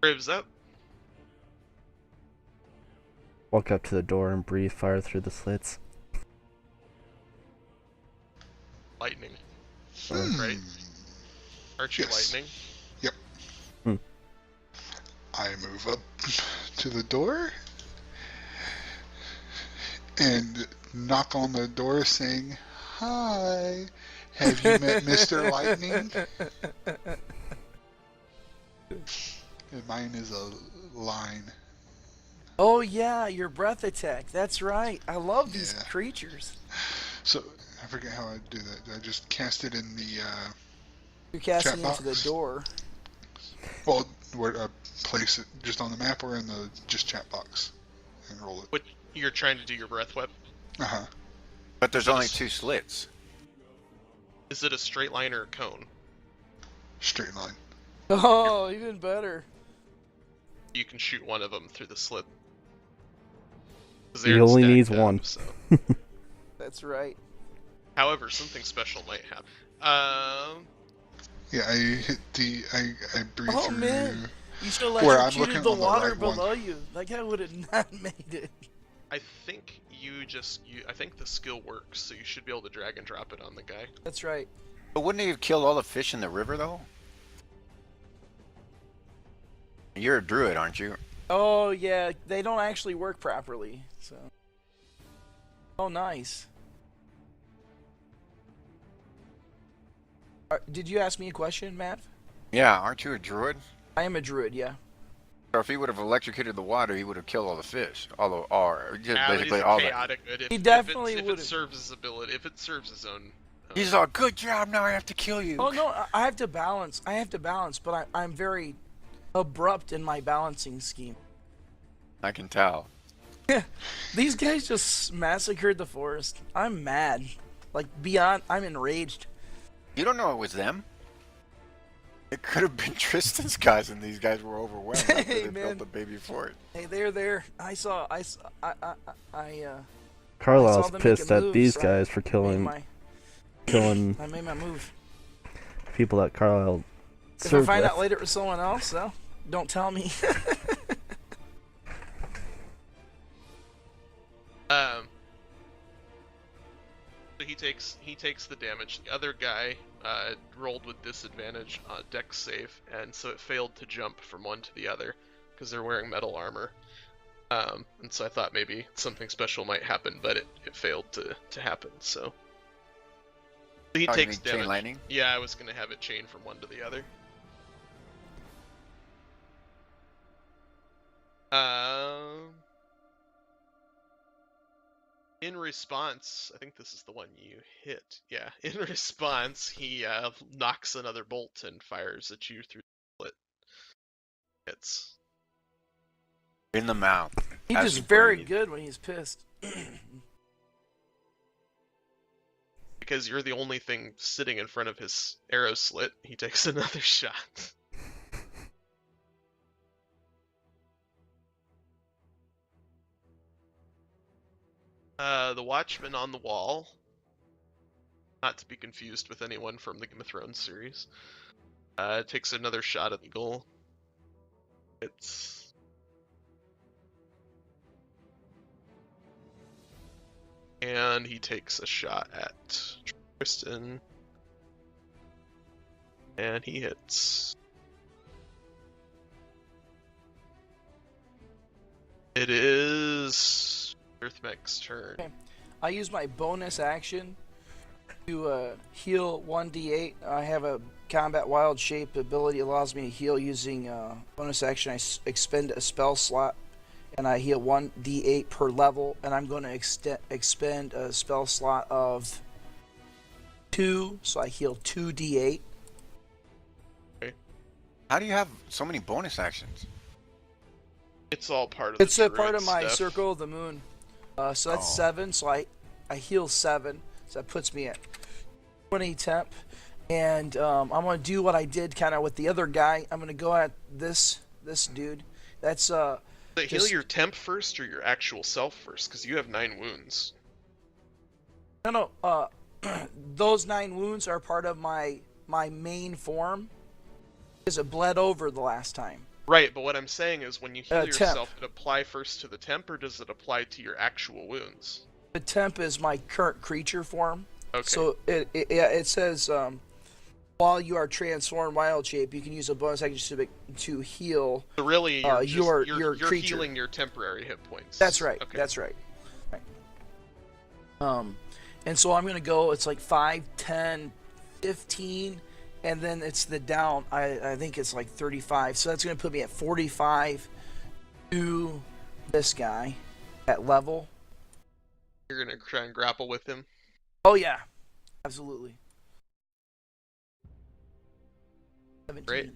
Kriv's up. Walk up to the door and breathe fire through the slits. Lightning. Hmm. Right? Aren't you Yes. lightning? I move up to the door and knock on the door saying, "Hi, have you met Mr. Lightning?" And mine is a line Oh yeah, your breath attack. That's right. I love these Yeah. creatures. So I forget how I do that. I just cast it in the You're casting chat into the box. door. Well, where I place it just on the map or in the just chat box and roll it. What you're trying to do your breath whip? Uh huh. But there's only 2 slits. Is it a straight line or a cone? Straight line. Oh, even better. You can shoot one of them through the slit. 'Cause He they're only stacked needs up, one. So. That's right. However, something special might happen. Yeah, I hit the. I breathe Oh through. man, you should Where I'm electrocuted looking the on the water right one. below you. That guy would have not made it. I think I think the skill works, so you should be able to drag and drop it on the guy. That's right. But wouldn't he have killed all the fish in the river, though? You're a druid, aren't you? Oh yeah, they don't actually work properly. So. Oh nice. Did you ask me a question, Matt? Yeah, aren't you a druid? I am a druid, yeah. So if he would have electrocuted the water, he would have killed all the fish. Or just Yeah, basically he's all the... chaotic good. He definitely if it would've. serves his ability, if it serves his own. He's all, good job, now I have to kill you. Oh no, I have to balance. But I'm very abrupt in my balancing scheme. I can tell. These guys just massacred the forest. I'm mad. Like beyond, I'm enraged. You don't know it was them. It could have been Tristan's guys, and these guys were overwhelmed after Hey, they man. built the baby fort. Hey, they're there. I saw Carlisle's them pissed making at moves. these I guys for killing I made my move. people that Carlisle If I served find with. out later it was someone else, though, don't tell me. So he takes the damage. The other guy rolled with disadvantage on dex save, and so it failed to jump from one to the other because they're wearing metal armor. And so I thought maybe something special might happen, but it failed to happen. So he Oh, you takes mean chain damage. lightning? Yeah, I was gonna have it chain from one to the other. In response, I think this is the one you hit. Yeah, in response, he knocks another bolt and fires at you through the split. It's In the mouth. He's As just you very breathe. good when he's pissed. because you're the only thing sitting in front of his arrow slit. He takes another shot. The Watchman on the wall, not to be confused with anyone from the Game of Thrones series, takes another shot at the eagle. And he takes a shot at Tristan. And he hits. It is Earthmech's turn. Okay. I use my bonus action to heal 1d8. I have a combat wild shape ability allows me to heal using bonus action. I expend a spell slot and I heal 1d8 per level, and I'm going to expend a spell slot of 2, so I heal 2d8. How do you have so many bonus actions? It's all part of It's the a part druid of my stuff. Circle of the Moon. So that's Oh. 7, so I heal 7, so that puts me at 20 temp. And I'm going to do what I did kind of with the other guy. I'm going to go at this dude. That's So heal just- your temp first or your actual self first, because you have 9 wounds. no, those 9 wounds are part of my main form, because it bled over the last time. Right, but what I'm saying is when you heal Temp. yourself, it apply first to the temp, or does it apply to your actual wounds? The temp is my current creature form. Okay. So it says while you are transformed wild shape, you can use a bonus action to heal. So really, you're, just, your you're creature. healing your temporary hit points. That's right. Okay. That's right. And so I'm gonna go. It's like 5, 10, 15, and then it's the down. I think it's like 35. So that's gonna put me at 45 to this guy at level. You're gonna try and grapple with him. Oh yeah, absolutely. 17. Great.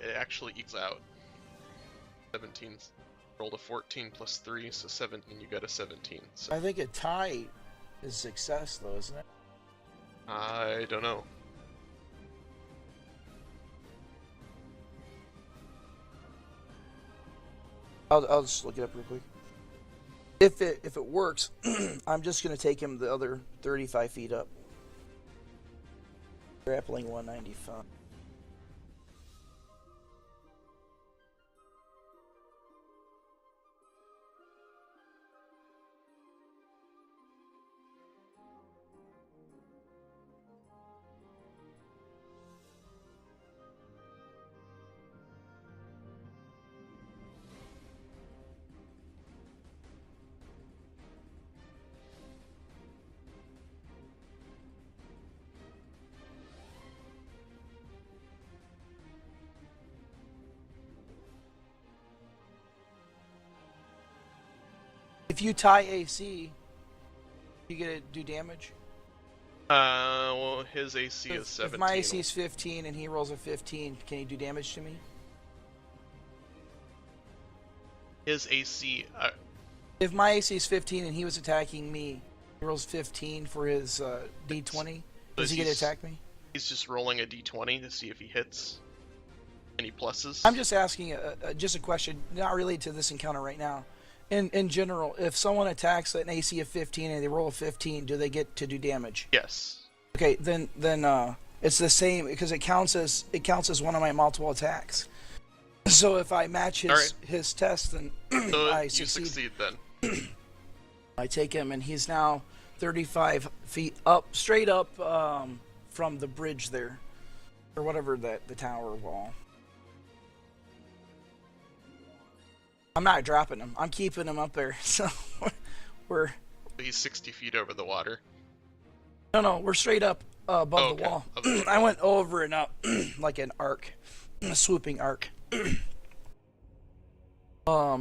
It actually ekes out. 17. Rolled a 14 plus 3, so 17. You got a 17. So I think a tie is success, though, isn't it? I don't know. I'll just look it up real quick. If it works, I'm just gonna take him the other 35 feet up. Grappling 195. If you tie AC, you get to do damage. Well, his AC is If 17. my AC is 15 and he rolls a 15, can he do damage to me? His AC. If my AC is 15 and he was attacking me, he rolls 15 for his D20. Does he get to attack me? He's just rolling a D20 to see if he hits. Any pluses? I'm just asking just a question, not related to this encounter right now. In general, if someone attacks at an AC of 15 and they roll a 15, do they get to do damage? Yes. Okay, then it's the same because it counts as one of my multiple attacks. So if I match his test, then So I you succeed. then. I take him, and he's now 35 feet up, straight up from the bridge there, or whatever the tower wall. I'm not dropping him. I'm keeping him up there. So we're. He's 60 feet over the water. No, we're straight up above the wall. I went over and up like an arc, a swooping arc. All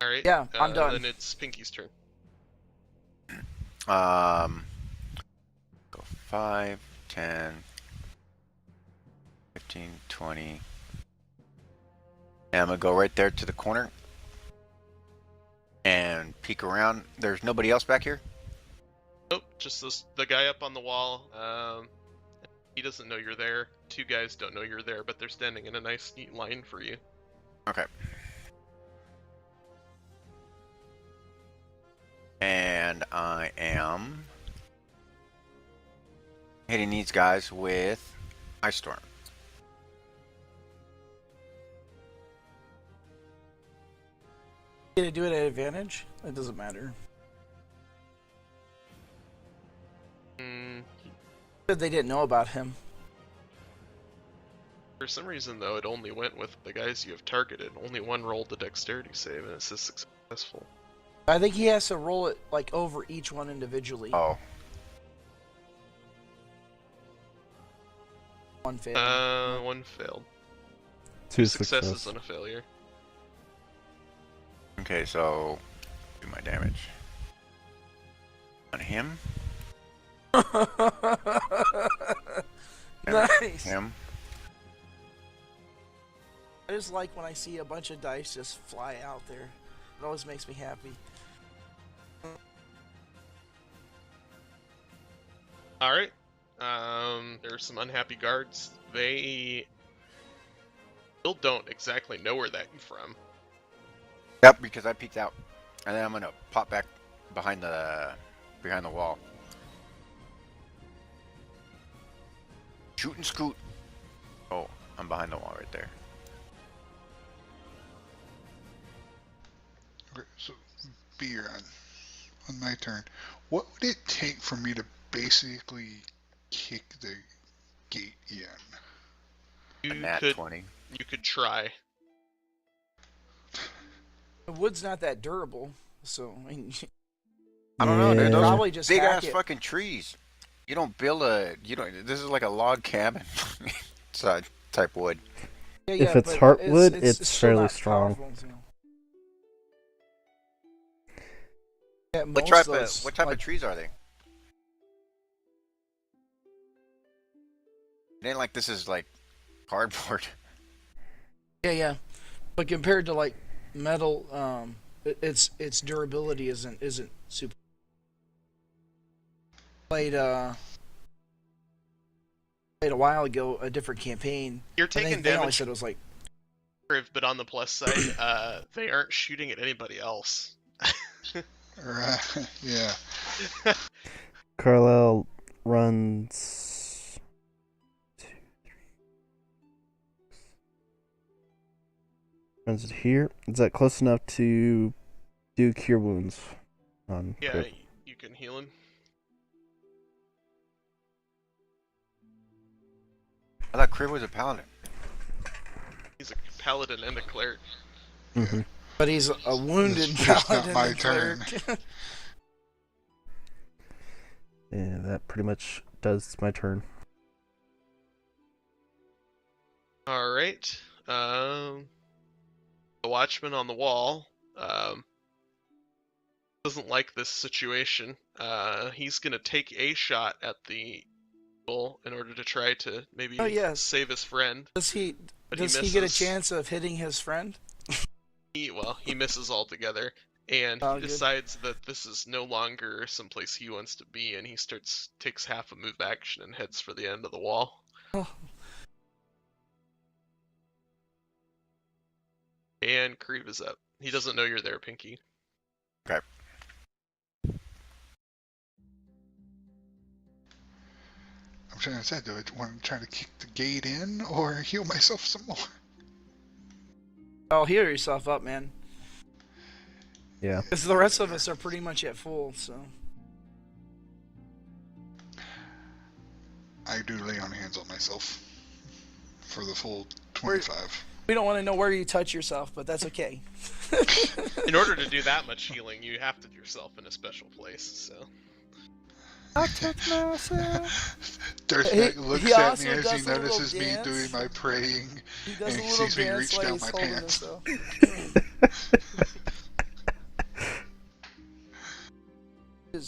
right. Yeah, I'm done. Then it's Pinky's turn. Go 5, 10, 15, 20. And I'm gonna go right there to the corner and peek around. There's nobody else back here? Nope, just the guy up on the wall. He doesn't know you're there. Two guys don't know you're there, but they're standing in a nice, neat line for you. Okay. And I am hitting these guys with Ice Storm. Get to do it at advantage? It doesn't matter. Said they didn't know about him. For some reason, though, it only went with the guys you have targeted. Only one rolled the dexterity save, and it says successful. I think he has to roll it like over each one individually. Oh. One failed. One failed. Two Successes success. and a failure. Okay, so do my damage on him. Nice. Him. I just like when I see a bunch of dice just fly out there. It always makes me happy. Alright. There are some unhappy guards. They still don't exactly know where that came from. Yep, because I peeked out, and then I'm gonna pop back behind the wall. Shoot and scoot. Oh, I'm behind the wall right there. Okay, so beer on my turn. What would it take for me to basically kick the gate in? A nat 20. You could try. The wood's not that durable, so I mean, I don't know. They're those Probably just big hack ass it. fucking trees. You don't build a. You don't. This is like a log cabin. Type wood. Yeah, If yeah, it's but heartwood, it's still fairly not strong. powerful, so. Yeah, What most type those, of what type like, of trees are they? It ain't like this is like cardboard. Yeah. But compared to like metal, its durability isn't super. Played a while ago a different campaign. You're I taking think they only damage, said it was like but on the plus side, they aren't shooting at anybody else. Right. Yeah. Carlisle runs. Runs it here. Is that close enough to do cure wounds on Yeah, Crib? you can heal him. I thought Crib was a paladin. He's a paladin and a cleric. Mm-hmm. but he's a wounded It's just not paladin my and turn. cleric. Yeah, that pretty much does my turn. Alright. The watchman on the wall doesn't like this situation. He's gonna take a shot at the bull in order to try to maybe Oh, yes. save his friend. Does he But does he he get a misses. chance of hitting his friend? He misses altogether, and Oh, he good. decides that this is no longer someplace he wants to be, and he takes half a move action and heads for the end of the wall. Oh. And Creed is up. He doesn't know you're there, Pinky. Okay. I'm trying to decide, do I want to try to kick the gate in or heal myself some more? Oh, heal yourself up, man. Yeah. Because the rest of us are pretty much at full, so. I do lay on hands on myself for the full 25. We don't want to know where you touch yourself, but that's okay. In order to do that much healing, you have to do yourself in a special place, so. I touch myself. Dirtbag looks he at also me as does he a little notices me dance. doing my praying, He does and a he little sees me dance reach while down he's my holding pants. himself.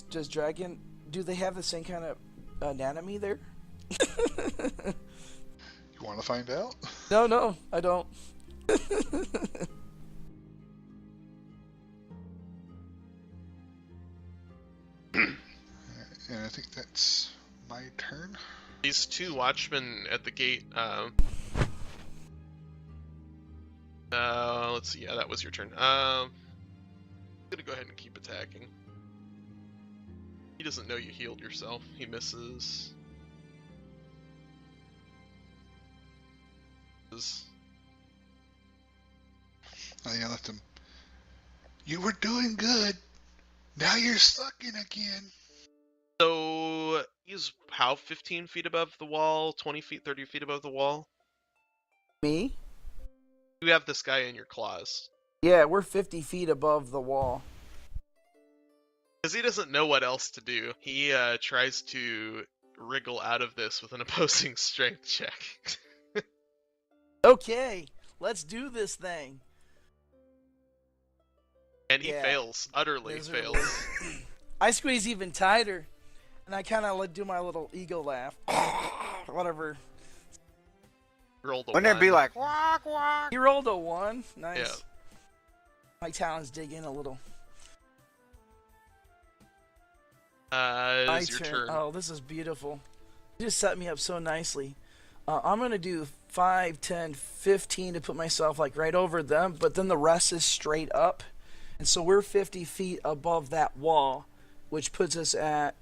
Does Dragon, do they have the same kind of anatomy there? You want to find out? No, I don't. And I think that's my turn. These two watchmen at the gate, let's see, yeah, that was your turn. I'm gonna go ahead and keep attacking. He doesn't know you healed yourself. He misses. I yell at him, "You were doing good. Now you're sucking again." So he's how 15 feet above the wall, 20 feet, 30 feet above the wall. Me? You have this guy in your claws. Yeah, we're 50 feet above the wall. Because he doesn't know what else to do. He tries to wriggle out of this with an opposing strength check. Okay, let's do this thing. And he Yeah. fails. Utterly Miserably. fails. I squeeze even tighter, and I kind of do my little ego laugh. Whatever. Rolled a Wouldn't it be 1. like walk walk? You rolled a 1. Nice. Yeah. My talons dig in a little. It My is your turn. Oh, this is beautiful. You just set me up so nicely. I'm going to do 5, 10, 15 to put myself like right over them, but then the rest is straight up. And so we're 50 feet above that wall, which puts us at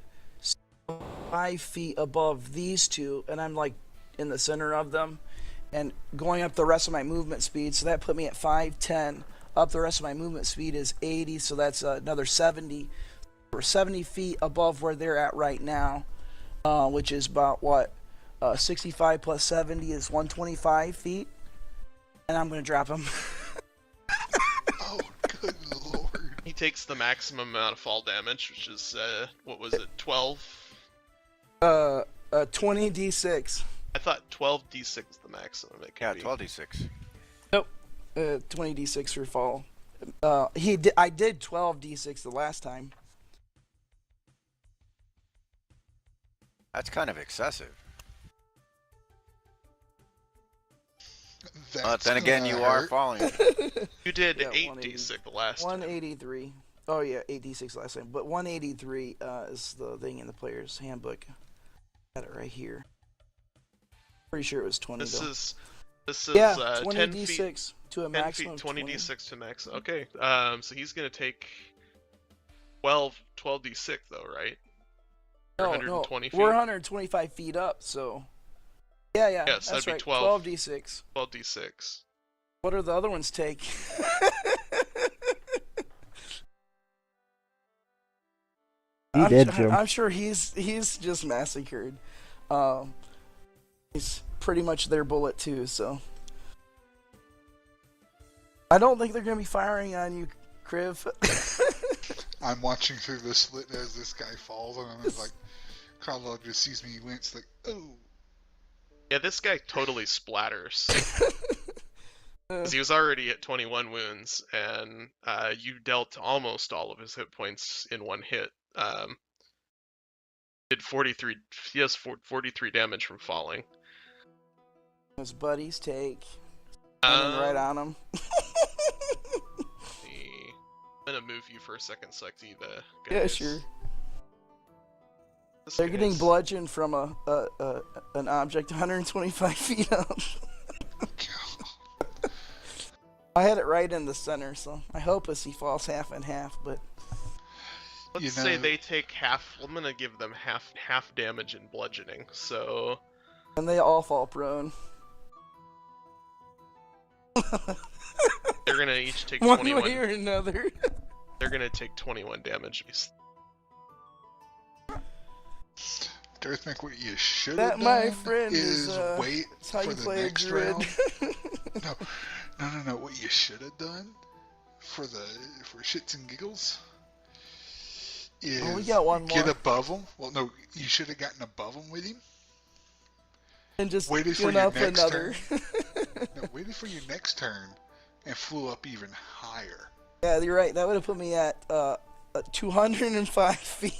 5 feet above these two, and I'm like in the center of them and going up the rest of my movement speed. So that put me at 5, 10. Up the rest of my movement speed is 80, so that's another 70. We're 70 feet above where they're at right now, which is about what? 65 plus 70 is 125 feet. And I'm going to drop him. Oh, good lord. He takes the maximum amount of fall damage, which is what was it, 12? 20d6. I thought 12d6 is the maximum it can Yeah, be. 12d6. Nope. 20d6 for fall. I did 12d6 the last time. That's kind of excessive. That's But then again, gonna you are hurt. falling. You did Yeah, 8d6 the last time. 183. Oh yeah, 8d6 last time, but 183 is the thing in the player's handbook. Got it right here. Pretty sure it was 20 This though. is yeah, 10 feet, 20d6 to a 10 maximum feet, of 20d6 to max. Okay, so he's gonna take 12d6 though, right? No, 120 feet. we're 125 feet up, so yeah, Yes, that's that'd be right. 12. 12d6. 12d6. What do the other ones take? He did, Jim. I'm sure he's just massacred. He's pretty much their bullet too, so I don't think they're gonna be firing on you, Kriv. I'm watching through the slit as this guy falls, and I'm like, Carlo just sees me wince, like, oh. Yeah, this guy totally splatters. 'Cause he was already at 21 wounds, and you dealt almost all of his hit points in one hit. Did 43. He has 43 damage from falling. His buddies take standing right on him. I'm gonna move you for a second so I can see the guys. Yeah, sure. This They're getting guy's- bludgeoned from an object 125 feet up. I had it right in the center, so I hope as he falls half and half, but Let's say they take half. I'm gonna give them half damage in bludgeoning. So and they all fall prone. they're gonna each take One 21. way or another. They're gonna take 21 damage. Darthmec, what you should That, have done my friend, is is wait that's how for you the play a next druid. round. No. What you should have done for shits and giggles is we got one get more. above him. Well, no, you should have gotten above him with him. And just Waited for get your up next another. No, waited for your next turn and flew up even higher. Yeah, you're right. That would have put me at 205 feet.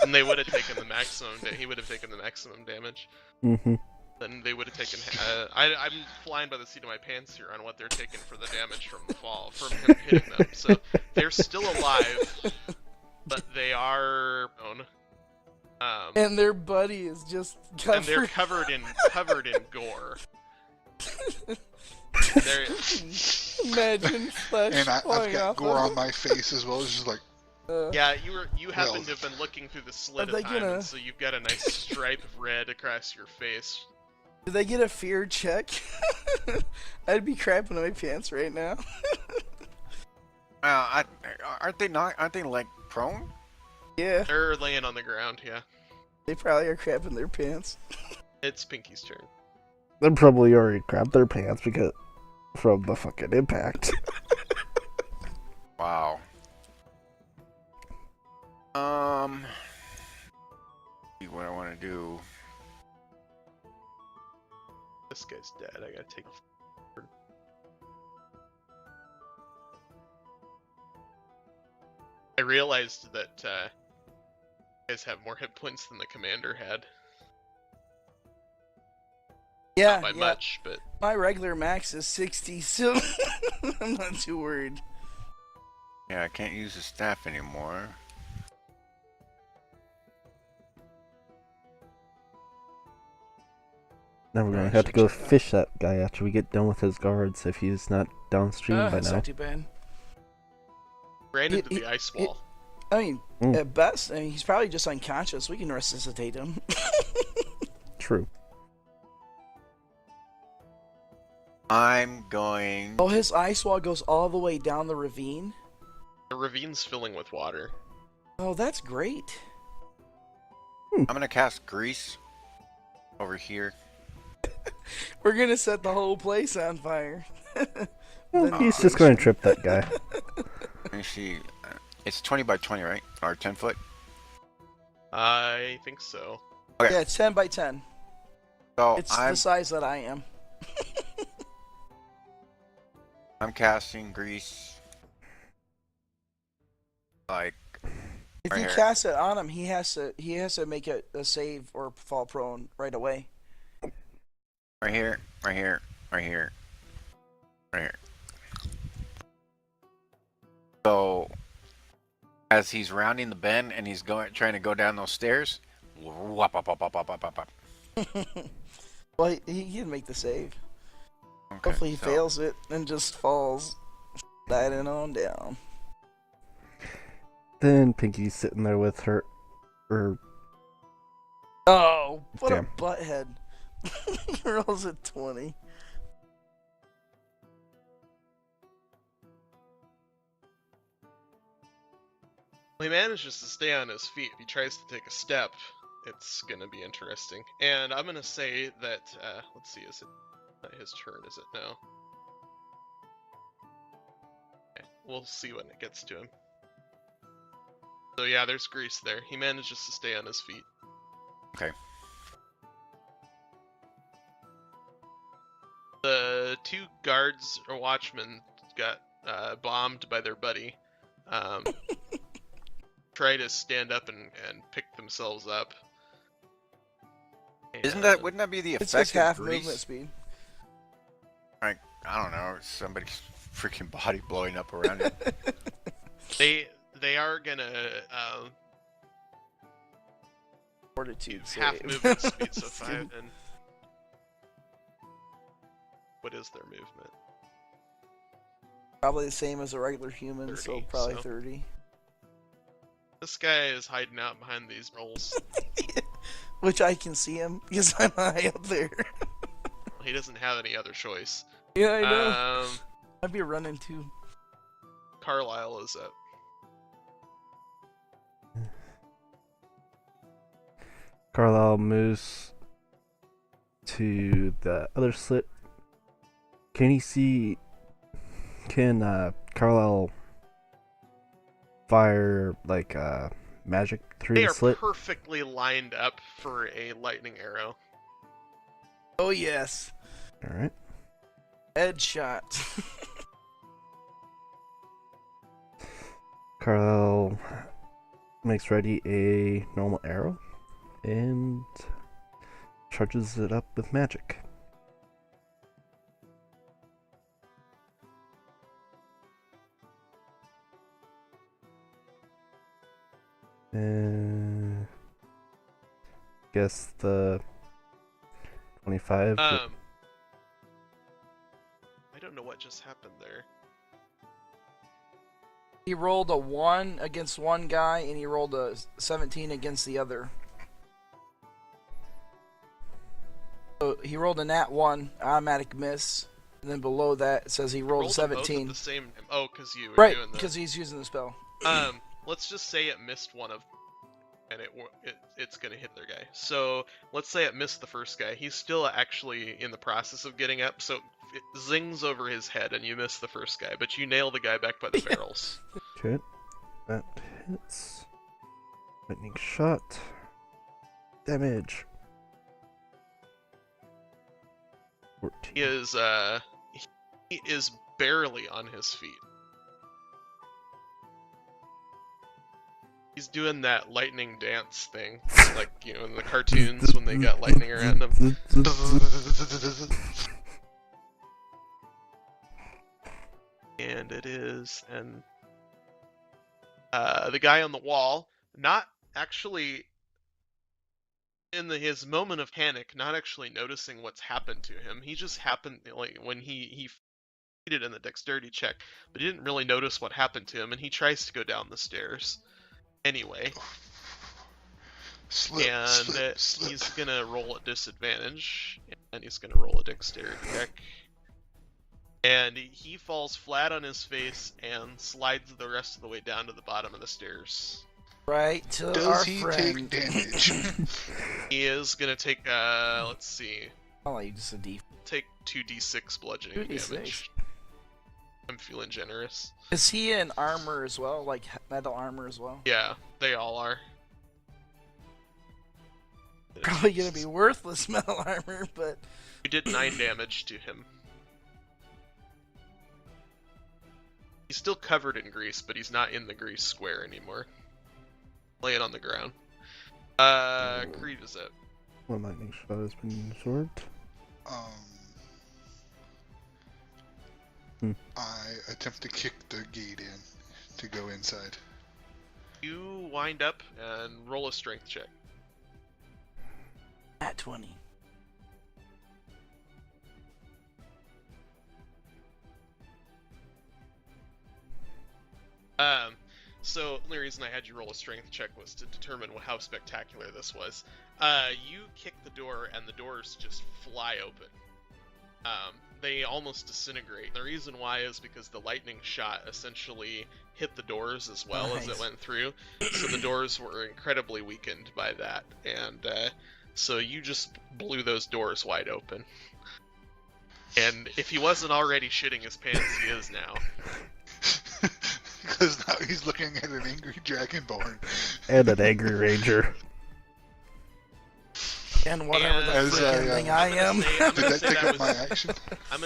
And they would have taken the maximum. He would have taken the maximum damage. Mm-hmm. Then they would have taken. I'm flying by the seat of my pants here on what they're taking for the damage from the fall, from him hitting them. So they're still alive, but they are prone. And their buddy is just covered. And they're covered in gore. They're, Imagine flesh And I've flying got off gore of on my face as well. It's just like, yeah, you happen Well, to have been looking through the slit Are they of time, gonna- and so you've got a nice stripe of red across your face. Do they get a fear check? I'd be crapping in my pants right now. Aren't they like prone? Yeah, They're laying on the ground. Yeah, they probably are crapping their pants. it's Pinky's turn. They probably already grabbed their pants because from the fucking impact. Wow. See what I want to do. This guy's dead. I gotta take. I realized that you guys have more hit points than the commander had. Yeah, Not by much, but my regular max is 60, so I'm not too worried. Yeah, I can't use the staff anymore. Now we're gonna Alright, have to so go check that. fish that guy after we get done with his guards if he's not downstream by That's now. not too bad. ran into He- the ice wall. I mean, Mm. at best, I mean, he's probably just unconscious. We can resuscitate him. True. I'm going. Oh, his ice wall goes all the way down the ravine? The ravine's filling with water. Oh, that's great. I'm gonna cast grease over here. We're gonna set the whole place on fire. Well, Then he's you just fish. going to trip that guy. Let me see. It's 20 by 20, right? Or 10 foot? I think so. Okay. Yeah, it's 10 by 10. So It's the size that I am. I'm casting grease. Like If right you here. cast it on him, he has to make a save or fall prone right away. Right here, right here, right here, right here. So as he's rounding the bend and he's trying to go down those stairs, whop, whop, whop, whop, whop, whop, whop. Well, he can make the save. Okay, Hopefully he so- fails it and just falls sliding on down. Then Pinky's sitting there with her. Oh, what Damn. a butthead. He rolls a 20. He manages to stay on his feet. If he tries to take a step, it's gonna be interesting. And I'm gonna say that, let's see, is it not his turn, is it? No. Okay, we'll see when it gets to him. So yeah, there's grease there. He manages to stay on his feet. Okay. The two guards or watchmen got bombed by their buddy. Try to stand up and pick themselves up. Wouldn't that be the It's effect just half of movement grease? speed. Like, I don't know, somebody's freaking body blowing up around it. They are gonna Fortitude half save. movement speed, so 5 and what is their movement? Probably the same as a regular human, 30, so probably so- 30. This guy is hiding out behind these rolls. Which I can see him because I'm high up there. He doesn't have any other choice. Yeah, I know. I'd be running too. Carlisle is up. Carlisle moves to the other slit. Can he see? Can Carlisle fire like magic through They the are slit? perfectly lined up for a lightning arrow. Oh yes, All right. headshot. Carlisle makes ready a normal arrow and charges it up with magic. And guess the 25. I don't know what just happened there. He rolled a 1 against one guy, and he rolled a 17 against the other. So he rolled a nat 1, automatic miss, and then below that it says he rolled a them both at 17. the same. Oh, because you were Right, doing the. because he's using the spell. Let's just say it missed one of, and it's gonna hit their guy. So let's say it missed the first guy. He's still actually in the process of getting up, so it zings over his head, and you miss the first guy, but you nail the guy back by the barrels. Okay, that hits. Lightning shot. Damage. 14. He is barely on his feet. He's doing that lightning dance thing, like, you know, in the cartoons when they got lightning around him. And it is, and the guy on the wall, not actually in his moment of panic, not actually noticing what's happened to him. He just happened, like, when he succeeded in the dexterity check, but he didn't really notice what happened to him, and he tries to go down the stairs anyway. Slip, slip, slip. He's gonna roll at disadvantage, and he's gonna roll a dexterity check. And he falls flat on his face and slides the rest of the way down to the bottom of the stairs. Right to our Does he friend. take damage? He is gonna take, let's see, I'll let you just a D. take 2d6 bludgeoning 2d6. damage. I'm feeling generous. Is he in armor as well? Like metal armor as well? Yeah, they all are. Probably gonna be worthless metal armor, but You did 9 damage to him. He's still covered in grease, but he's not in the grease square anymore. Laying on the ground. Creed is it. One lightning shot has been absorbed. I attempt to kick the gate in to go inside. You wind up and roll a strength check. at 20. So the only reason I had you roll a strength check was to determine how spectacular this was. You kick the door and the doors just fly open. They almost disintegrate. The reason why is because the lightning shot essentially hit the doors as well as it went through. So the doors were incredibly weakened by that. And so you just blew those doors wide open. And if he wasn't already shitting his pants, he is now. Because now he's looking at an angry dragonborn. And an angry ranger. And whatever And the as freaking thing I am. Did that take up my action? I'm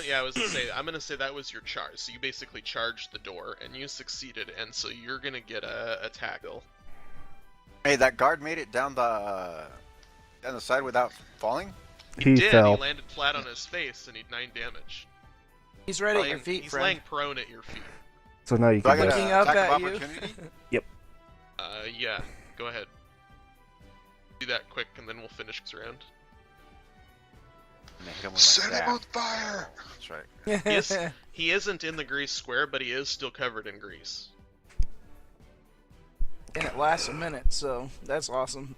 gonna say that was your charge. So you basically charged the door, and you succeeded, and so you're gonna get a tackle. Hey, that guard made it down the side without falling? He did. fell. He landed flat on his face, and he'd 9 damage. He's right at your feet, He's friend. laying prone at your feet. So now you Do I can get just... Looking an up attack at of you. opportunity? Yeah. Go ahead. Do that quick, and then we'll finish this round. And then hit him with my Set him staff. on fire! That's right. He isn't in the grease square, but he is still covered in grease. And it lasts a minute, so that's awesome.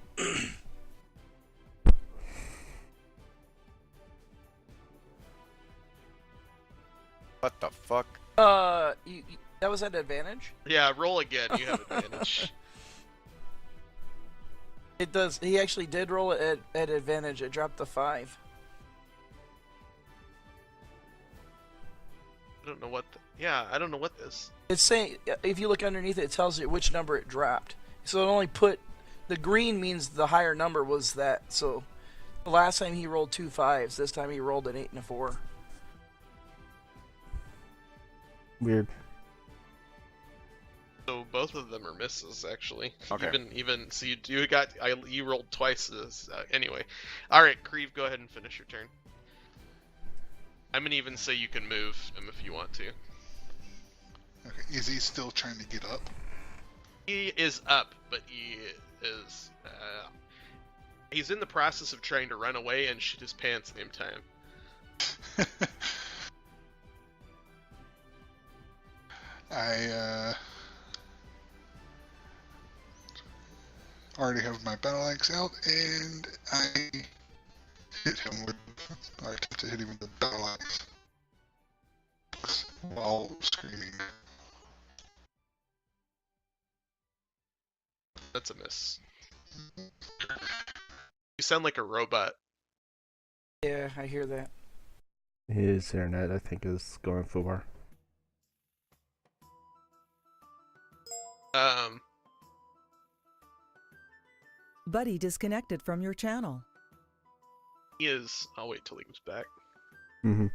What the fuck? That was at advantage? Yeah, roll again. You have advantage. It does. He actually did roll it at advantage. It dropped the 5. I don't know what. I don't know what this. It's saying, if you look underneath it, it tells you which number it dropped. So it only put, the green means the higher number was that. So the last time he rolled 2 5s. This time he rolled an 8 and a 4. Weird. So both of them are misses, actually. Okay. Even so, you rolled twice. Anyway, all right, Creve, go ahead and finish your turn. I'm gonna even say you can move him if you want to. Okay, is he still trying to get up? He is up, but he's in the process of trying to run away and shit his pants at the same time. I already have my battle axe out, and I hit him with. I attempt to hit him with the battle axe while screaming. That's a miss. You sound like a robot. Yeah, I hear that. His internet, I think, is going for... Buddy disconnected from your channel. He is. I'll wait till he comes back. Mm-hmm.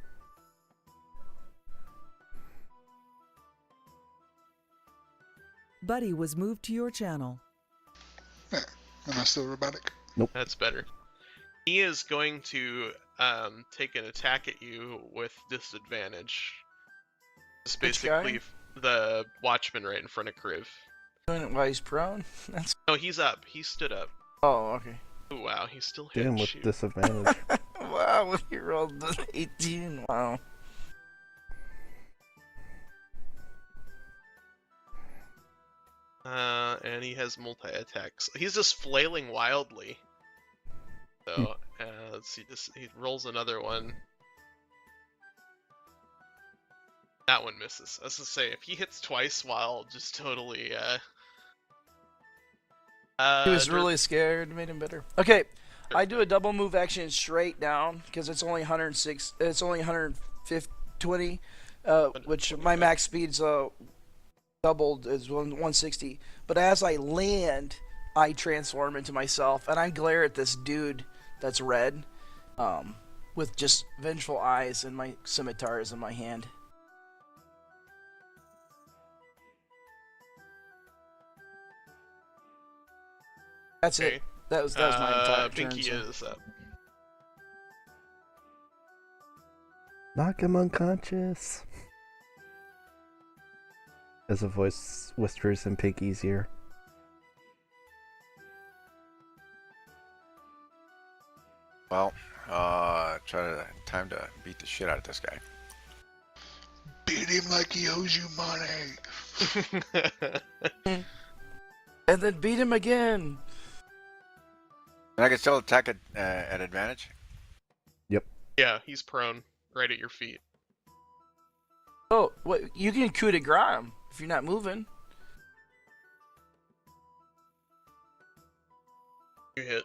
Buddy was moved to your channel. Am I still robotic? That's better. He is going to take an attack at you with disadvantage. It's Which guy? basically the watchman right in front of Kriv. Doing it while he's prone? That's. No, he's up. He stood up. Oh, okay. Oh, wow, he's still hit. Damn, with Shoot. disadvantage. Wow, he rolled the 18. Wow. And he has multi-attacks. He's just flailing wildly. So, let's see. He rolls another one. That one misses. I was gonna say, if he hits twice while just totally, He was really scared. Made him better. Okay, I do a double move action straight down because it's only 106. It's only 120. which my max speed's doubled is 160. But as I land, I transform into myself, and I glare at this dude that's red, with just vengeful eyes, and my scimitar is in my hand. That's Okay. it. That was my entire turn. Pinky So. is up. Knock him unconscious. As a voice whispers in Pinky's ear. Well, time to beat the shit out of this guy. Beat him like he owes you money. And then beat him again. And I can still attack at advantage. Yeah, he's prone, right at your feet. Oh, what? You can coup de grace him if you're not moving. You hit.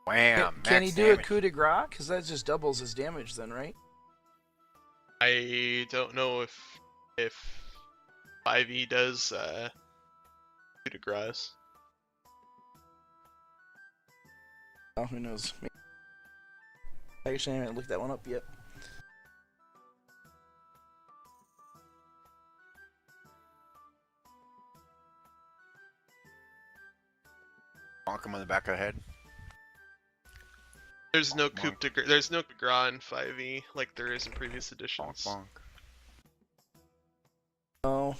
Wham! Can he max do damage. a coup de grace? Because that just doubles his damage then, right? I don't know if 5e does coup de grace. Oh, who knows? Actually, I haven't looked that one up yet. Bonk him on the back of the head. There's no Bonk, bonk. there's no coup de grace in 5e like there is in previous Bonk, editions. bonk. Oh.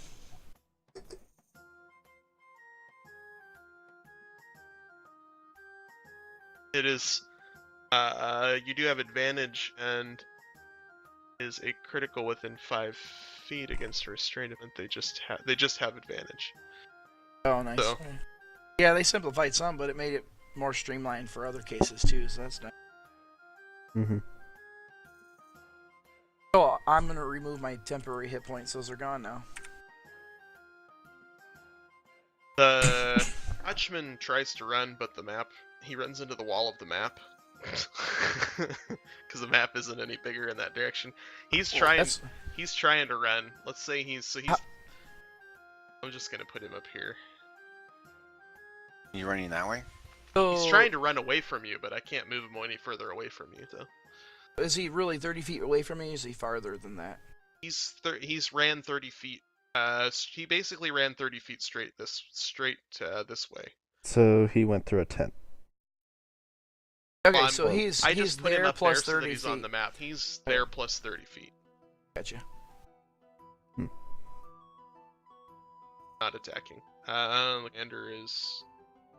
It is you do have advantage and is a critical within 5 feet against a restraint event. They just have advantage. Oh, nice. So- Yeah, they simplified some, but it made it more streamlined for other cases too, so that's nice. Mm-hmm. Oh, I'm gonna remove my temporary hit points. Those are gone now. The Watchman tries to run, but he runs into the wall of the map. Because the map isn't any bigger in that direction. He's trying to run. Let's say he's I'm just gonna put him up here. You running that way? He's trying to run away from you, but I can't move him any further away from you, though. Is he really 30 feet away from me, or is he farther than that? He's ran 30 feet. He basically ran 30 feet straight this way. So he went through a tent. Okay, so he's I just put him there up plus there so that 30 he's feet. on the map. He's there plus 30 feet. Gotcha. Not attacking. Leander is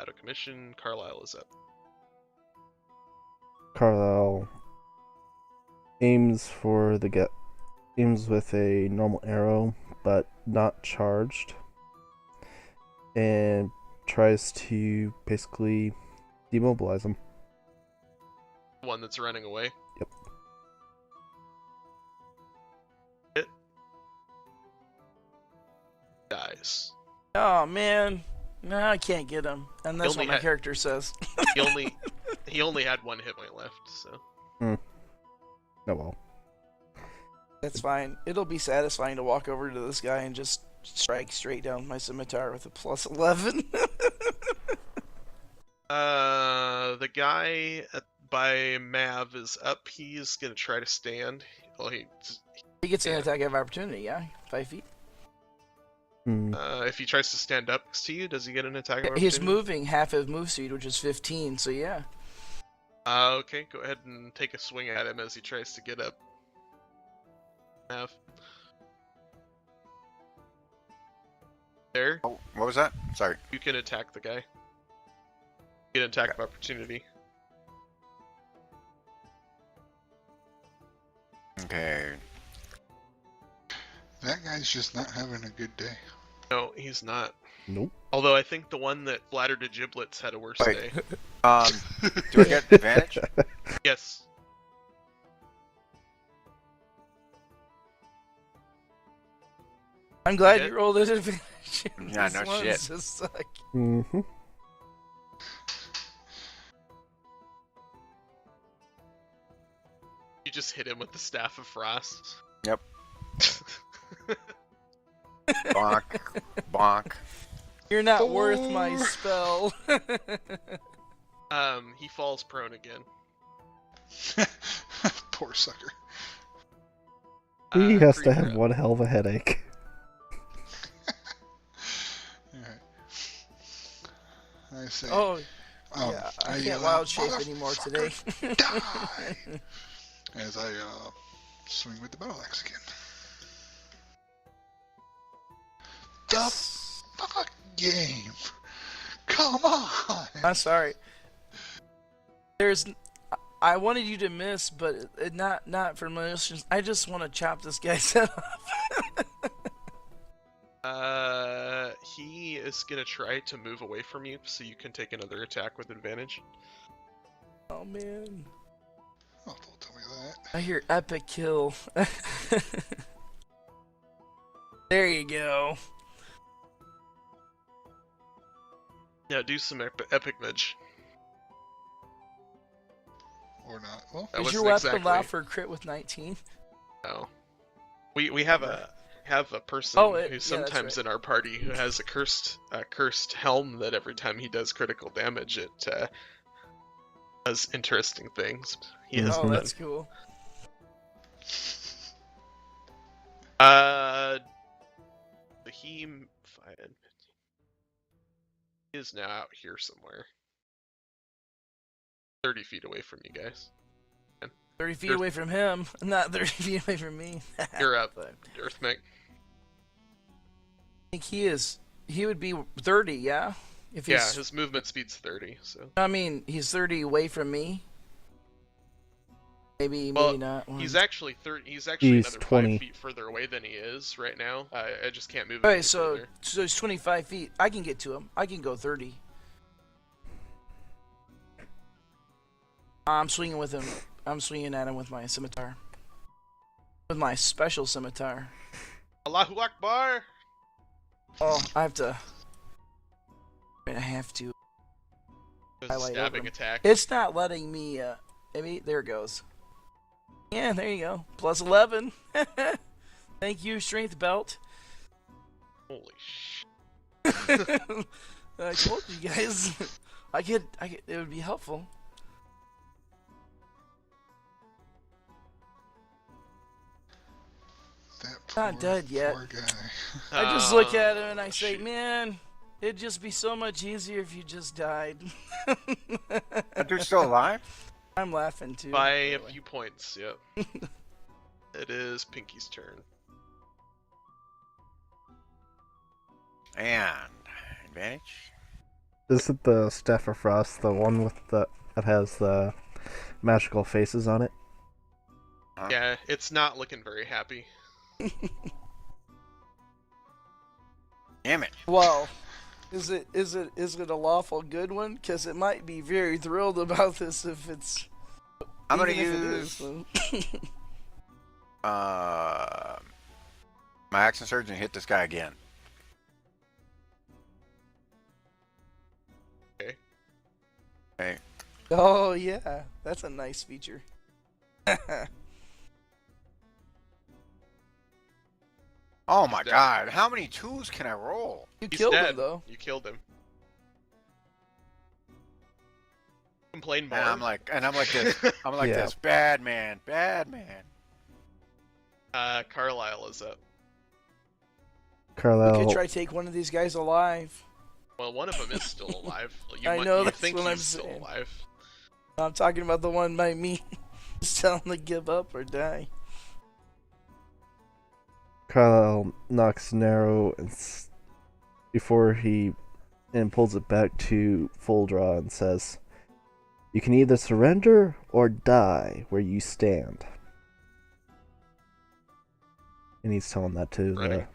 out of commission. Carlisle is up. Carlisle aims with a normal arrow, but not charged, and tries to basically demobilize him. The one that's running away. Yep. Hit. Dies. Oh man, no, I can't get him, and that's only what my character says. He only had one hit point left, so. Oh well. That's fine. It'll be satisfying to walk over to this guy and just strike straight down my scimitar with a plus 11. The guy by Mav is up. He's gonna try to stand. Well, He gets an attack of opportunity, yeah? 5 feet. if he tries to stand up next to you, does he get an attack of opportunity? He's moving half his move speed, which is 15, so yeah. Okay, go ahead and take a swing at him as he tries to get up. Mav. There, Oh, what was that? Sorry. you can attack the guy. Get an attack of opportunity. Okay. That guy's just not having a good day. No, he's not. Nope. Although I think the one that flattered to giblets had a worse Wait. day. Do I get advantage? Yes. I'm glad Yeah. you rolled it advantage. Yeah, These no ones shit. just suck. Mm-hmm. just hit him with the Staff of Frost. Yep. Bonk. Bonk. You're not 4. worth my spell. He falls prone again. Poor sucker. He has to Creeper have up. one hell of a headache. Alright. I say. Oh, yeah, I can't yell wild out, shape anymore today. "Motherfucker, die!" As I swing with the battle axe again. The fuck game! Come on! I'm sorry. I wanted you to miss, but not for malicious. I just want to chop this guy's head off. He is gonna try to move away from you so you can take another attack with advantage. Oh man. Oh, don't tell me that. I hear epic kill. There you go. Yeah, do some epic midge. Or not. Well, That Is your wasn't weapon exactly. allow for a crit with 19? No. We have a person Oh, yeah, who's that's sometimes right. in our party who has a cursed helm that every time he does critical damage it does interesting things. He has Oh, none. that's cool. He is now out here somewhere. 30 feet away from you guys. 30 feet You're- away from him, not 30 feet away from me. You're up, But Earthmech. I think he would be 30, yeah? If Yeah, he's, his movement speed's 30, so. I mean, he's 30 away from me. Maybe Well, not. He's actually 30. He's actually He's another 20. 5 feet further away than he is right now. I just can't move. Okay, any so further. he's 25 feet. I can get to him. I can go 30. I'm swinging with him. I'm swinging at him with my scimitar. With my special scimitar. Allahu Akbar! Oh, I have to. I have to. It was Highlight a stabbing over. attack. It's not letting me. Maybe there it goes. Yeah, there you go. Plus 11. Thank you, strength belt. Holy shit. I told you guys. I could. It would be helpful. that Not dead yet. poor guy. I just look at him and I Oh, say, shoot. man, it'd just be so much easier if you just died. That dude's still alive? I'm laughing too. By a Anyway. few points, yep. It is Pinky's turn. And advantage? Isn't the Staff of Frost the one with that has the magical faces on it? Huh? Yeah, it's not looking very happy. Damn it. Well, is it a lawful good one? Because it might be very thrilled about this if it's. I'm gonna even if it use is, so. my action surge and hit this guy again. Okay. Okay. Oh yeah, that's a nice feature. Oh my dead. god, how many twos can I roll? You He's killed dead. him though. You killed him. Complain more. And I'm like this. I'm like Yeah. this. Bad man. Carlisle is up. You Carlisle. could try take one of these guys alive. Well, one of them is still alive. You I know, you that's think what he's I'm still saying. alive. I'm talking about the one by me. Just tell him to give up or die. Carlisle knocks an arrow before he pulls it back to full draw and says, "You can either surrender or die where you stand." And he's telling that to the Running.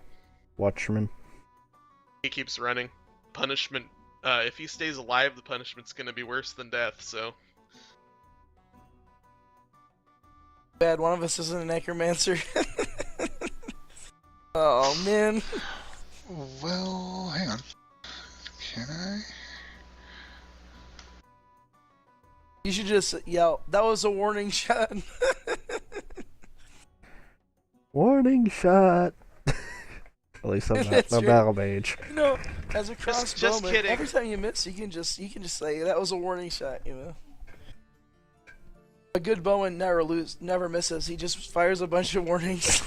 watchman. He keeps running. Punishment. If he stays alive, the punishment's gonna be worse than death. So Bad, one of us isn't a necromancer. Oh man. Well, hang on. Can I? You should just yell, "That was a warning shot." Warning shot. At least I'm not That's a right. battle mage. You know, as a Just crossbowman, kidding. every time you miss, you can just say that was a warning shot. You know, a good bowman never misses. He just fires a bunch of warnings.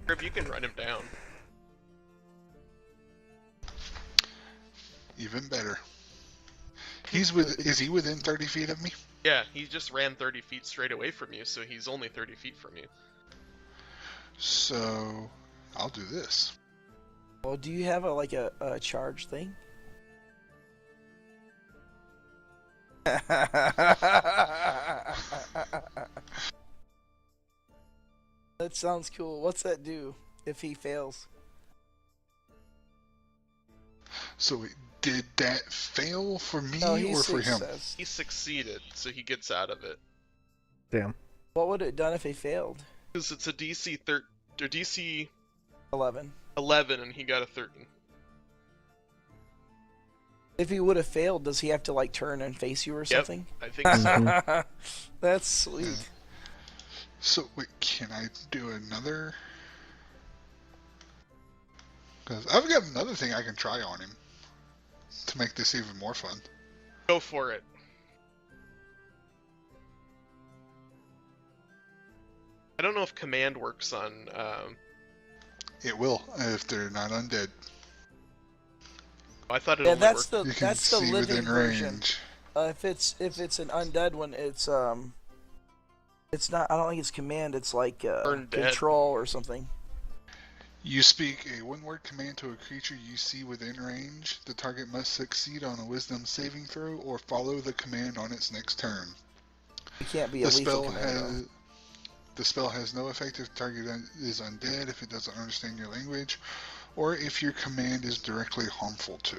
Or if you can run him down. Even better. Is he within 30 feet of me? Yeah, he just ran 30 feet straight away from you, so he's only 30 feet from you. So, I'll do this. Well, do you have a charge thing? That sounds cool. What's that do if he fails? So, wait, did that fail for me No, he or for him? success. He succeeded, so he gets out of it. Damn. What would it have done if he failed? Because it's a DC 11. 11 and he got a 13. If he would have failed, does he have to turn and face you or something? I think so. That's sweet. So, wait, can I do another? Because I've got another thing I can try on him to make this even more fun. Go for it. I don't know if command works on. It will, if they're not undead. I thought it Yeah, only that's worked. You can the see living within version. range. If it's an undead one, it's not. I don't think it's command. It's Burn dead. control or something. You speak a one-word command to a creature you see within range. The target must succeed on a wisdom saving throw or follow the command on its next turn. It can't be a The lethal spell command. the spell has no effect if the target is undead, if it doesn't understand your language, or if your command is directly harmful to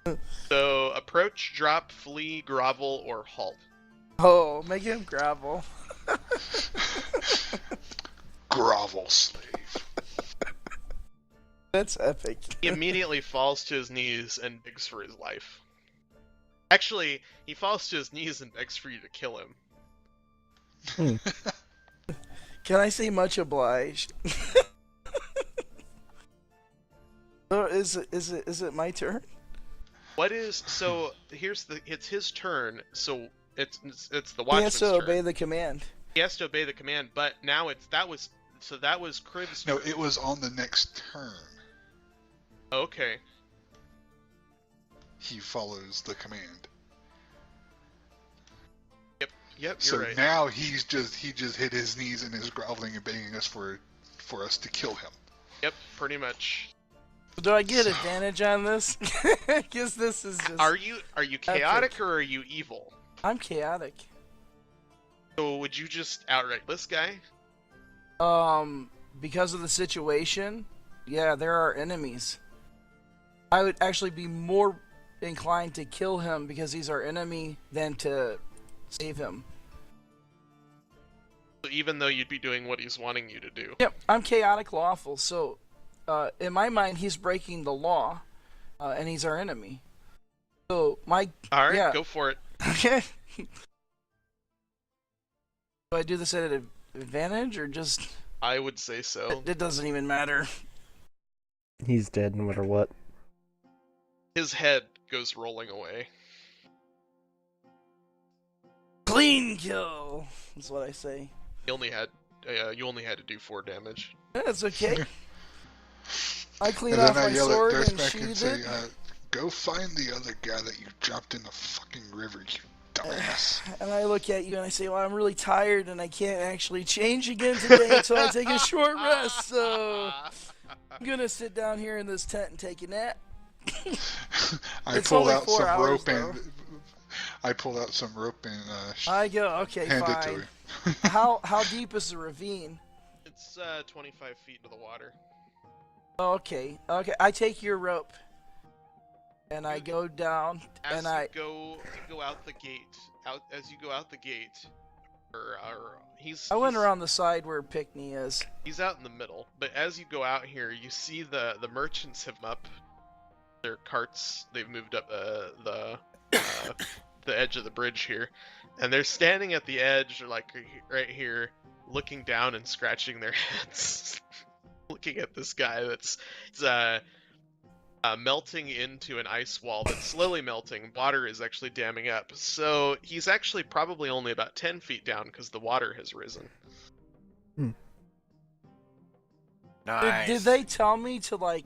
it. So approach, drop, flee, grovel, or halt. Oh, make him gravel. Grovel, slave. That's epic. He immediately falls to his knees and begs for his life. Actually, he falls to his knees and begs for you to kill him. Can I say much obliged? Oh, is it my turn? What is so? It's his turn. So it's the He watchman's has to turn. obey the command. He has to obey the command, but now that was Crib's No, turn. it was on the next turn. Okay. He follows the command. Yep, So you're right. now he just hit his knees and is groveling and begging us for us to kill him. Yep, pretty much. Do I get advantage on this? Because this is just. Are you chaotic epic. or are you evil? I'm chaotic. So would you just outright this guy? Because of the situation, yeah, there are enemies. I would actually be more inclined to kill him because he's our enemy than to save him. So even though you'd be doing what he's wanting you to do. Yep, I'm chaotic lawful, so in my mind, he's breaking the law, and he's our enemy. So All right, yeah. go for it. Okay. Do I do this at an advantage or just? I would say so. It doesn't even matter. He's dead no matter what. His head goes rolling away. Clean kill. That's what I say. You only had to do 4 damage. That's okay. I clean And then off I my yell sword at and Dirtback sheathe and say, it. go find the other guy that you dropped in the fucking river, you dumbass. And I look at you and I say, well, I'm really tired and I can't actually change again today, so I take a short rest. So I'm gonna sit down here in this tent and take a nap. I It's pulled only out 4 some hours, rope though. and I pulled out some rope and I go, okay, handed it to fine. him. How deep is the ravine? It's 25 feet into the water. Okay, I take your rope and I go down As and you go out the gate, as you go out the gate, I went around the side where Pickney is. He's out in the middle, but as you go out here, you see the merchants have up their carts. They've moved up the the edge of the bridge here, and they're standing at the edge, like right here, looking down and scratching their heads, looking at this guy that's melting into an ice wall that's slowly melting. Water is actually damming up, so he's actually probably only about 10 feet down because the water has risen. Nice. Did they tell me to like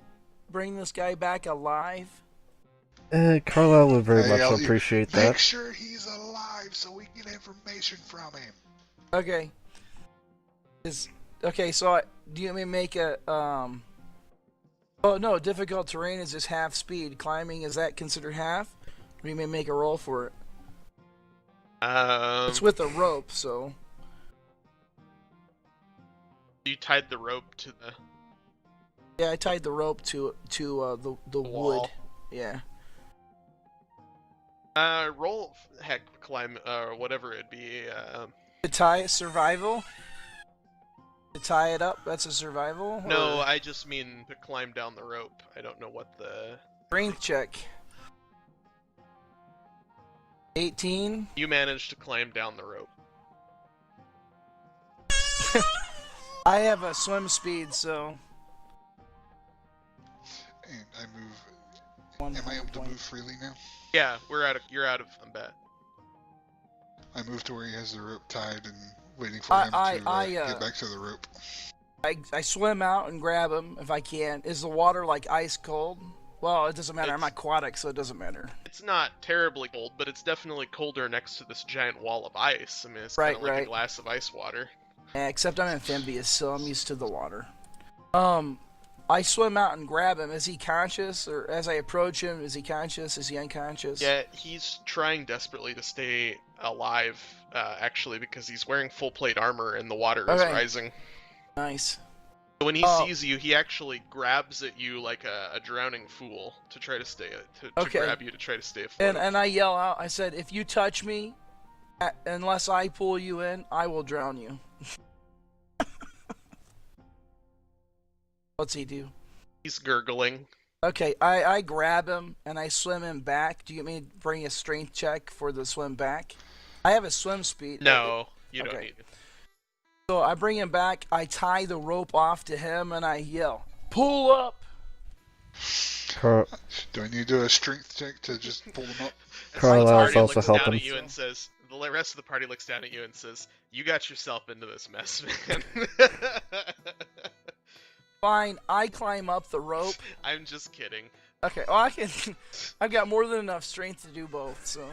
bring this guy back alive? Carlisle would very much Elliot, appreciate Make that. sure he's alive so we get information from him. Okay. So do you want me to make a Oh no, difficult terrain is just half speed. Climbing, is that considered half? Or do you may make a roll for it? It's with a rope, so. You tied the rope to the. Yeah, I tied the rope to the wood. Wall. Yeah. Roll climb whatever it'd be. To tie it, survival. To tie it up, that's a survival. No, or... I just mean to climb down the rope. I don't know what the. Strength check. 18. You managed to climb down the rope. I have a swim speed, so. And I move. Am I able to move freely now? Yeah, you're out of combat. I move to where he has the rope tied and waiting for him to get back to the rope. I swim out and grab him if I can. Is the water like ice cold? Well, it doesn't matter. I'm aquatic, so it doesn't matter. It's not terribly cold, but it's definitely colder next to this giant wall of ice. I mean, it's kind of like a glass of ice water. Yeah, except I'm amphibious, so I'm used to the water. I swim out and grab him. Is he conscious? Or as I approach him, is he conscious? Is he unconscious? Yeah, he's trying desperately to stay alive, actually, because he's wearing full plate armor and the water is rising. Nice. So when he sees you, he actually grabs at you like a drowning fool to try to stay to grab you to try to stay afloat. And I yell out. I said, "If you touch me, unless I pull you in, I will drown you." What's he do? He's gurgling. Okay, I grab him and I swim him back. Do you want me to bring a strength check for the swim back? I have a swim speed. No, you don't need it. So I bring him back, I tie the rope off to him, and I yell, "Pull up!" Do I need to do a strength check to just pull him up? Carlisle's also helping. The rest of the party looks down at you and says, "You got yourself into this mess, man." Fine, I climb up the rope. I'm just kidding. Okay, well I've got more than enough strength to do both, so.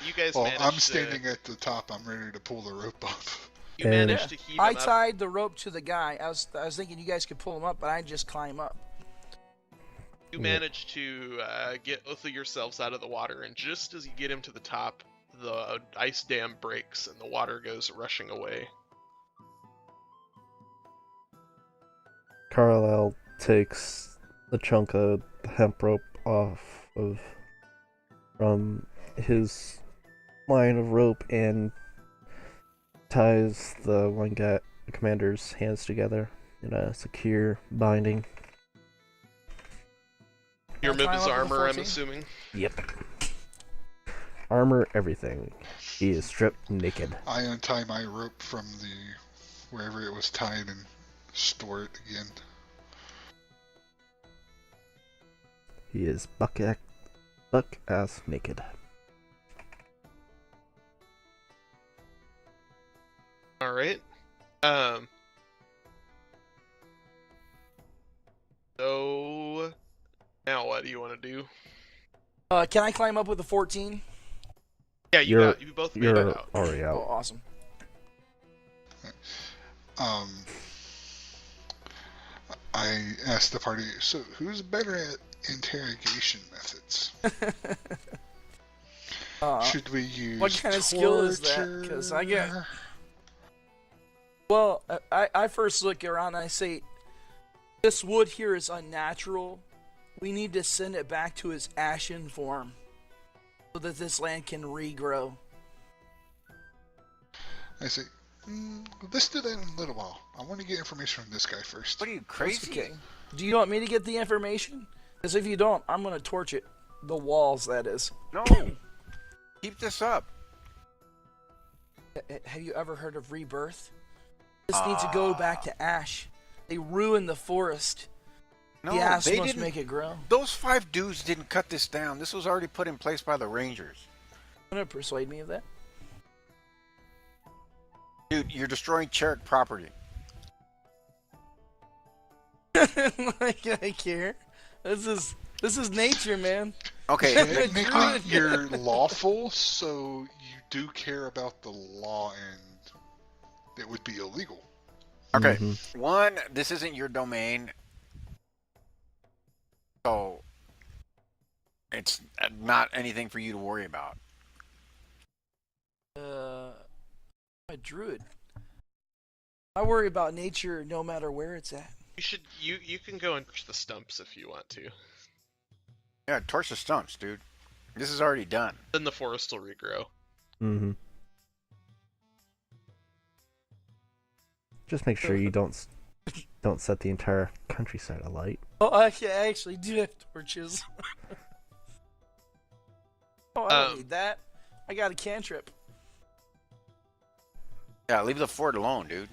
You guys I'm standing at the top. I'm ready to pull the rope up. You managed to heave him up. I tied the rope to the guy. I was thinking you guys could pull him up, but I just climb up. You managed to get both of yourselves out of the water, and just as you get him to the top, the ice dam breaks and the water goes rushing away. Carlisle takes the chunk of hemp rope off from his line of rope and ties the commander's hands together in a secure binding. You remove his armor, I'm assuming? Yep. Armor, everything. He is stripped naked. I untie my rope from wherever it was tied and store it again. He is buck ass naked. All right. So now what do you want to do? Can I climb up with a 14? Yeah, you both made it out. Already out. Oh, awesome. I asked the party, so who's better at interrogation methods? Should we use what kind of skill is that? Because I get. Well, I first look around and I say, this wood here is unnatural. We need to send it back to its ashen form so that this land can regrow. I say, let's do that in a little while. I want to get information from this guy first. What are you, crazy? Okay. Do you want me to get the information? Because if you don't, I'm going to torch it. The walls, that is. No. Keep this up. Have you ever heard of rebirth? This needs to go back to ash. They ruined the forest. No, the ash they must didn't. make it grow. Those 5 dudes didn't cut this down. This was already put in place by the Rangers. You want to persuade me of that? Dude, you're destroying Cherek property. Like I care. This is nature, man. Okay. Technically, you're lawful, so you do care about the law, and it would be illegal. Okay. Mhm. One, this isn't your domain. So, it's not anything for you to worry about. A druid. I worry about nature no matter where it's at. You can go and push the stumps if you want to. Yeah, torch the stumps, dude. This is already done. Then the forest will regrow. Mm-hmm. Just make sure you don't set the entire countryside alight. Oh, I actually do have torches. Oh, I don't need that. I got a cantrip. Yeah, leave the fort alone, dude.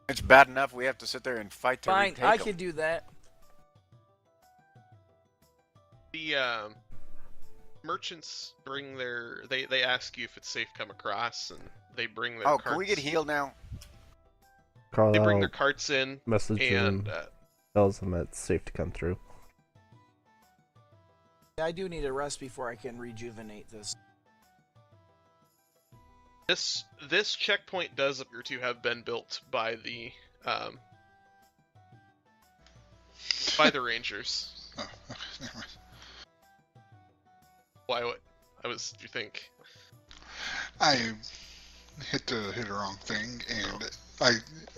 It's bad enough we have to sit there and fight to Fine, retake I them. can do that. The merchants bring their they ask you if it's safe to come across, and they bring their carts. Can we get healed now? Carlisle They bring their carts in, message and him, tells them it's safe to come through. I do need a rest before I can rejuvenate this. this checkpoint does appear to have been built by the Rangers. Oh, okay, never mind. Why? What? Do you think? I hit the wrong thing, and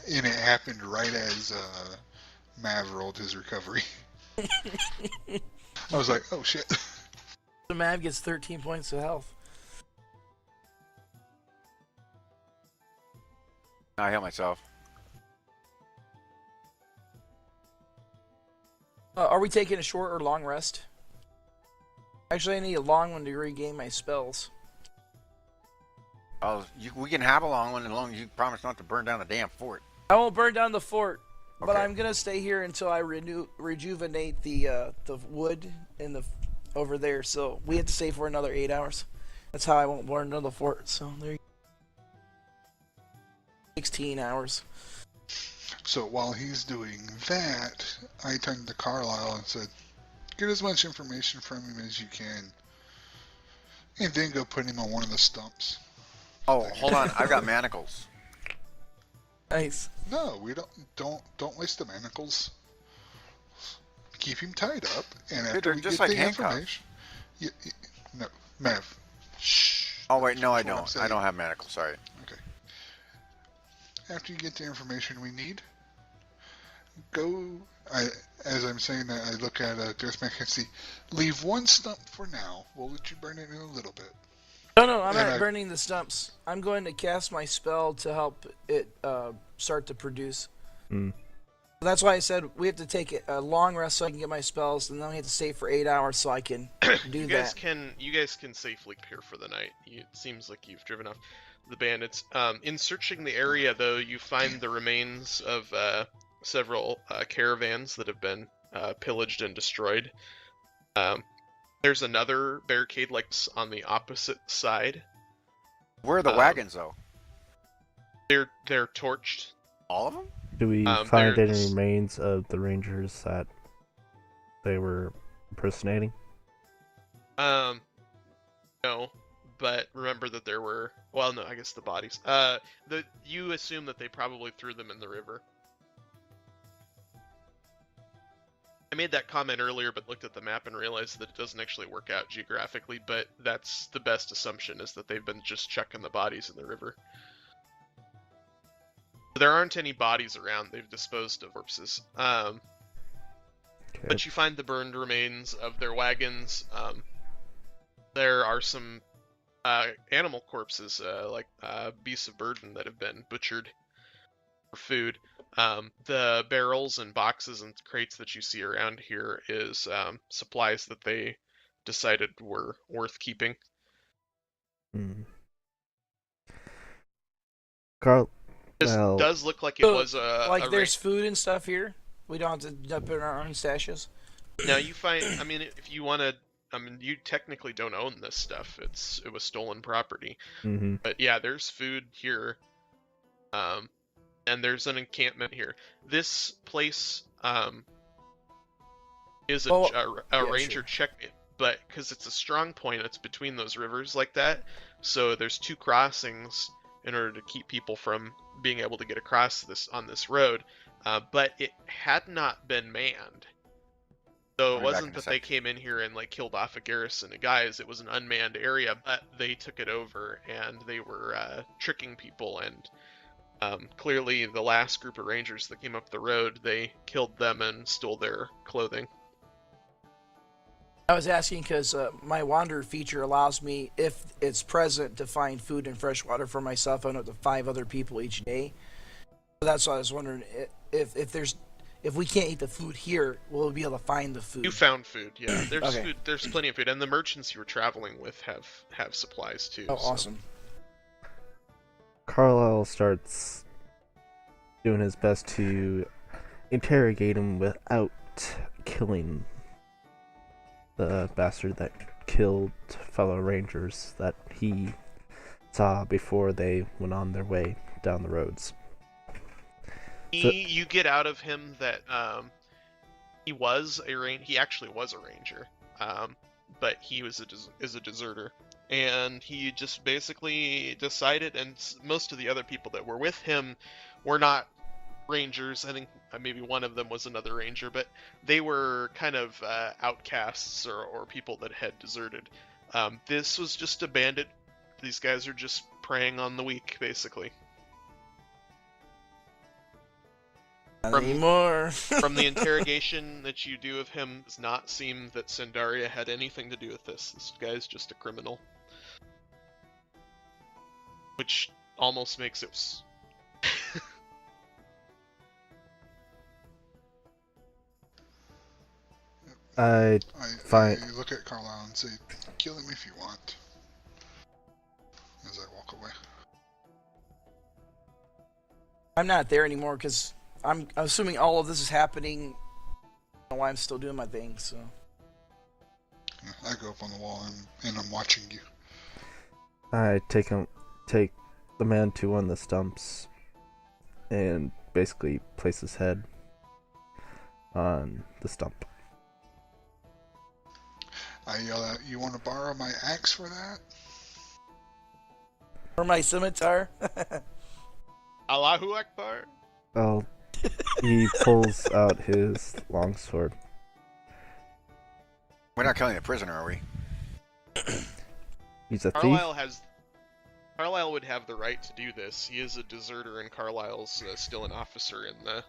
it happened right as Mav rolled his recovery. I was like, oh shit. The Mav gets 13 points of health. I heal myself. Are we taking a short or long rest? Actually, I need a long one to regain my spells. Oh, we can have a long one as long as you promise not to burn down the damn fort. I won't burn down the fort, but Okay. I'm gonna stay here until I rejuvenate the wood in the over there. So we have to stay for another 8 hours. That's how I won't burn down the fort. So there you go. 16 hours. So while he's doing that, I turned to Carlisle and said, get as much information from him as you can, and then go put him on one of the stumps. Oh, hold on. I've got manacles. Nice. No, we don't waste the manacles. Keep him tied up, and after they're we just get like the handcuffs. information, no, Mav. Shh. Oh, wait. No, I That's what I'm don't. saying. I don't have manacles. Sorry. Okay. After you get the information we need, go. As I'm saying that, I look at Deathmatch and see. Leave one stump for now. We'll let you burn it in a little bit. No, I'm And not burning the stumps. I'm going to cast my spell to help it start to produce. Mm. That's why I said we have to take a long rest so I can get my spells, and then we have to stay for 8 hours so I can do You that. guys can safely here for the night. It seems like you've driven off the bandits. In searching the area, though, you find the remains of several caravans that have been pillaged and destroyed. There's another barricade like on the opposite side. Where are the wagons, though? They're torched. All of them? Do we They're find any just- remains of the Rangers that they were impersonating? No, but remember that there were. Well, no, I guess the bodies. You assume that they probably threw them in the river. I made that comment earlier, but looked at the map and realized that it doesn't actually work out geographically. But that's the best assumption, is that they've been just chucking the bodies in the river. There aren't any bodies around. They've disposed of corpses. Okay. But you find the burned remains of their wagons. There are some animal corpses, like beasts of burden, that have been butchered for food. The barrels and boxes and crates that you see around here is supplies that they decided were worth keeping. Hmm. Carl. This Well, does look like it So, was like, a there's food and stuff here. We don't have to dump in our own stashes. Now you find, I mean, if you want to, I mean, you technically don't own this stuff. It was stolen property. hmm But yeah, there's food here, and there's an encampment here. This place is a, Well, a yeah, ranger sure. check, but because it's a strong point, it's between those rivers like that. So there's 2 crossings in order to keep people from being able to get across this on this road. But it had not been manned. So I'll it be back wasn't in a that sec. they came in here and like killed off a garrison of guys. It was an unmanned area, but they took it over and they were tricking people. And clearly, the last group of rangers that came up the road, they killed them and stole their clothing. I was asking because my Wanderer feature allows me, if it's present, to find food and fresh water for myself and up to 5 other people each day. So that's why I was wondering if we can't eat the food here, will we be able to find the food? You found food, yeah. There's Okay. food. There's plenty of food, and the merchants you were traveling with have supplies too. Oh, so. awesome. Carlisle starts doing his best to interrogate him without killing the bastard that killed fellow rangers that he saw before they went on their way down the roads. You get out of him that he actually was a ranger, but he was a deserter, and he just basically decided, and most of the other people that were with him were not rangers. I think maybe one of them was another ranger, but they were kind of outcasts or people that had deserted. This was just a bandit. These guys are just preying on the weak, basically. Not anymore. From the interrogation that you do of him, does not seem that Sandaria had anything to do with this. This guy's just a criminal. Which almost makes it... I I look at Carlisle and say, kill him if you want. As I walk away. I'm not there anymore because I'm assuming all of this is happening while I'm still doing my thing. So I go up on the wall and I'm watching you. I take the man to one of the stumps and basically place his head on the stump. I yell out, you want to borrow my axe for that? or my scimitar. Allahu Akbar? Well, he pulls out his longsword. We're not killing the prisoner, are we? He's a thief. Carlisle would have the right to do this. He is a deserter, and Carlisle's still an officer in the...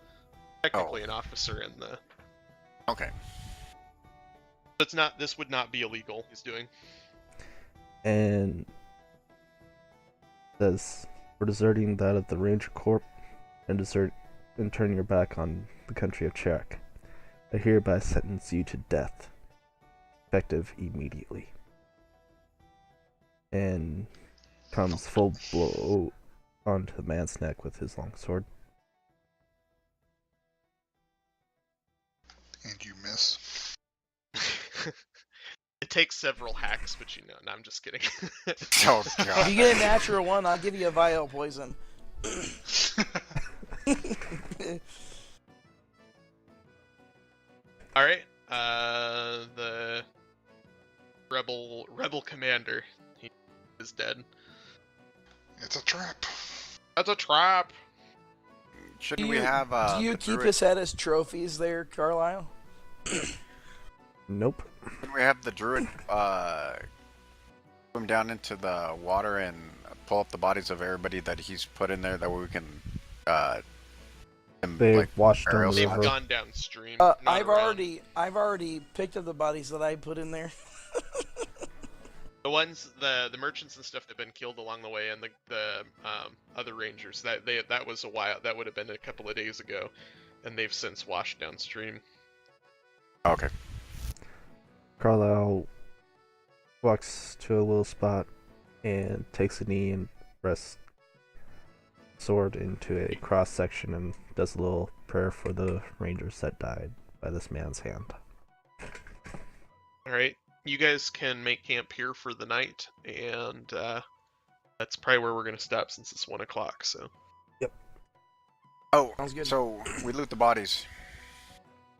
Technically an officer in the... Okay. This would not be illegal, he's doing. And says, for deserting that of the Ranger Corps and turning your back on the country of Cherek, I hereby sentence you to death, effective immediately. And comes full blow onto the man's neck with his longsword. And you miss. It takes several hacks, but no, I'm just kidding. Oh, If God. you get a natural one, I'll give you a vial poison. Alright, the rebel commander, he is dead. It's a trap. That's a trap! Shouldn't we have do you the keep druid... his head as trophies there, Carlisle? Nope. Shouldn't we have the druid swim down into the water and pull up the bodies of everybody that he's put in there, that way we can They washed down burial the They've river. gone downstream. Uh, not I've around. already picked up the bodies that I put in there. The ones, the merchants and stuff that have been killed along the way, and the other rangers, that was a while. That would have been a couple of days ago, and they've since washed downstream. Okay. Carlisle walks to a little spot and takes a knee and rests sword into a cross section and does a little prayer for the rangers that died by this man's hand. All right, you guys can make camp here for the night, and that's probably where we're gonna stop since it's 1 o'clock. So. Oh, Sounds good. so we loot the bodies.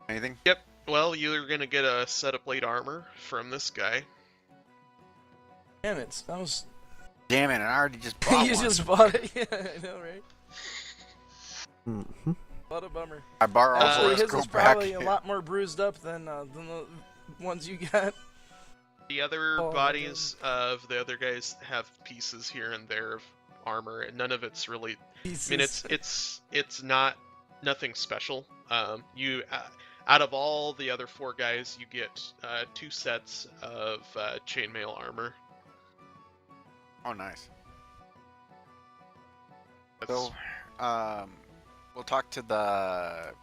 Anything? Yep. Well, you're gonna get a set of plate armor from this guy. Damn it, that was... Damn it! I already just bought you one. just bought it? Yeah, I know, right? Mm-hmm. What a bummer. I borrowed Actually, let's His go is back. probably a lot more bruised up than the ones you got. The other Oh, bodies of the other guys have pieces here and there of armor, and none of it's really. I mean, it's not nothing special. You out of all the other 4 guys, you get 2 sets of chainmail armor. Oh, nice. That's- So, we'll talk to the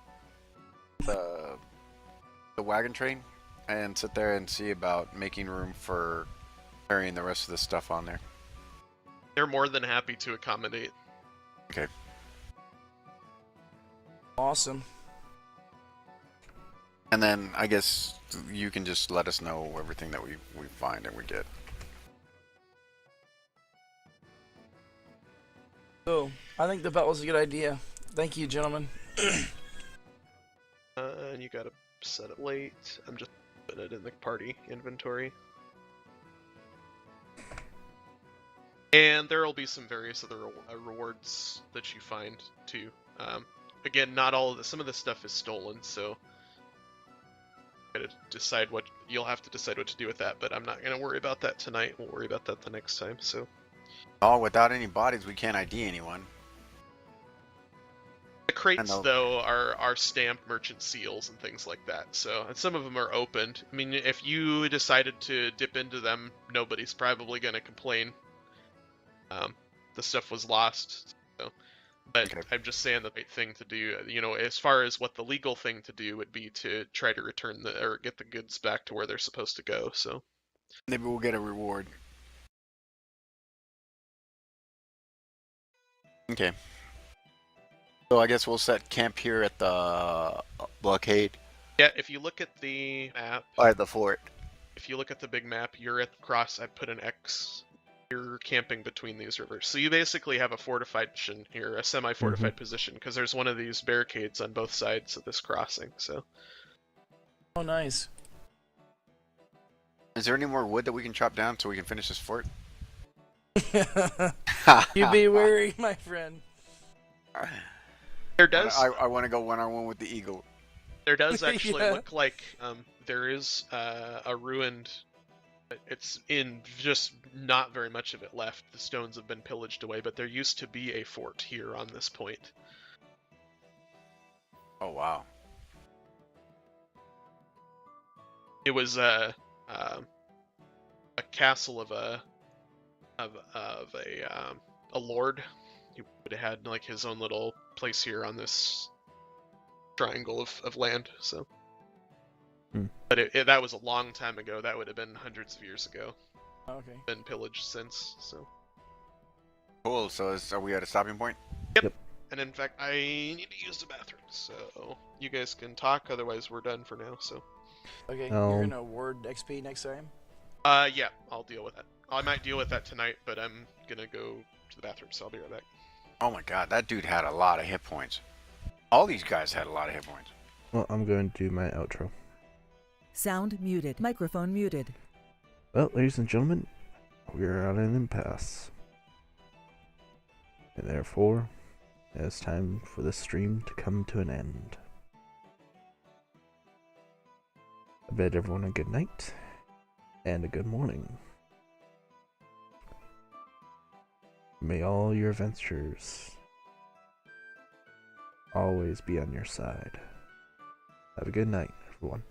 wagon train and sit there and see about making room for carrying the rest of the stuff on there. they're more than happy to accommodate. Okay. Awesome. And then I guess you can just let us know everything that we find and we get. So, I think the bet was a good idea. Thank you, gentlemen. And you gotta set it late. I'm just putting it in the party inventory. And there will be some various other rewards that you find too. Again, not all of this. Some of this stuff is stolen, so you'll have to decide what to do with that. But I'm not gonna worry about that tonight. We'll worry about that the next time. So. Oh, without any bodies, we can't ID anyone. The crates, know. though, are stamped merchant seals and things like that. So, and some of them are opened. I mean, if you decided to dip into them, nobody's probably going to complain. The stuff was lost. So. But Okay. I'm just saying the right thing to do. You know, as far as what the legal thing to do would be to try to return or get the goods back to where they're supposed to go. So. Maybe we'll get a reward. Okay. So I guess we'll set camp here at the blockade. Yeah, if you look at the map, Or at the fort. if you look at the big map, you're at the cross. I put an X. You're camping between these rivers. So you basically have a fortified position here, a semi-fortified position, because there's one of these barricades on both sides of this crossing. So Oh, nice. Is there any more wood that we can chop down so we can finish this fort? You be wary, my friend. there does I want to go one-on-one with the eagle. there does actually Yeah. look like there is a ruined. It's in just not very much of it left. The stones have been pillaged away, but there used to be a fort here on this point. Oh, wow. It was a castle of a lord. He would have had like his own little place here on this triangle of land. So, but that was a long time ago. That would have been hundreds of years ago. Okay. Been pillaged since. So, Cool, so are we at a stopping point? and in fact, I need to use the bathroom. So you guys can talk. Otherwise, we're done for now. So, Okay, Oh. you're gonna award XP next time? yeah, I'll deal with that. I might deal with that tonight, but I'm gonna go to the bathroom, so I'll be right back. Oh my god, that dude had a lot of hit points. All these guys had a lot of hit points. Well, I'm going to do my outro. Sound muted. Microphone muted. Well, ladies and gentlemen, we are at an impasse. And therefore, it's time for the stream to come to an end. I bid everyone a good night and a good morning. May all your adventures always be on your side. Have a good night, everyone.